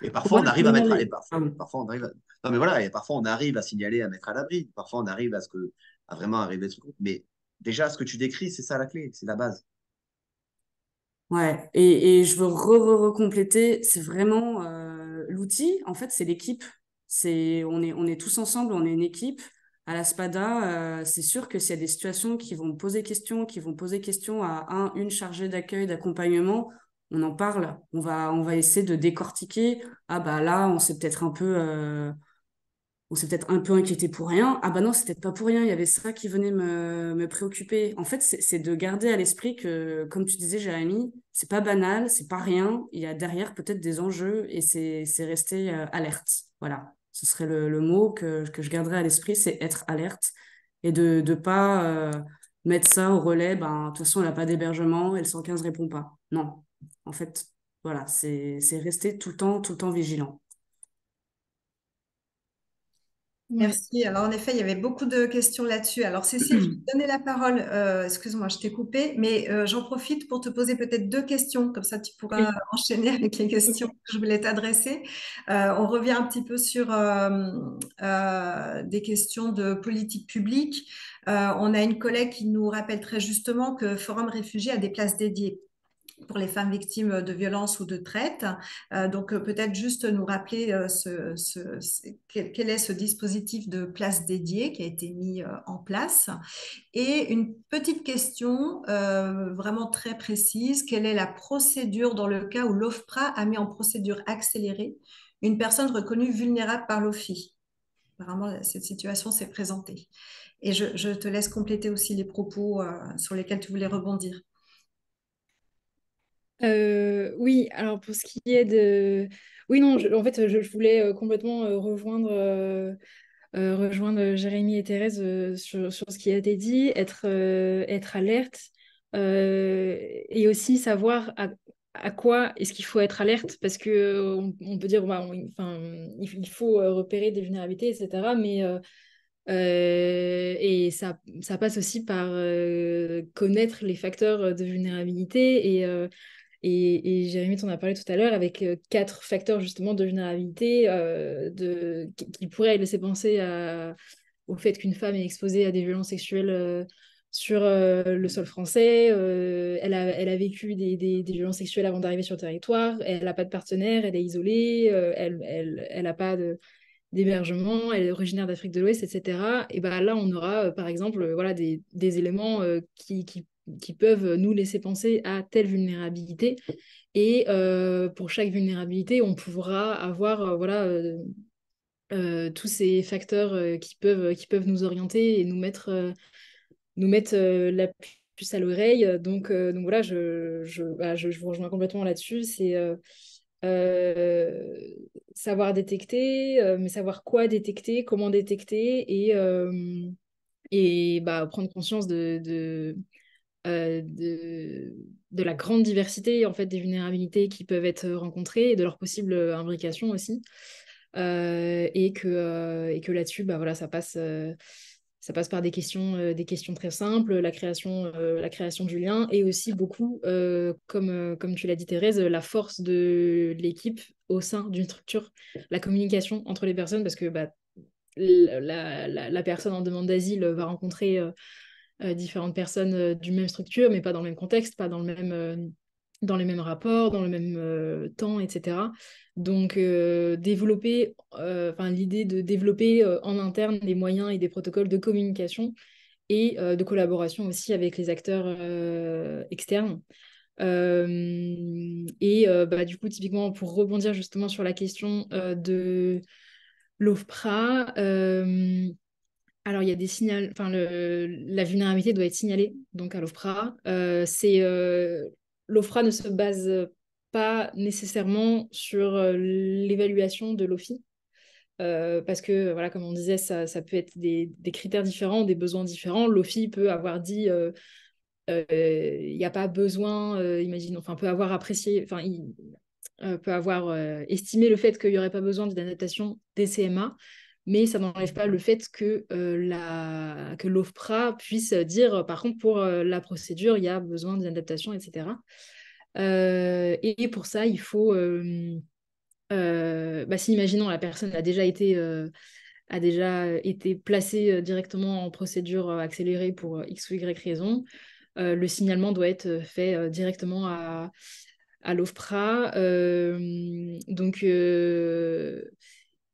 Et parfois, Ouais, on arrive à non, mettre à mais... l'abri. Pardon. Parfois, on arrive à... Non, mais voilà, et parfois, on arrive à signaler, à mettre à l'abri. Parfois, on arrive à vraiment arriver à ce truc. Mais déjà, ce que tu décris, c'est ça la clé, c'est la base. Ouais, et je veux recompléter, c'est vraiment l'outil, en fait, c'est l'équipe. On est tous ensemble, on est une équipe. À la SPADA, c'est sûr que s'il y a des situations qui vont poser question, qui vont poser question à une chargée d'accueil, d'accompagnement, on en parle. On va essayer de décortiquer. Ah bah là, on s'est peut-être un peu inquiété pour rien. Ah bah non, c'est peut-être pas pour rien, il y avait ça qui venait me préoccuper. En fait, c'est de garder à l'esprit que, comme tu disais, Jérémy, c'est pas banal, c'est pas rien. Il y a derrière peut-être des enjeux et c'est rester alerte. Voilà, ce serait le mot que je garderais à l'esprit, c'est être alerte et de pas mettre ça au relais. Ben, de toute façon, elle n'a pas d'hébergement et le 115 répond pas. Non, en fait, voilà, c'est rester tout le temps vigilant. Ouais. Merci. Alors, en effet, il y avait beaucoup de questions là-dessus. Alors, Cécile, je vais te donner la parole. Excuse-moi, je t'ai coupé, mais j'en profite pour te poser peut-être deux questions. Comme ça, tu pourras Oui. enchaîner avec les questions Ok. que je voulais t'adresser. On revient un petit peu sur des questions de politique publique. On a une collègue qui nous rappelle très justement que Forum Réfugiés a des places dédiées pour les femmes victimes de violences ou de traite. Donc, peut-être juste nous rappeler quel est ce dispositif de place dédiée qui a été mis en place. Et une petite question vraiment très précise, quelle est la procédure dans le cas où l'OFPRA a mis en procédure accélérée une personne reconnue vulnérable par l'OFI? Apparemment, cette situation s'est présentée. Et je te laisse compléter aussi les propos sur lesquels tu voulais rebondir. Oui, alors pour ce qui est de... Oui, non, en fait, je voulais complètement rejoindre Jérémy et Thérèse sur ce qui a été dit, être alerte et aussi savoir à quoi est-ce qu'il faut être alerte parce que on peut dire, enfin, il faut repérer des vulnérabilités, etc. Mais Et ça passe aussi par connaître les facteurs de vulnérabilité. Et Jérémy t'en a parlé tout à l'heure avec 4 facteurs justement de vulnérabilité qui pourraient laisser penser au fait qu'une femme est exposée à des violences sexuelles sur le sol français. Elle a vécu des violences sexuelles avant d'arriver sur le territoire. Elle n'a pas de partenaire, elle est isolée, elle n'a pas d'hébergement, elle est originaire d'Afrique de l'Ouest, etc. Et ben là, on aura par exemple voilà, des éléments qui peuvent nous laisser penser à telle vulnérabilité. Et pour chaque vulnérabilité, on pourra avoir voilà, tous ces facteurs qui peuvent nous orienter et nous mettre la puce à l'oreille. Donc voilà, je vous rejoins complètement là-dessus. C'est euh, savoir détecter, mais savoir quoi détecter, comment détecter et prendre conscience euh, de, de la grande diversité en fait, des vulnérabilités qui peuvent être rencontrées et de leur possible imbrication aussi. Et que là-dessus, bah, voilà, ça passe par des questions très simples, la création du lien et aussi beaucoup, comme tu l'as dit Thérèse, la force de l'équipe au sein d'une structure, la communication entre les personnes, parce que bah, la personne en demande d'asile va rencontrer différentes personnes d'une même structure, mais pas dans le même contexte, pas dans les mêmes rapports, dans le même temps, etc. Donc, l'idée de développer en interne des moyens et des protocoles de communication et de collaboration aussi avec les acteurs externes. Du coup, typiquement, pour rebondir justement sur la question de l'OFPRA, alors, il y a des signaux, enfin, la vulnérabilité doit être signalée donc à l'OFPRA. L'OFPRA ne se base pas nécessairement sur l'évaluation de l'OFI, parce que, voilà, comme on disait, ça peut être des critères différents, des besoins différents. L'OFI peut avoir dit, il n'y a pas besoin, imagine, enfin, peut avoir apprécié, enfin, il peut avoir estimé le fait qu'il n'y aurait pas besoin d'une adaptation des CMA, mais ça n'enlève pas le fait que l'OFPRA puisse dire, par contre, pour la procédure, il y a besoin d'une adaptation, etc. Et pour ça, il faut, si imaginons la personne a déjà été placée directement en procédure accélérée pour X ou Y raison, le signalement doit être fait directement à l'OFPRA. Donc,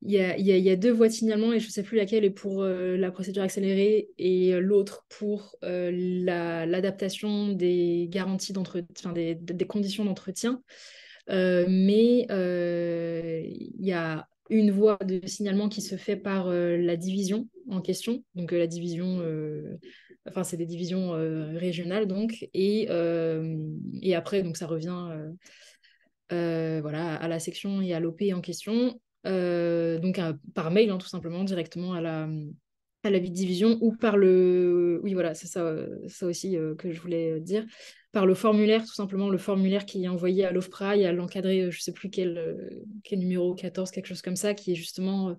il y a 2 voies de signalement et je ne sais plus laquelle est pour la procédure accélérée et l'autre pour l'adaptation des garanties d'entretien, des conditions d'entretien. Mais il y a une voie de signalement qui se fait par la division en question. Donc la division, enfin c'est des divisions régionales donc. Et après, donc ça revient voilà, à la section et à l'OP en question. Donc par mail, hein, tout simplement, directement à la division ou par le... Oui, voilà, c'est ça aussi que je voulais dire. Par le formulaire, tout simplement, le formulaire qui est envoyé à l'OFPRA, il y a l'encadré, je ne sais plus quel numéro, 14, quelque chose comme ça, qui est justement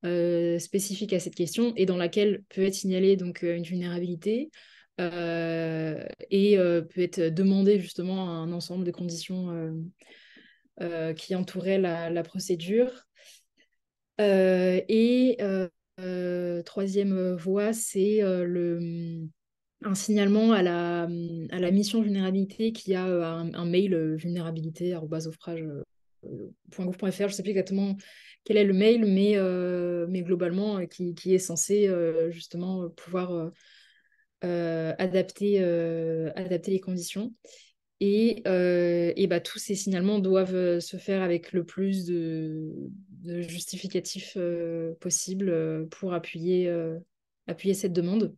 spécifique à cette question et dans laquelle peut être signalée donc, une vulnérabilité et peut être demandé justement un ensemble de conditions qui entouraient la procédure. Troisième voie, c'est un signalement à la mission vulnérabilité qui a un mail vulnérabilité@ofrage.gouv.fr. Je ne sais plus exactement quel est le mail, mais globalement, qui est censé justement pouvoir adapter les conditions. Tous ces signalements doivent se faire avec le plus de justificatifs possible pour appuyer cette demande.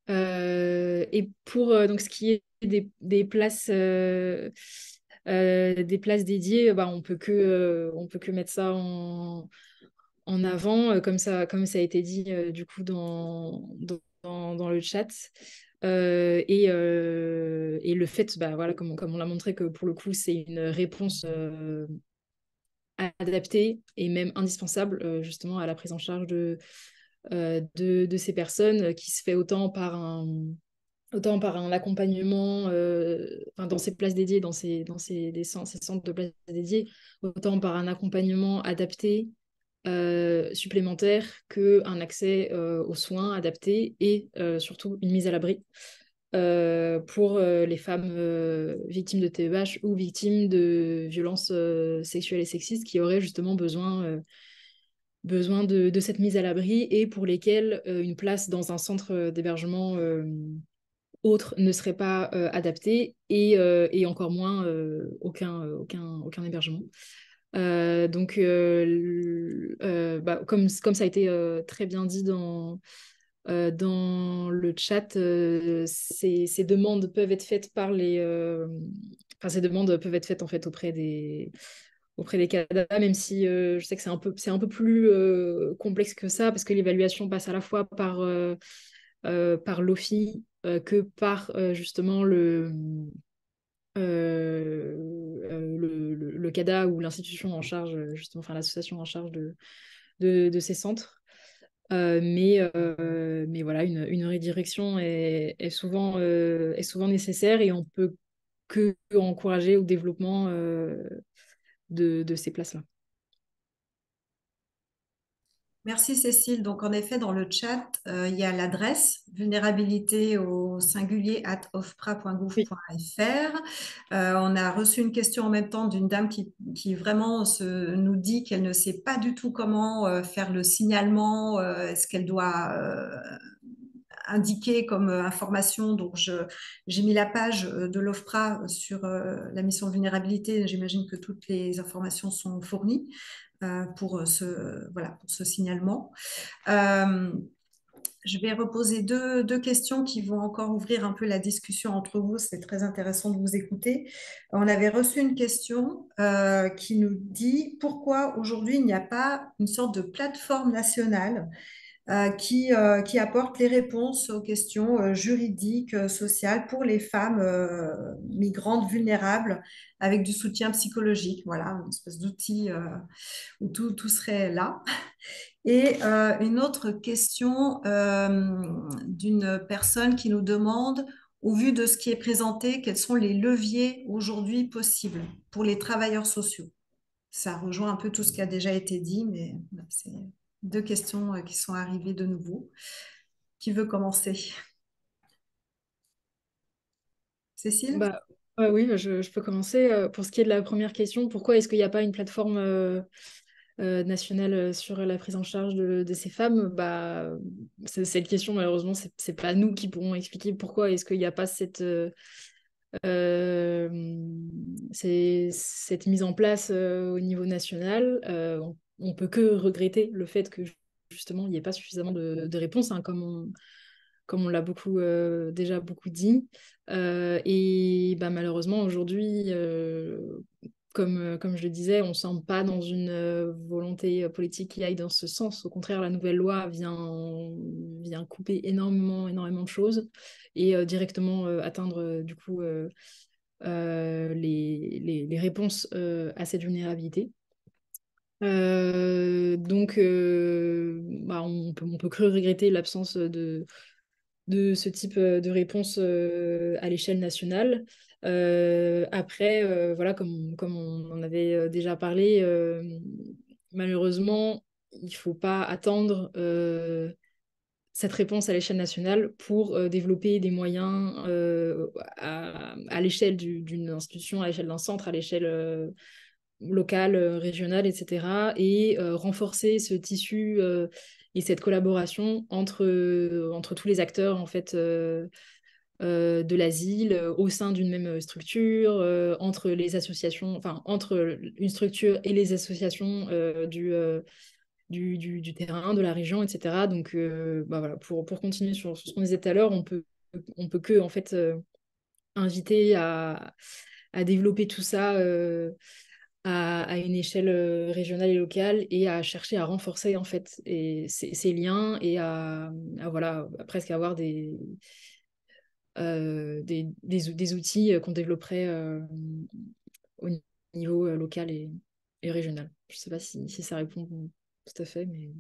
Et pour donc, ce qui est des places dédiées, on peut que mettre ça en avant, comme ça a été dit du coup dans le chat. Et le fait, voilà, comme on l'a montré, que pour le coup, c'est une réponse adaptée et même indispensable justement à la prise en charge de ces personnes qui se fait autant par un accompagnement dans ces places dédiées, ces centres de places dédiées, autant par un accompagnement adapté supplémentaire qu'un accès aux soins adaptés et surtout une mise à l'abri pour les femmes victimes de TEH ou victimes de violences sexuelles et sexistes qui auraient justement besoin de cette mise à l'abri et pour lesquelles une place dans un centre d'hébergement autre ne serait pas adaptée et encore moins aucun hébergement. Comme ça a été très bien dit dans le chat, ces demandes peuvent être faites ces demandes peuvent être faites en fait auprès des CADA, même si je sais que c'est un peu plus complexe que ça, parce que l'évaluation passe à la fois par l'OFI que par justement le CADA ou l'institution en charge, justement, enfin l'association en charge de ces centres. Mais voilà, une redirection est souvent nécessaire et on peut que encourager au développement de ces places-là. Merci Cécile. Donc en effet, dans le chat, il y a l'adresse vulnérabilité au singulier Oui. @ofpra.gouv.fr. On a reçu une question en même temps d'une dame qui vraiment nous dit qu'elle ne sait pas du tout comment faire le signalement, est-ce qu'elle doit indiquer comme information. Donc j'ai mis la page de l'OFPRA sur la mission de vulnérabilité. J'imagine que toutes les informations sont fournies pour ce signalement. Je vais reposer deux questions qui vont encore ouvrir un peu la discussion entre vous. C'est très intéressant de vous écouter. On avait reçu une question qui nous dit pourquoi aujourd'hui il n'y a pas une sorte de plateforme nationale qui apporte les réponses aux questions juridiques, sociales pour les femmes migrantes vulnérables avec du soutien psychologique. Voilà, une espèce d'outil où tout serait là. Et une autre question d'une personne qui nous demande, au vu de ce qui est présenté, quels sont les leviers aujourd'hui possibles pour les travailleurs sociaux? Ça rejoint un peu tout ce qui a déjà été dit, mais voilà, c'est deux questions qui sont arrivées de nouveau. Qui veut commencer? Cécile? Bah, ouais, oui, je peux commencer. Pour ce qui est de la première question, pourquoi est-ce qu'il n'y a pas une plateforme nationale sur la prise en charge de ces femmes? Bah, cette question, malheureusement, c'est pas nous qui pourrons expliquer pourquoi est-ce qu'il n'y a pas euh, cette mise en place au niveau national. On peut que regretter le fait que justement il n'y ait pas suffisamment de réponses, hein, comme on l'a déjà beaucoup dit. Et bah, malheureusement, aujourd'hui, comme je le disais, on ne semble pas dans une volonté politique qui aille dans ce sens. Au contraire, la nouvelle loi vient couper énormément de choses et directement atteindre du coup les réponses à cette vulnérabilité. Donc, on peut que regretter l'absence de ce type de réponse à l'échelle nationale. Après, voilà, comme on en avait déjà parlé, malheureusement, il ne faut pas attendre cette réponse à l'échelle nationale pour développer des moyens à l'échelle d'une institution, à l'échelle d'un centre, à l'échelle locale, régionale, etc. Et renforcer ce tissu et cette collaboration entre tous les acteurs en fait, de l'asile au sein d'une même structure, entre les associations, enfin entre une structure et les associations du terrain, de la région, etc. Donc bah voilà, pour continuer sur ce qu'on disait tout à l'heure, on peut que en fait inviter à développer tout ça à une échelle régionale et locale et à chercher à renforcer en fait ces liens et voilà, à presque avoir des outils qu'on développerait au niveau local et régional. Je ne sais pas si ça répond tout à fait, mais...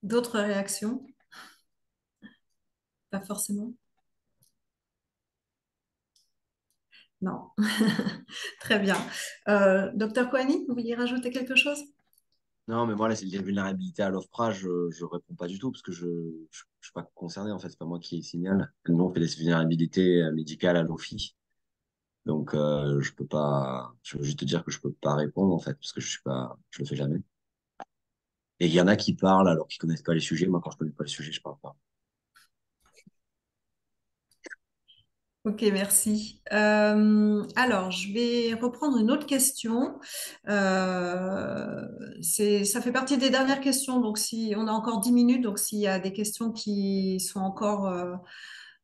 D'autres réactions? Pas forcément. Non. Très bien. Docteur Kouani, vous vouliez rajouter quelque chose? Non, mais moi, les vulnérabilités à l'OFPRA, je ne réponds pas du tout parce que je ne suis pas concerné, en fait. C'est pas moi qui signale. Nous, on fait des vulnérabilités médicales à l'OFI. Donc, je peux pas, je veux juste te dire que je peux pas répondre, en fait, parce que je suis pas, je le fais jamais. Et il y en a qui parlent alors qu'ils connaissent pas les sujets. Moi, quand je connais pas les sujets, je parle pas. Ok, merci. Alors, je vais reprendre une autre question. Ça fait partie des dernières questions, donc si on a encore 10 minutes, donc s'il y a des questions qui sont encore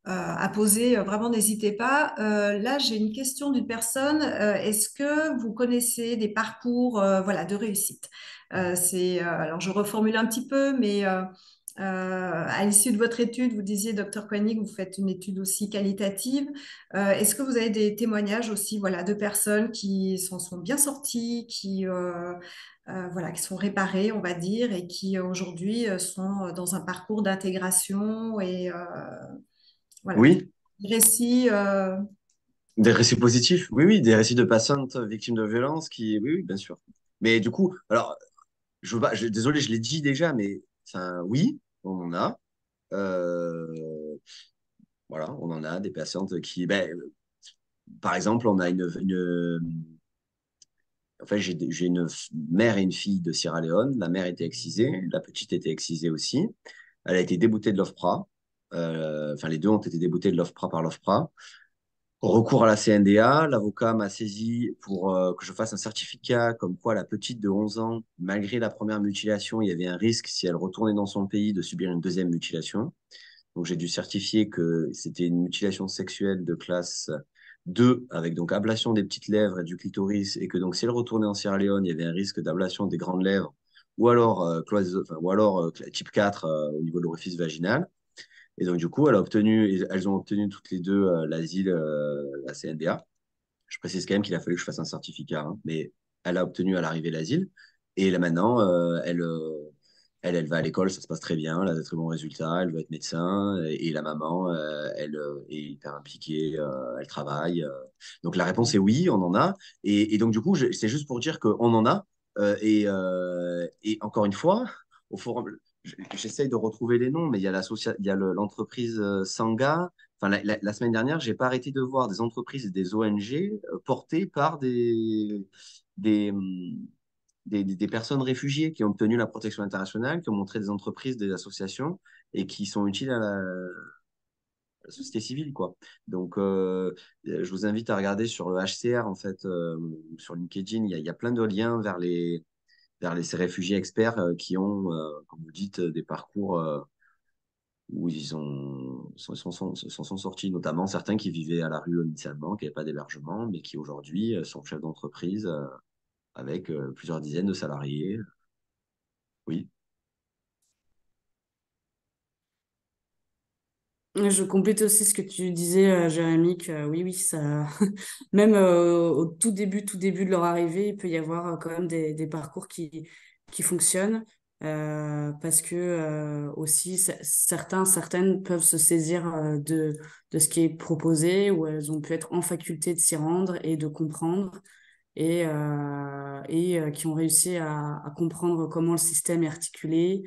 à poser, vraiment n'hésitez pas. Là, j'ai une question d'une personne. Est-ce que vous connaissez des parcours, voilà, de réussite? Alors, je reformule un petit peu, mais à l'issue de votre étude, vous disiez, docteur Koenig, vous faites une étude aussi qualitative. Est-ce que vous avez des témoignages aussi, voilà, de personnes qui s'en sont bien sorties, voilà, qui sont réparées, on va dire, et qui aujourd'hui sont dans un parcours d'intégration et voilà, Oui, des récits. des récits positifs. Oui, oui, des récits de patientes victimes de violences qui, oui, oui, bien sûr. Mais du coup, alors, je veux pas, désolé, je l'ai dit déjà, mais enfin, oui, on en a. Euh, voilà, on en a des patientes qui, ben, par exemple, on a en fait, j'ai une mère et une fille de Sierra Leone. La mère était excisée, la petite était excisée aussi. Elle a été déboutée de l'OFPRA. Enfin, les deux ont été déboutés de l'OFPRA par l'OFPRA. Recours à la CNDA, l'avocat m'a saisi pour que je fasse un certificat comme quoi la petite de 11 ans, malgré la première mutilation, il y avait un risque, si elle retournait dans son pays, de subir une deuxième mutilation. Donc j'ai dû certifier que c'était une mutilation sexuelle de classe 2, avec donc ablation des petites lèvres et du clitoris, et que donc si elle retournait en Sierra Leone, il y avait un risque d'ablation des grandes lèvres, ou alors, type 4 au niveau de l'orifice vaginal. Et donc du coup, elles ont obtenu toutes les deux l'asile, la CNDA. Je précise quand même qu'il a fallu que je fasse un certificat, hein, mais elle a obtenu à l'arrivée l'asile. Et là maintenant, elle va à l'école, ça se passe très bien, elle a de très bons résultats, elle veut être médecin. Et la maman, elle est hyper impliquée, elle travaille. Donc la réponse est oui, on en a. Et donc du coup, c'est juste pour dire qu'on en a. Et encore une fois, au forum, j'essaye de retrouver les noms, mais il y a l'entreprise Sangha. Enfin, la semaine dernière, j'ai pas arrêté de voir des entreprises et des ONG portées par des, hum, des personnes réfugiées qui ont obtenu la protection internationale, qui ont montré des entreprises, des associations et qui sont utiles à la société civile, quoi. Donc, je vous invite à regarder sur le HCR, en fait, sur LinkedIn, il y a plein de liens ces réfugiés experts qui ont, comme vous dites, des parcours où sont sortis, notamment certains qui vivaient à la rue initialement, qui n'avaient pas d'hébergement, mais qui aujourd'hui sont chefs d'entreprise avec plusieurs dizaines de salariés. Oui, Je complète aussi ce que tu disais, Jérémy, que oui, oui, ça, même au tout début de leur arrivée, il peut y avoir quand même des parcours qui fonctionnent, parce que aussi certaines peuvent se saisir de ce qui est proposé, ou elles ont pu être en faculté de s'y rendre et de comprendre, et qui ont réussi à comprendre comment le système est articulé,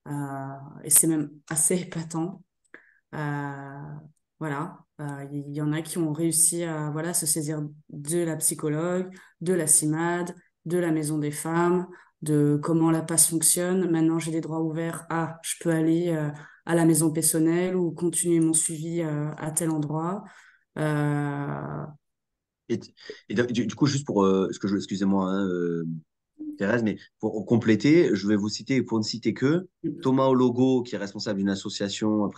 euh, et c'est même assez épatant. Euh, voilà, il y en a qui ont réussi à voilà, se saisir de la psychologue, de la CIMAD, de la maison des femmes, de comment la passe fonctionne. Maintenant, j'ai les droits ouverts. Ah, je peux aller à la maison personnelle ou continuer mon suivi à tel endroit. Euh, et, du coup, juste pour, excusez-moi, hein, Thérèse, mais pour compléter, je vais vous citer, pour ne citer que Thomas Ologo, qui est responsable d'une association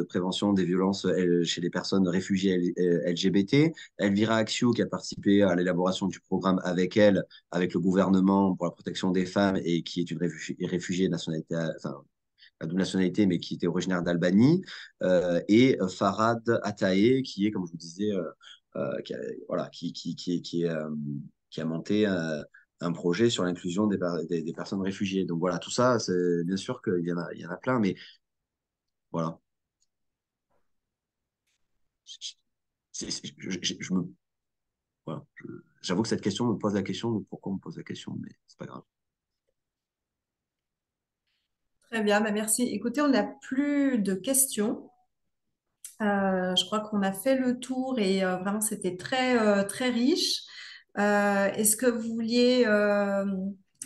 prévention des violences chez les personnes réfugiées LGBT, Elvira Axiou, qui a participé à l'élaboration du programme avec elle, avec le gouvernement pour la protection des femmes et qui est une réfugiée de nationalité, enfin, à double nationalité, mais qui était originaire d'Albanie, et Farad Atae, qui est, comme je vous disais, qui a, voilà, qui a monté un projet sur l'inclusion des personnes réfugiées. Donc voilà, tout ça, c'est bien sûr qu'il y en a plein, mais voilà. Je me, voilà. J'avoue que cette question me pose la question de pourquoi on me pose la question, mais c'est pas grave. Très bien, bah, merci. Écoutez, on n'a plus de questions. Je crois qu'on a fait le tour et vraiment c'était très riche. Est-ce que vous vouliez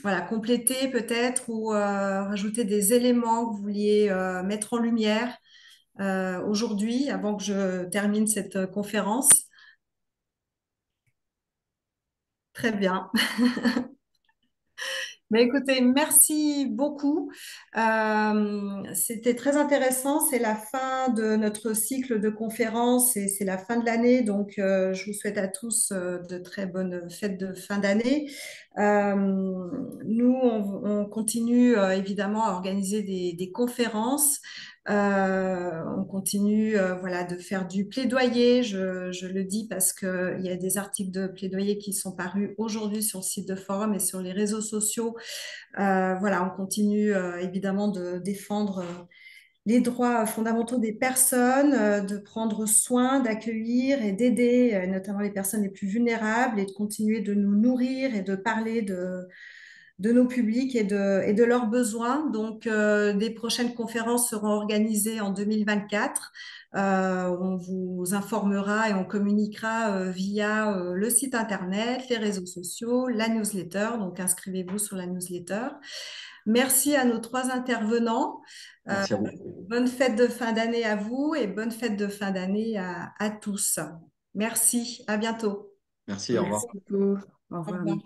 voilà, compléter peut-être ou rajouter des éléments que vous vouliez mettre en lumière aujourd'hui avant que je termine cette conférence? Très bien. Mais écoutez, merci beaucoup. C'était très intéressant. C'est la fin de notre cycle de conférences et c'est la fin de l'année. Donc, je vous souhaite à tous de très bonnes fêtes de fin d'année. Euh, Nous, on continue évidemment à organiser des conférences. On continue voilà, de faire du plaidoyer. Je le dis parce qu'il y a des articles de plaidoyer qui sont parus aujourd'hui sur le site de Forum et sur les réseaux sociaux. Voilà, on continue évidemment de défendre les droits fondamentaux des personnes, de prendre soin, d'accueillir et d'aider notamment les personnes les plus vulnérables et de continuer de nous nourrir et de parler de nos publics et de leurs besoins. Donc, des prochaines conférences seront organisées en 2024. On vous informera et on communiquera via le site internet, les réseaux sociaux, la newsletter. Donc, inscrivez-vous sur la newsletter. Merci à nos trois intervenants. Euh, Merci à vous. Bonne fête de fin d'année à vous et bonne fête de fin d'année à tous. Merci, à bientôt. Merci, au revoir. Merci beaucoup. Au Au revoir. revoir.